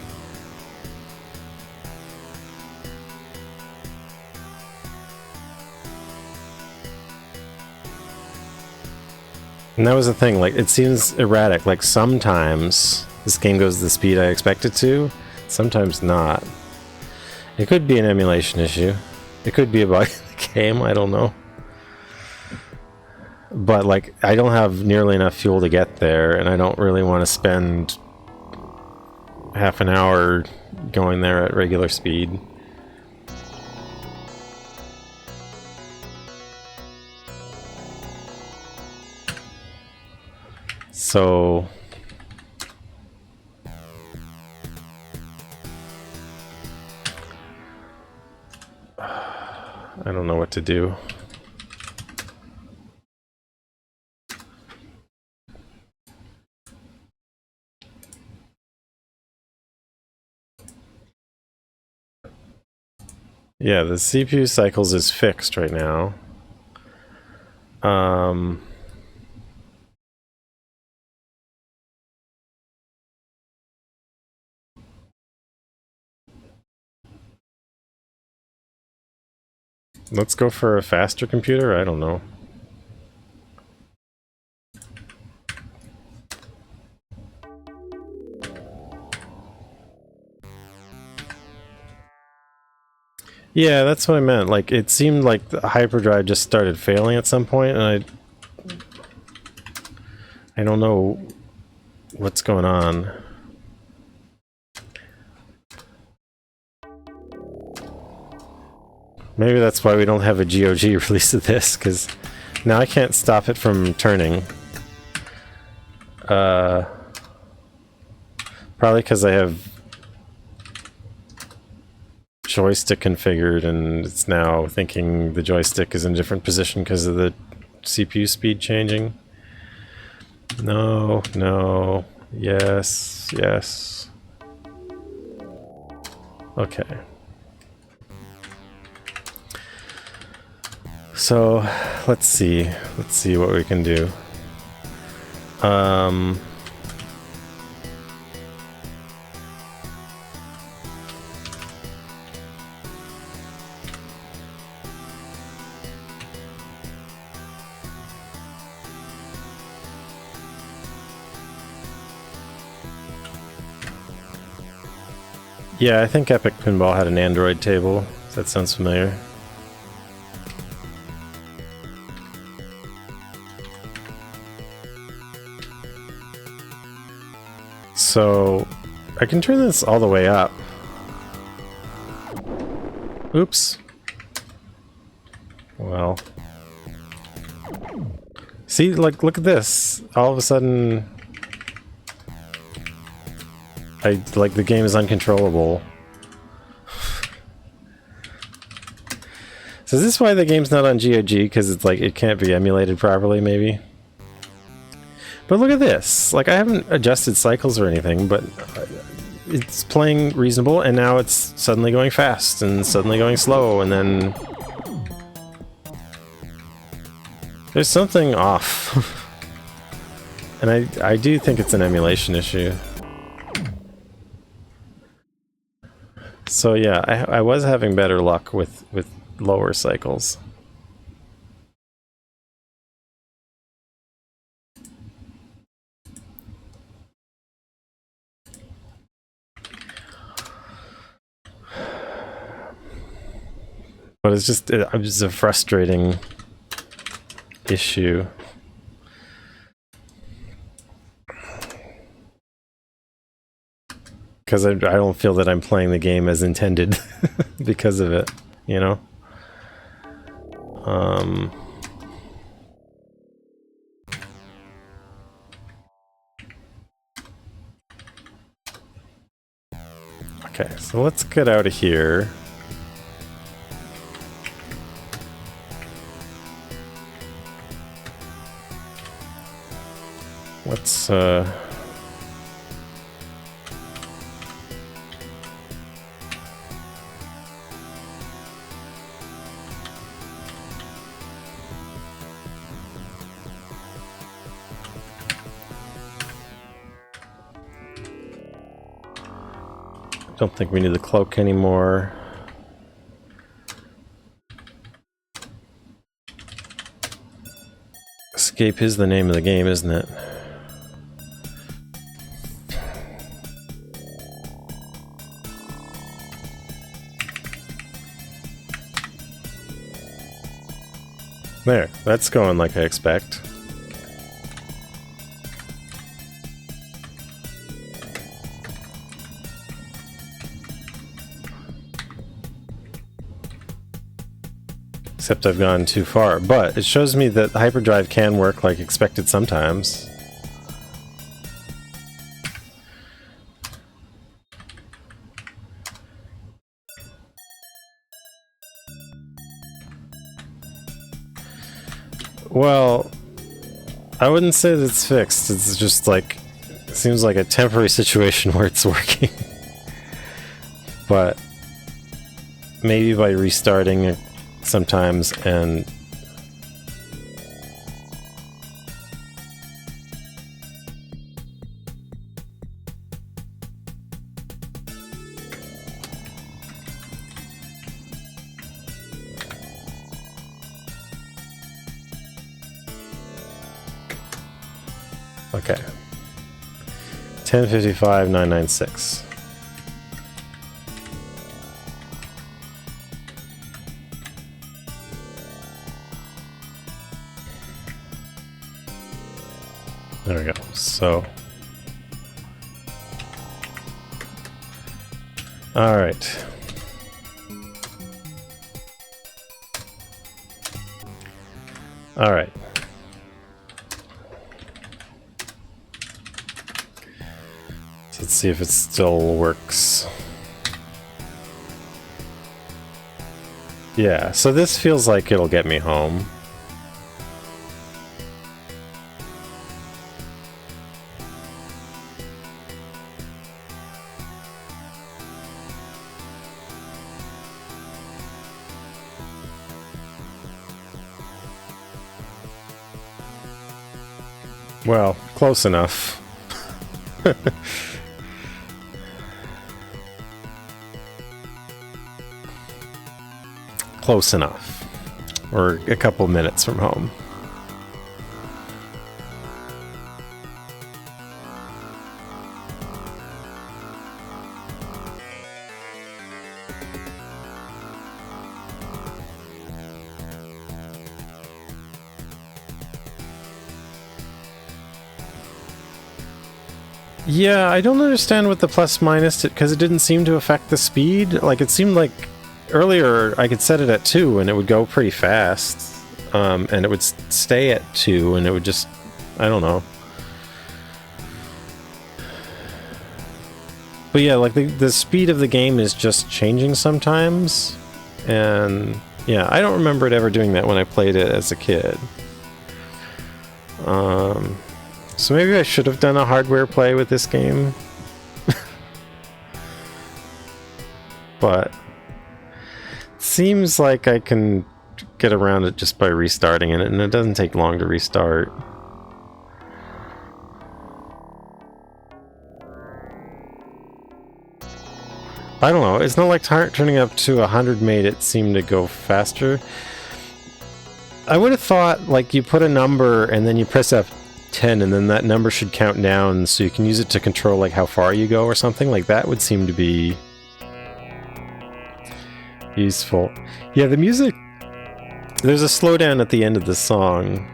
And that was the thing, like, it seems erratic. Like, sometimes this game goes at the speed I expect it to, sometimes not. It could be an emulation issue. It could be a bug in the game, I don't know. But, like, I don't have nearly enough fuel to get there, and I don't really want to spend half an hour going there at regular speed. So, I don't know what to do. Yeah, the CPU cycles is fixed right now. Let's go for a faster computer? I don't know. Yeah, that's what I meant. Like, it seemed like the hyperdrive just started failing at some point, and I don't know what's going on. Maybe that's why we don't have a GOG release of this, because now I can't stop it from turning. Probably because I have joystick configured, and it's now thinking the joystick is in a different position because of the CPU speed changing. No, no, yes, yes. Okay. So, let's see what we can do. Yeah, I think Epic Pinball had an Android table. If that sounds familiar. So, I can turn this all the way up. Oops. Well. See, like, look at this. All of a sudden, like, the game is uncontrollable. So is this why the game's not on GOG? Because it's like, it can't be emulated properly, maybe? But look at this. Like, I haven't adjusted cycles or anything, but it's playing reasonable, and now it's suddenly going fast, and suddenly going slow, and then... There's something off. And I do think it's an emulation issue. So yeah, I was having better luck with lower cycles. But it's just a frustrating issue. Because I don't feel that I'm playing the game as intended because of it, you know? Okay, so let's get out of here. Let's, don't think we need the cloak anymore. Escape is the name of the game, isn't it? There, that's going like I expect. Except I've gone too far. But it shows me that hyperdrive can work like expected sometimes. Well, I wouldn't say that it's fixed. It's just like, it seems like a temporary situation where it's working. But maybe by restarting it sometimes and... Okay. 1055,996. There we go. So, all right. All right. So let's see if it still works. Yeah, so this feels like it'll get me home. Well, close enough. Close enough. We're a couple minutes from home. Yeah, I don't understand what the plus minus did, because it didn't seem to affect the speed. Like, it seemed like earlier I could set it at 2 and it would go pretty fast. And it would stay at 2 and it would just... I don't know. But yeah, like, the speed of the game is just changing sometimes. And yeah, I don't remember it ever doing that when I played it as a kid. So maybe I should have done a hardware play with this game. But it seems like I can get around it just by restarting it, and it doesn't take long to restart. I don't know, it's not like turning up to 100 made it seem to go faster. I would have thought, like, you put a number and then you press F10 and then that number should count down so you can use it to control, like, how far you go or something. Like, that would seem to be useful. Yeah, the music... There's a slowdown at the end of the song.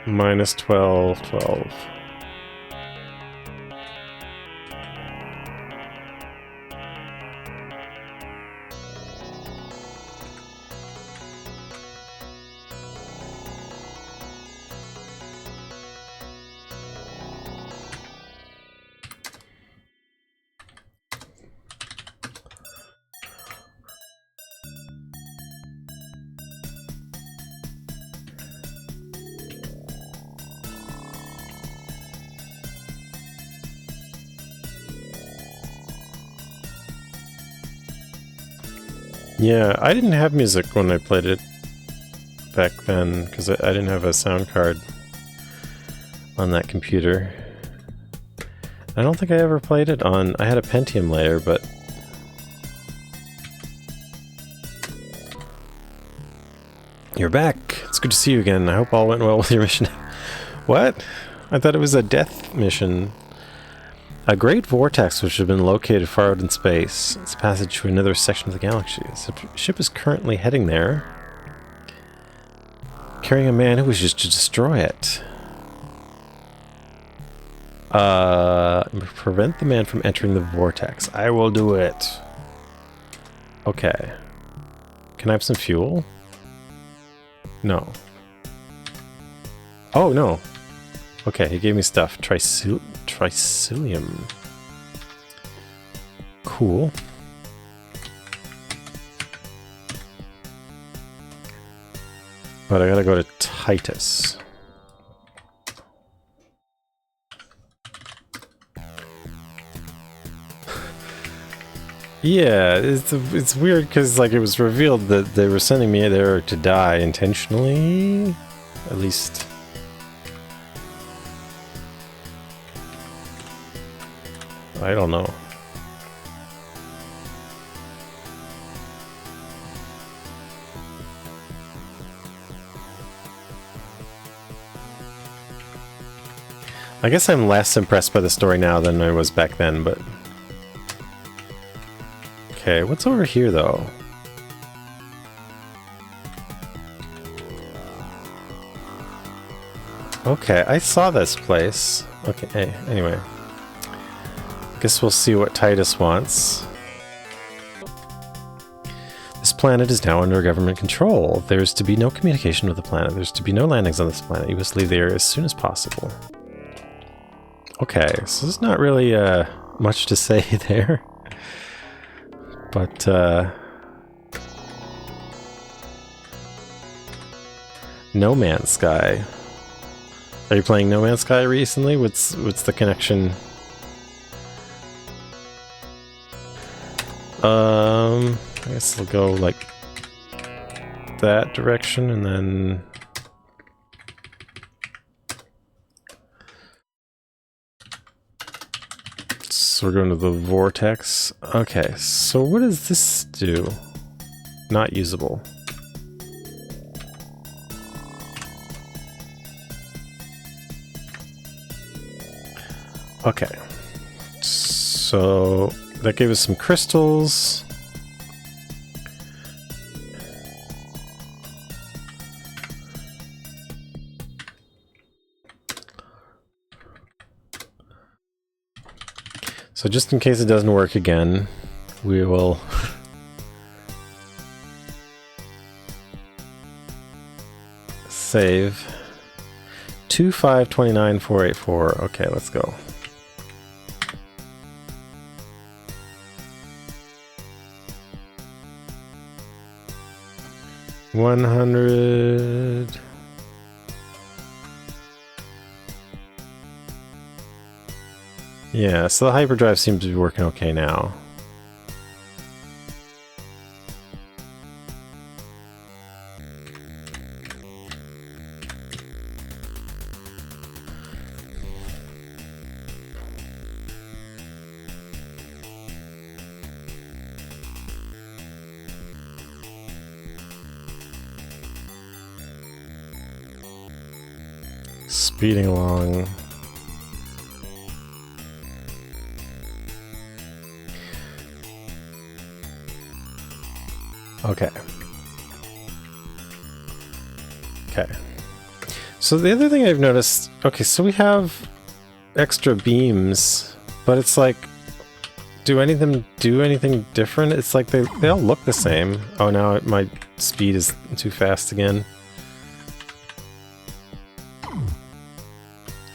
Minus 12, 12. Yeah, I didn't have music when I played it back then, because I didn't have a sound card on that computer. I don't think I ever played it on... I had a Pentium later, but... You're back! It's good to see you again. I hope all went well with your mission. What? I thought it was a death mission. A great vortex which has been located far out in space. It's a passage to another section of the galaxy. The ship is currently heading there, carrying a man who wishes to destroy it. Prevent the man from entering the vortex. I will do it. Okay. Can I have some fuel? No. Oh, no. Okay, he gave me stuff. Tricilium. cool. But I gotta go to Titus. Yeah, it's weird because like it was revealed that they were sending me there to die intentionally, at least. I don't know. I guess I'm less impressed by the story now than I was back then, but... Okay, what's over here, though? Okay, I saw this place. Okay, hey, anyway. Guess we'll see what Titus wants. This planet is now under government control. There's to be no communication with the planet. There's to be no landings on this planet. You must leave the area as soon as possible. Okay, so there's not really much to say there. But, No Man's Sky. Are you playing No Man's Sky recently? What's the connection? I guess I'll go like that direction and then... So we're going to the vortex. Okay, so what does this do? Not usable. Okay. So that gave us some crystals. So just in case it doesn't work again, we will save 2529484. Okay, let's go. $100. Yeah, so the hyperdrive seems to be working okay now. Speeding along. Okay. Okay. So the other thing I've noticed, okay, so we have extra beams, but it's like, do anything different? It's like they all look the same. Oh, now my speed is too fast again.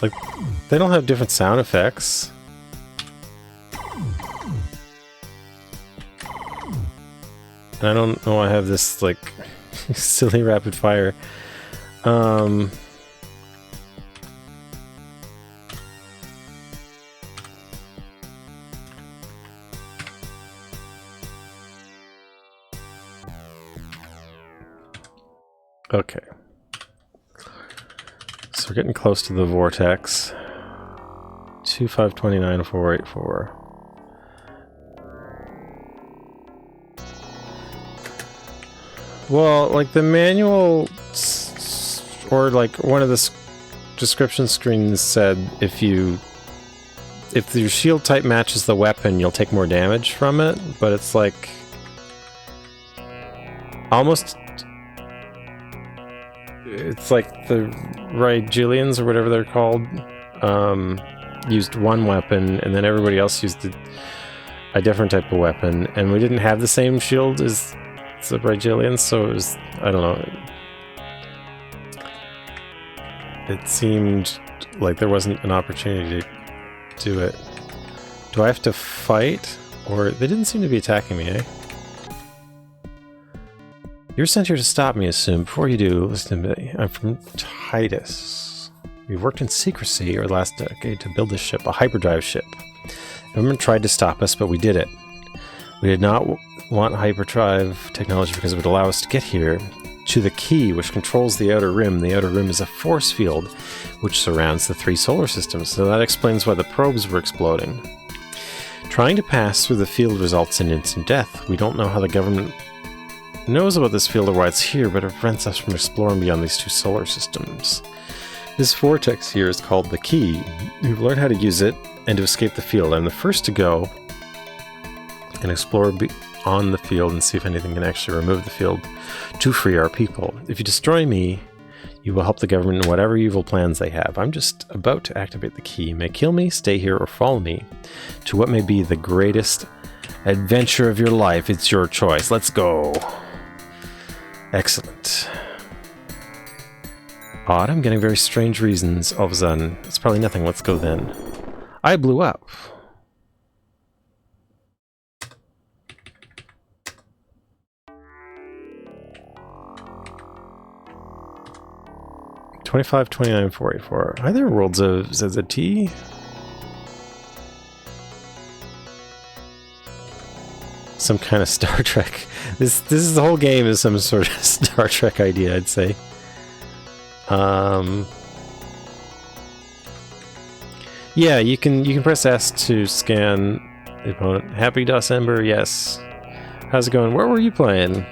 Like, they don't have different sound effects. And I don't know, I have this, like, silly rapid fire. Okay. So we're getting close to the vortex. 2529484. Well, like the manual or like one of the description screens said if your shield type matches the weapon, you'll take more damage from it, but it's like almost, it's like the Rigelians or whatever they're called used one weapon and then everybody else used a different type of weapon, and we didn't have the same shield as the Rigelians, so it was, I don't know, it seemed like there wasn't an opportunity to do it. Do I have to fight? Or they didn't seem to be attacking me, eh? You're sent here to stop me, assume. Before you do, listen to me. I'm from Titus. We worked in secrecy over the last decade to build this ship, a hyperdrive ship. The government tried to stop us, but we did it. We did not want hyperdrive technology because it would allow us to get here to the key which controls the outer rim. The outer rim is a force field which surrounds the 3 solar systems, so that explains why the probes were exploding. Trying to pass through the field results in instant death. We don't know how the government knows about this field or why it's here, but it prevents us from exploring beyond these 2 solar systems. This vortex here is called the key. We've learned how to use it and to escape the field. I'm the first to go and explore on the field and see if anything can actually remove the field to free our people. If you destroy me, you will help the government in whatever evil plans they have. I'm just about to activate the key. You may kill me, stay here, or follow me to what may be the greatest adventure of your life. It's your choice. Let's go. Excellent. Odd, I'm getting very strange reasons all of a sudden. It's probably nothing. Let's go then. I blew up. $25, $29, $44. Are there worlds of ZZT? Some kind of Star Trek. This is the whole game is some sort of Star Trek idea, I'd say. Yeah, you can press S to scan the opponent. Happy December, yes. How's it going? Where were you playing?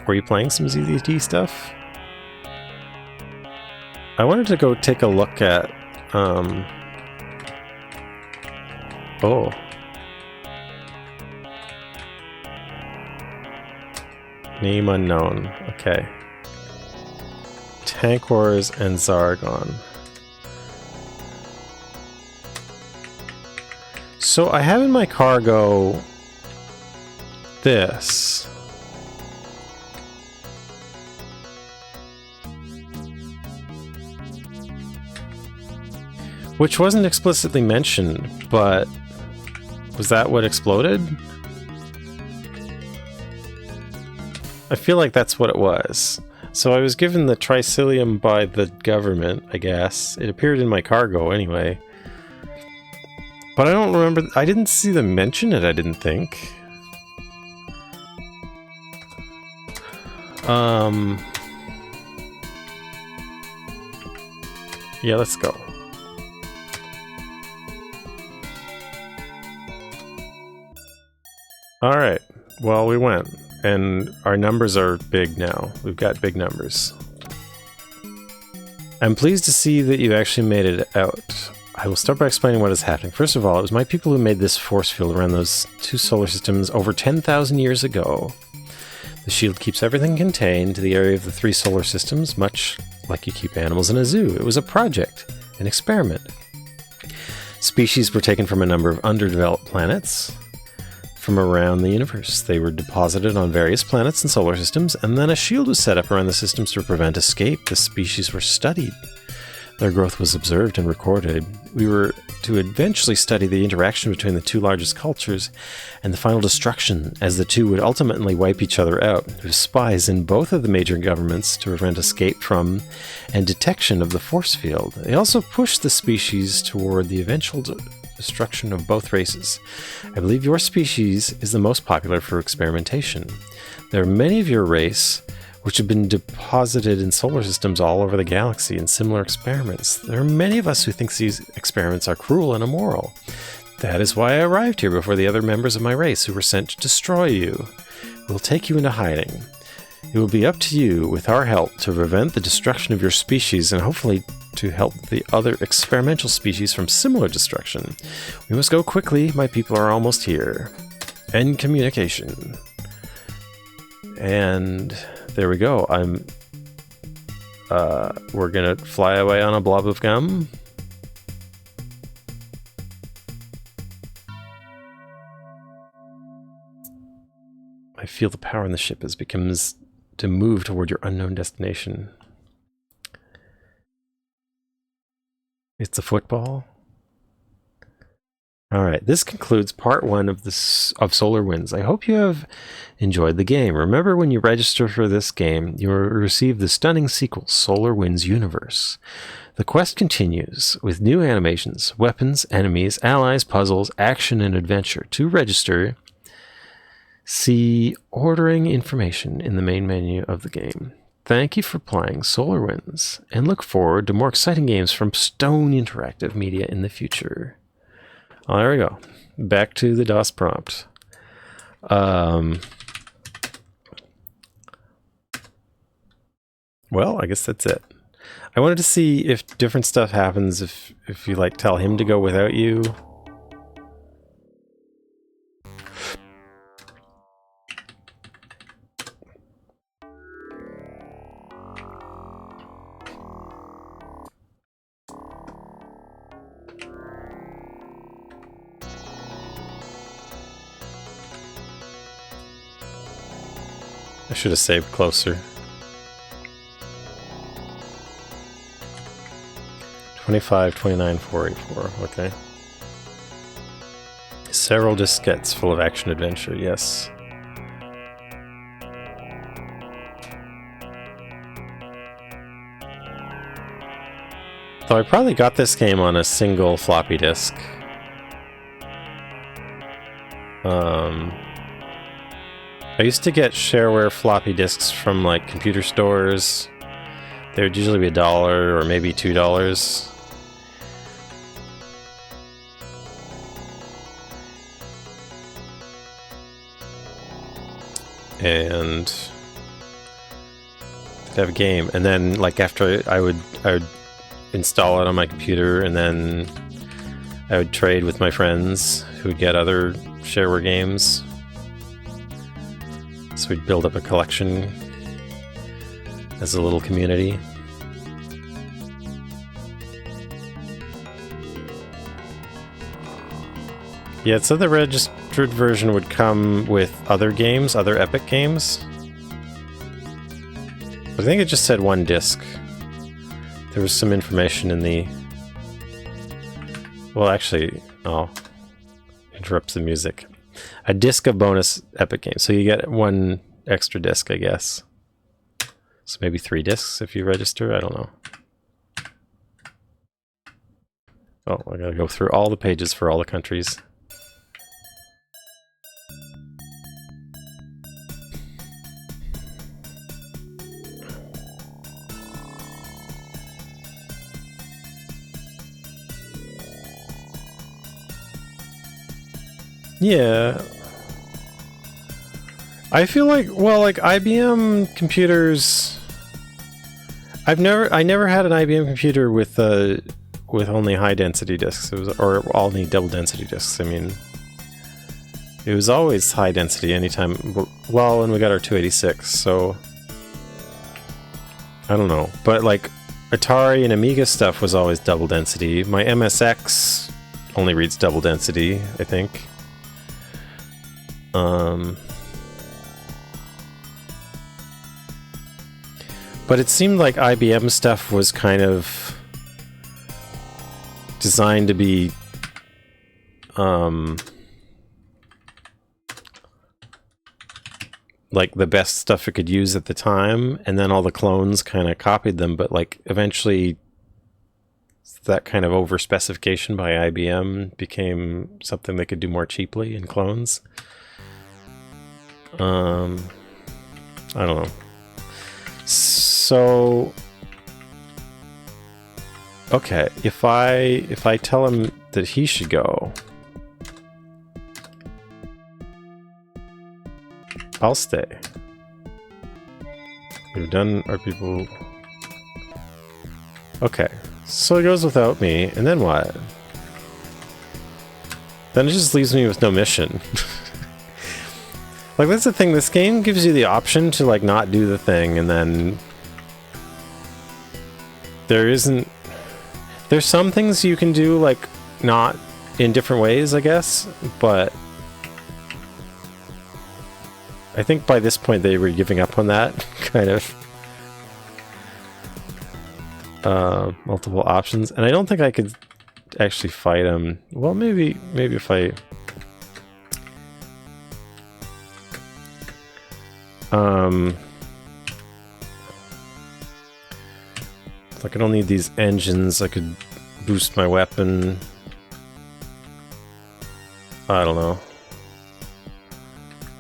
Were you playing some ZZT stuff? I wanted to go take a look at, oh. Name unknown. Okay. Tank Wars and Zargon. So I have in my cargo this. Which wasn't explicitly mentioned, but was that what exploded? I feel like that's what it was. So I was given the tricilium by the government, I guess. It appeared in my cargo anyway. But I don't remember, I didn't see them mention it, I didn't think. Yeah, let's go. Alright, well we went. And our numbers are big now. We've got big numbers. I'm pleased to see that you actually made it out. I will start by explaining what is happening. First of all, it was my people who made this force field around those 2 solar systems over 10,000 years ago. The shield keeps everything contained to the area of the 3 solar systems, much like you keep animals in a zoo. It was a project, an experiment. Species were taken from a number of underdeveloped planets from around the universe. They were deposited on various planets and solar systems, and then a shield was set up around the systems to prevent escape. The species were studied. Their growth was observed and recorded. We were to eventually study the interaction between the 2 largest cultures and the final destruction, as the 2 would ultimately wipe each other out. There were spies in both of the major governments to prevent escape from and detection of the force field. They also pushed the species toward the eventual destruction of both races. I believe your species is the most popular for experimentation. There are many of your race which have been deposited in solar systems all over the galaxy in similar experiments. There are many of us who think these experiments are cruel and immoral. That is why I arrived here before the other members of my race who were sent to destroy you. We'll take you into hiding. It will be up to you, with our help, to prevent the destruction of your species and hopefully to help the other experimental species from similar destruction. We must go quickly. My people are almost here. End communication. And there we go. We're gonna fly away on a blob of gum. I feel the power in the ship as it becomes to move toward your unknown destination. It's a football. All right, this concludes part 1 of Solar Winds. I hope you have enjoyed the game. Remember, when you register for this game, you will receive the stunning sequel, Solar Winds Universe. The quest continues with new animations, weapons, enemies, allies, puzzles, action, and adventure. To register, see ordering information in the main menu of the game. Thank you for playing Solar Winds, and look forward to more exciting games from Stone Interactive Media in the future. Oh, there we go. Back to the DOS prompt. Well, I guess that's it. I wanted to see if different stuff happens if you like tell him to go without you. I should have saved closer. 25, 29, 484. Okay. Several diskettes full of action adventure. Yes. Though I probably got this game on a single floppy disk. I used to get shareware floppy disks from like computer stores. They would usually be $1 or maybe $2. And to have a game, and then like after I would install it on my computer, and then I would trade with my friends who would get other shareware games. So we'd build up a collection as a little community. Yeah, so the registered version would come with other games, other Epic games. I think it just said 1 disc. There was some information in the... Well, actually, oh, interrupts the music. A disc of bonus Epic games. So you get 1 extra disc, I guess. So maybe 3 discs if you register. I don't know. Oh, I gotta go through all the pages for all the countries. Yeah. I feel like, well, like IBM computers, I never had an IBM computer with only high density disks. It was, or only double density disks. I mean, it was always high density anytime, well, when we got our 286, so I don't know. But like Atari and Amiga stuff was always double density. My MSX only reads double density, I think. But it seemed like IBM stuff was kind of designed to be like the best stuff it could use at the time, and then all the clones kind of copied them, but like eventually that kind of over specification by IBM became something they could do more cheaply in clones. I don't know. So, okay, if I tell him that he should go, I'll stay. We've done our people. Okay, so it goes without me, and then what? Then it just leaves me with no mission. Like, that's the thing, this game gives you the option to, like, not do the thing, and then there's some things you can do, like, not in different ways, I guess, but I think by this point they were giving up on that, kind of. Multiple options, and I don't think I could actually fight him. Well, maybe if I... Like I don't need these engines. I could boost my weapon. I don't know.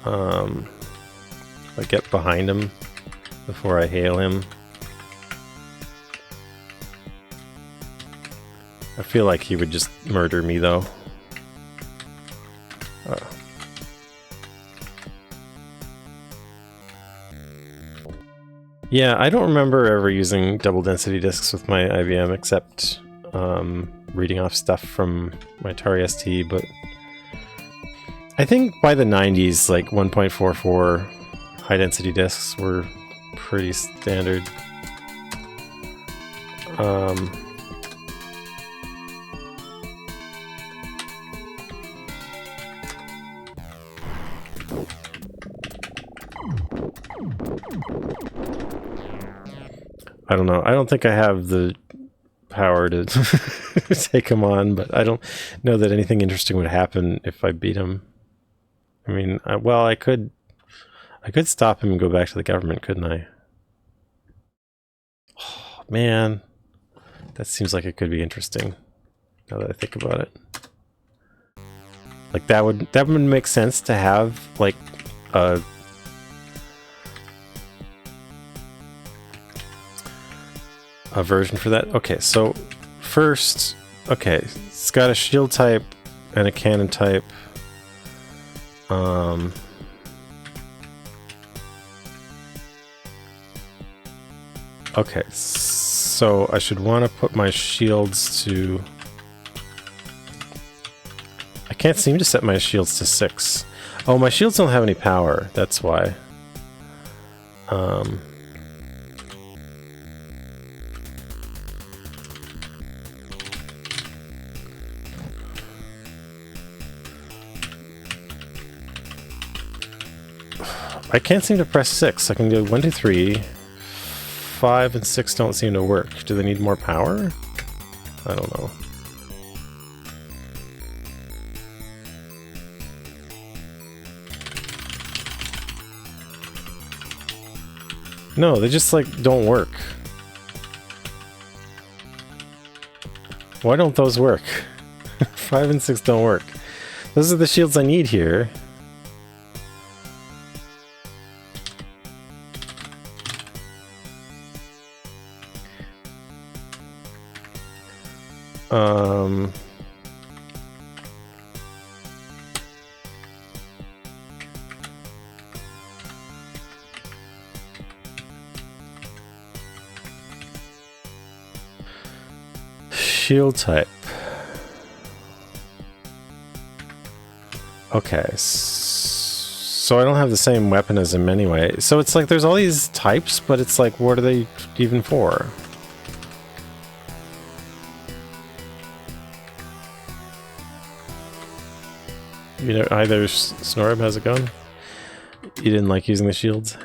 I get behind him before I hail him. I feel like he would just murder me though. Yeah, I don't remember ever using double density disks with my IBM except reading off stuff from my Atari ST, but I think by the 90s, like 1.44 high density disks were pretty standard. I don't know. I don't think I have the power to take him on, but I don't know that anything interesting would happen if I beat him. I mean, well, I could stop him and go back to the government, couldn't I? Oh, man, that seems like it could be interesting. Now that I think about it, like that would make sense to have like a version for that. Okay, so first, okay, it's got a shield type and a cannon type. Okay, so I should want to put my shields to... I can't seem to set my shields to 6. Oh, my shields don't have any power, that's why. I can't seem to press 6. I can do 1, 2, 3. 5 and 6 don't seem to work. Do they need more power? I don't know. No, they just like don't work. Why don't those work? 5 and 6 don't work. Those are the shields I need here. Shield type. Okay, so I don't have the same weapon as him anyway. So it's like there's all these types, but it's like, what are they even for? You know, either Snorb has a gun. You didn't like using the shields?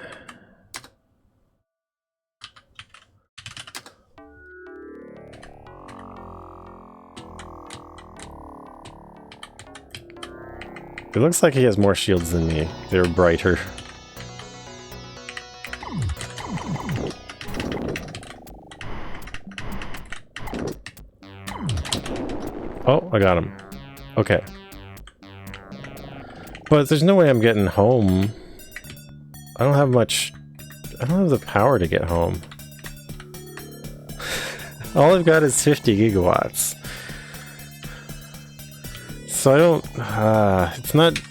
It looks like he has more shields than me. They're brighter. Oh, I got him. Okay. But there's no way I'm getting home. I don't have much... I don't have the power to get home. All I've got is 50 gigawatts. So I don't... it's not...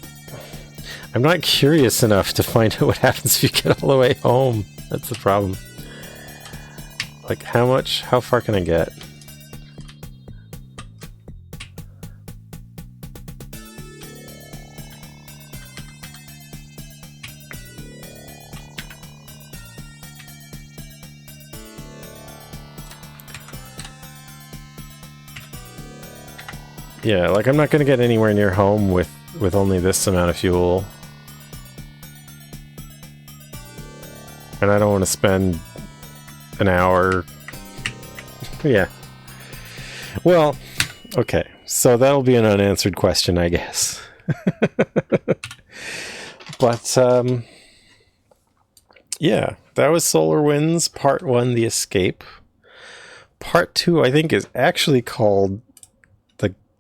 I'm not curious enough to find out what happens if you get all the way home. That's the problem. Like, how much? How far can I get? Yeah, like I'm not going to get anywhere near home with only this amount of fuel. And I don't want to spend an hour... Yeah. Well, Okay, so that'll be an unanswered question, I guess. But, yeah, that was Solar Winds Part 1, The Escape. Part 2, I think, is actually called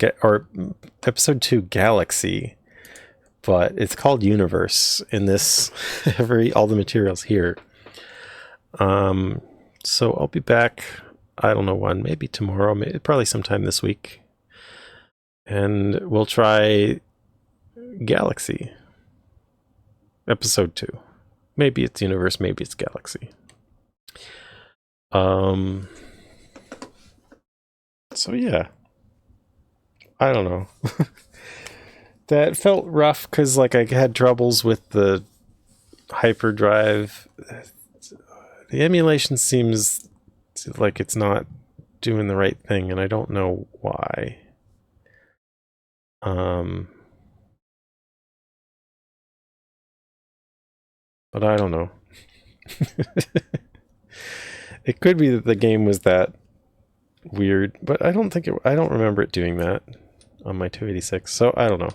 Episode 2, Galaxy, but it's called Universe in this, all the materials here. So I'll be back, I don't know when, maybe tomorrow, probably sometime this week. And we'll try Galaxy, Episode 2. Maybe it's Universe, maybe it's Galaxy. So yeah, I don't know. That felt rough because like I had troubles with the hyperdrive. The emulation seems like it's not doing the right thing, and I don't know why. But I don't know. It could be that the game was that weird, but I don't remember it doing that on my 286, so I don't know.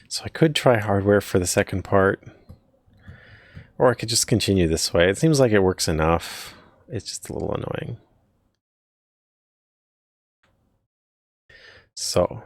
So I could try hardware for the second part, or I could just continue this way. It seems like it works enough. It's just a little annoying. So,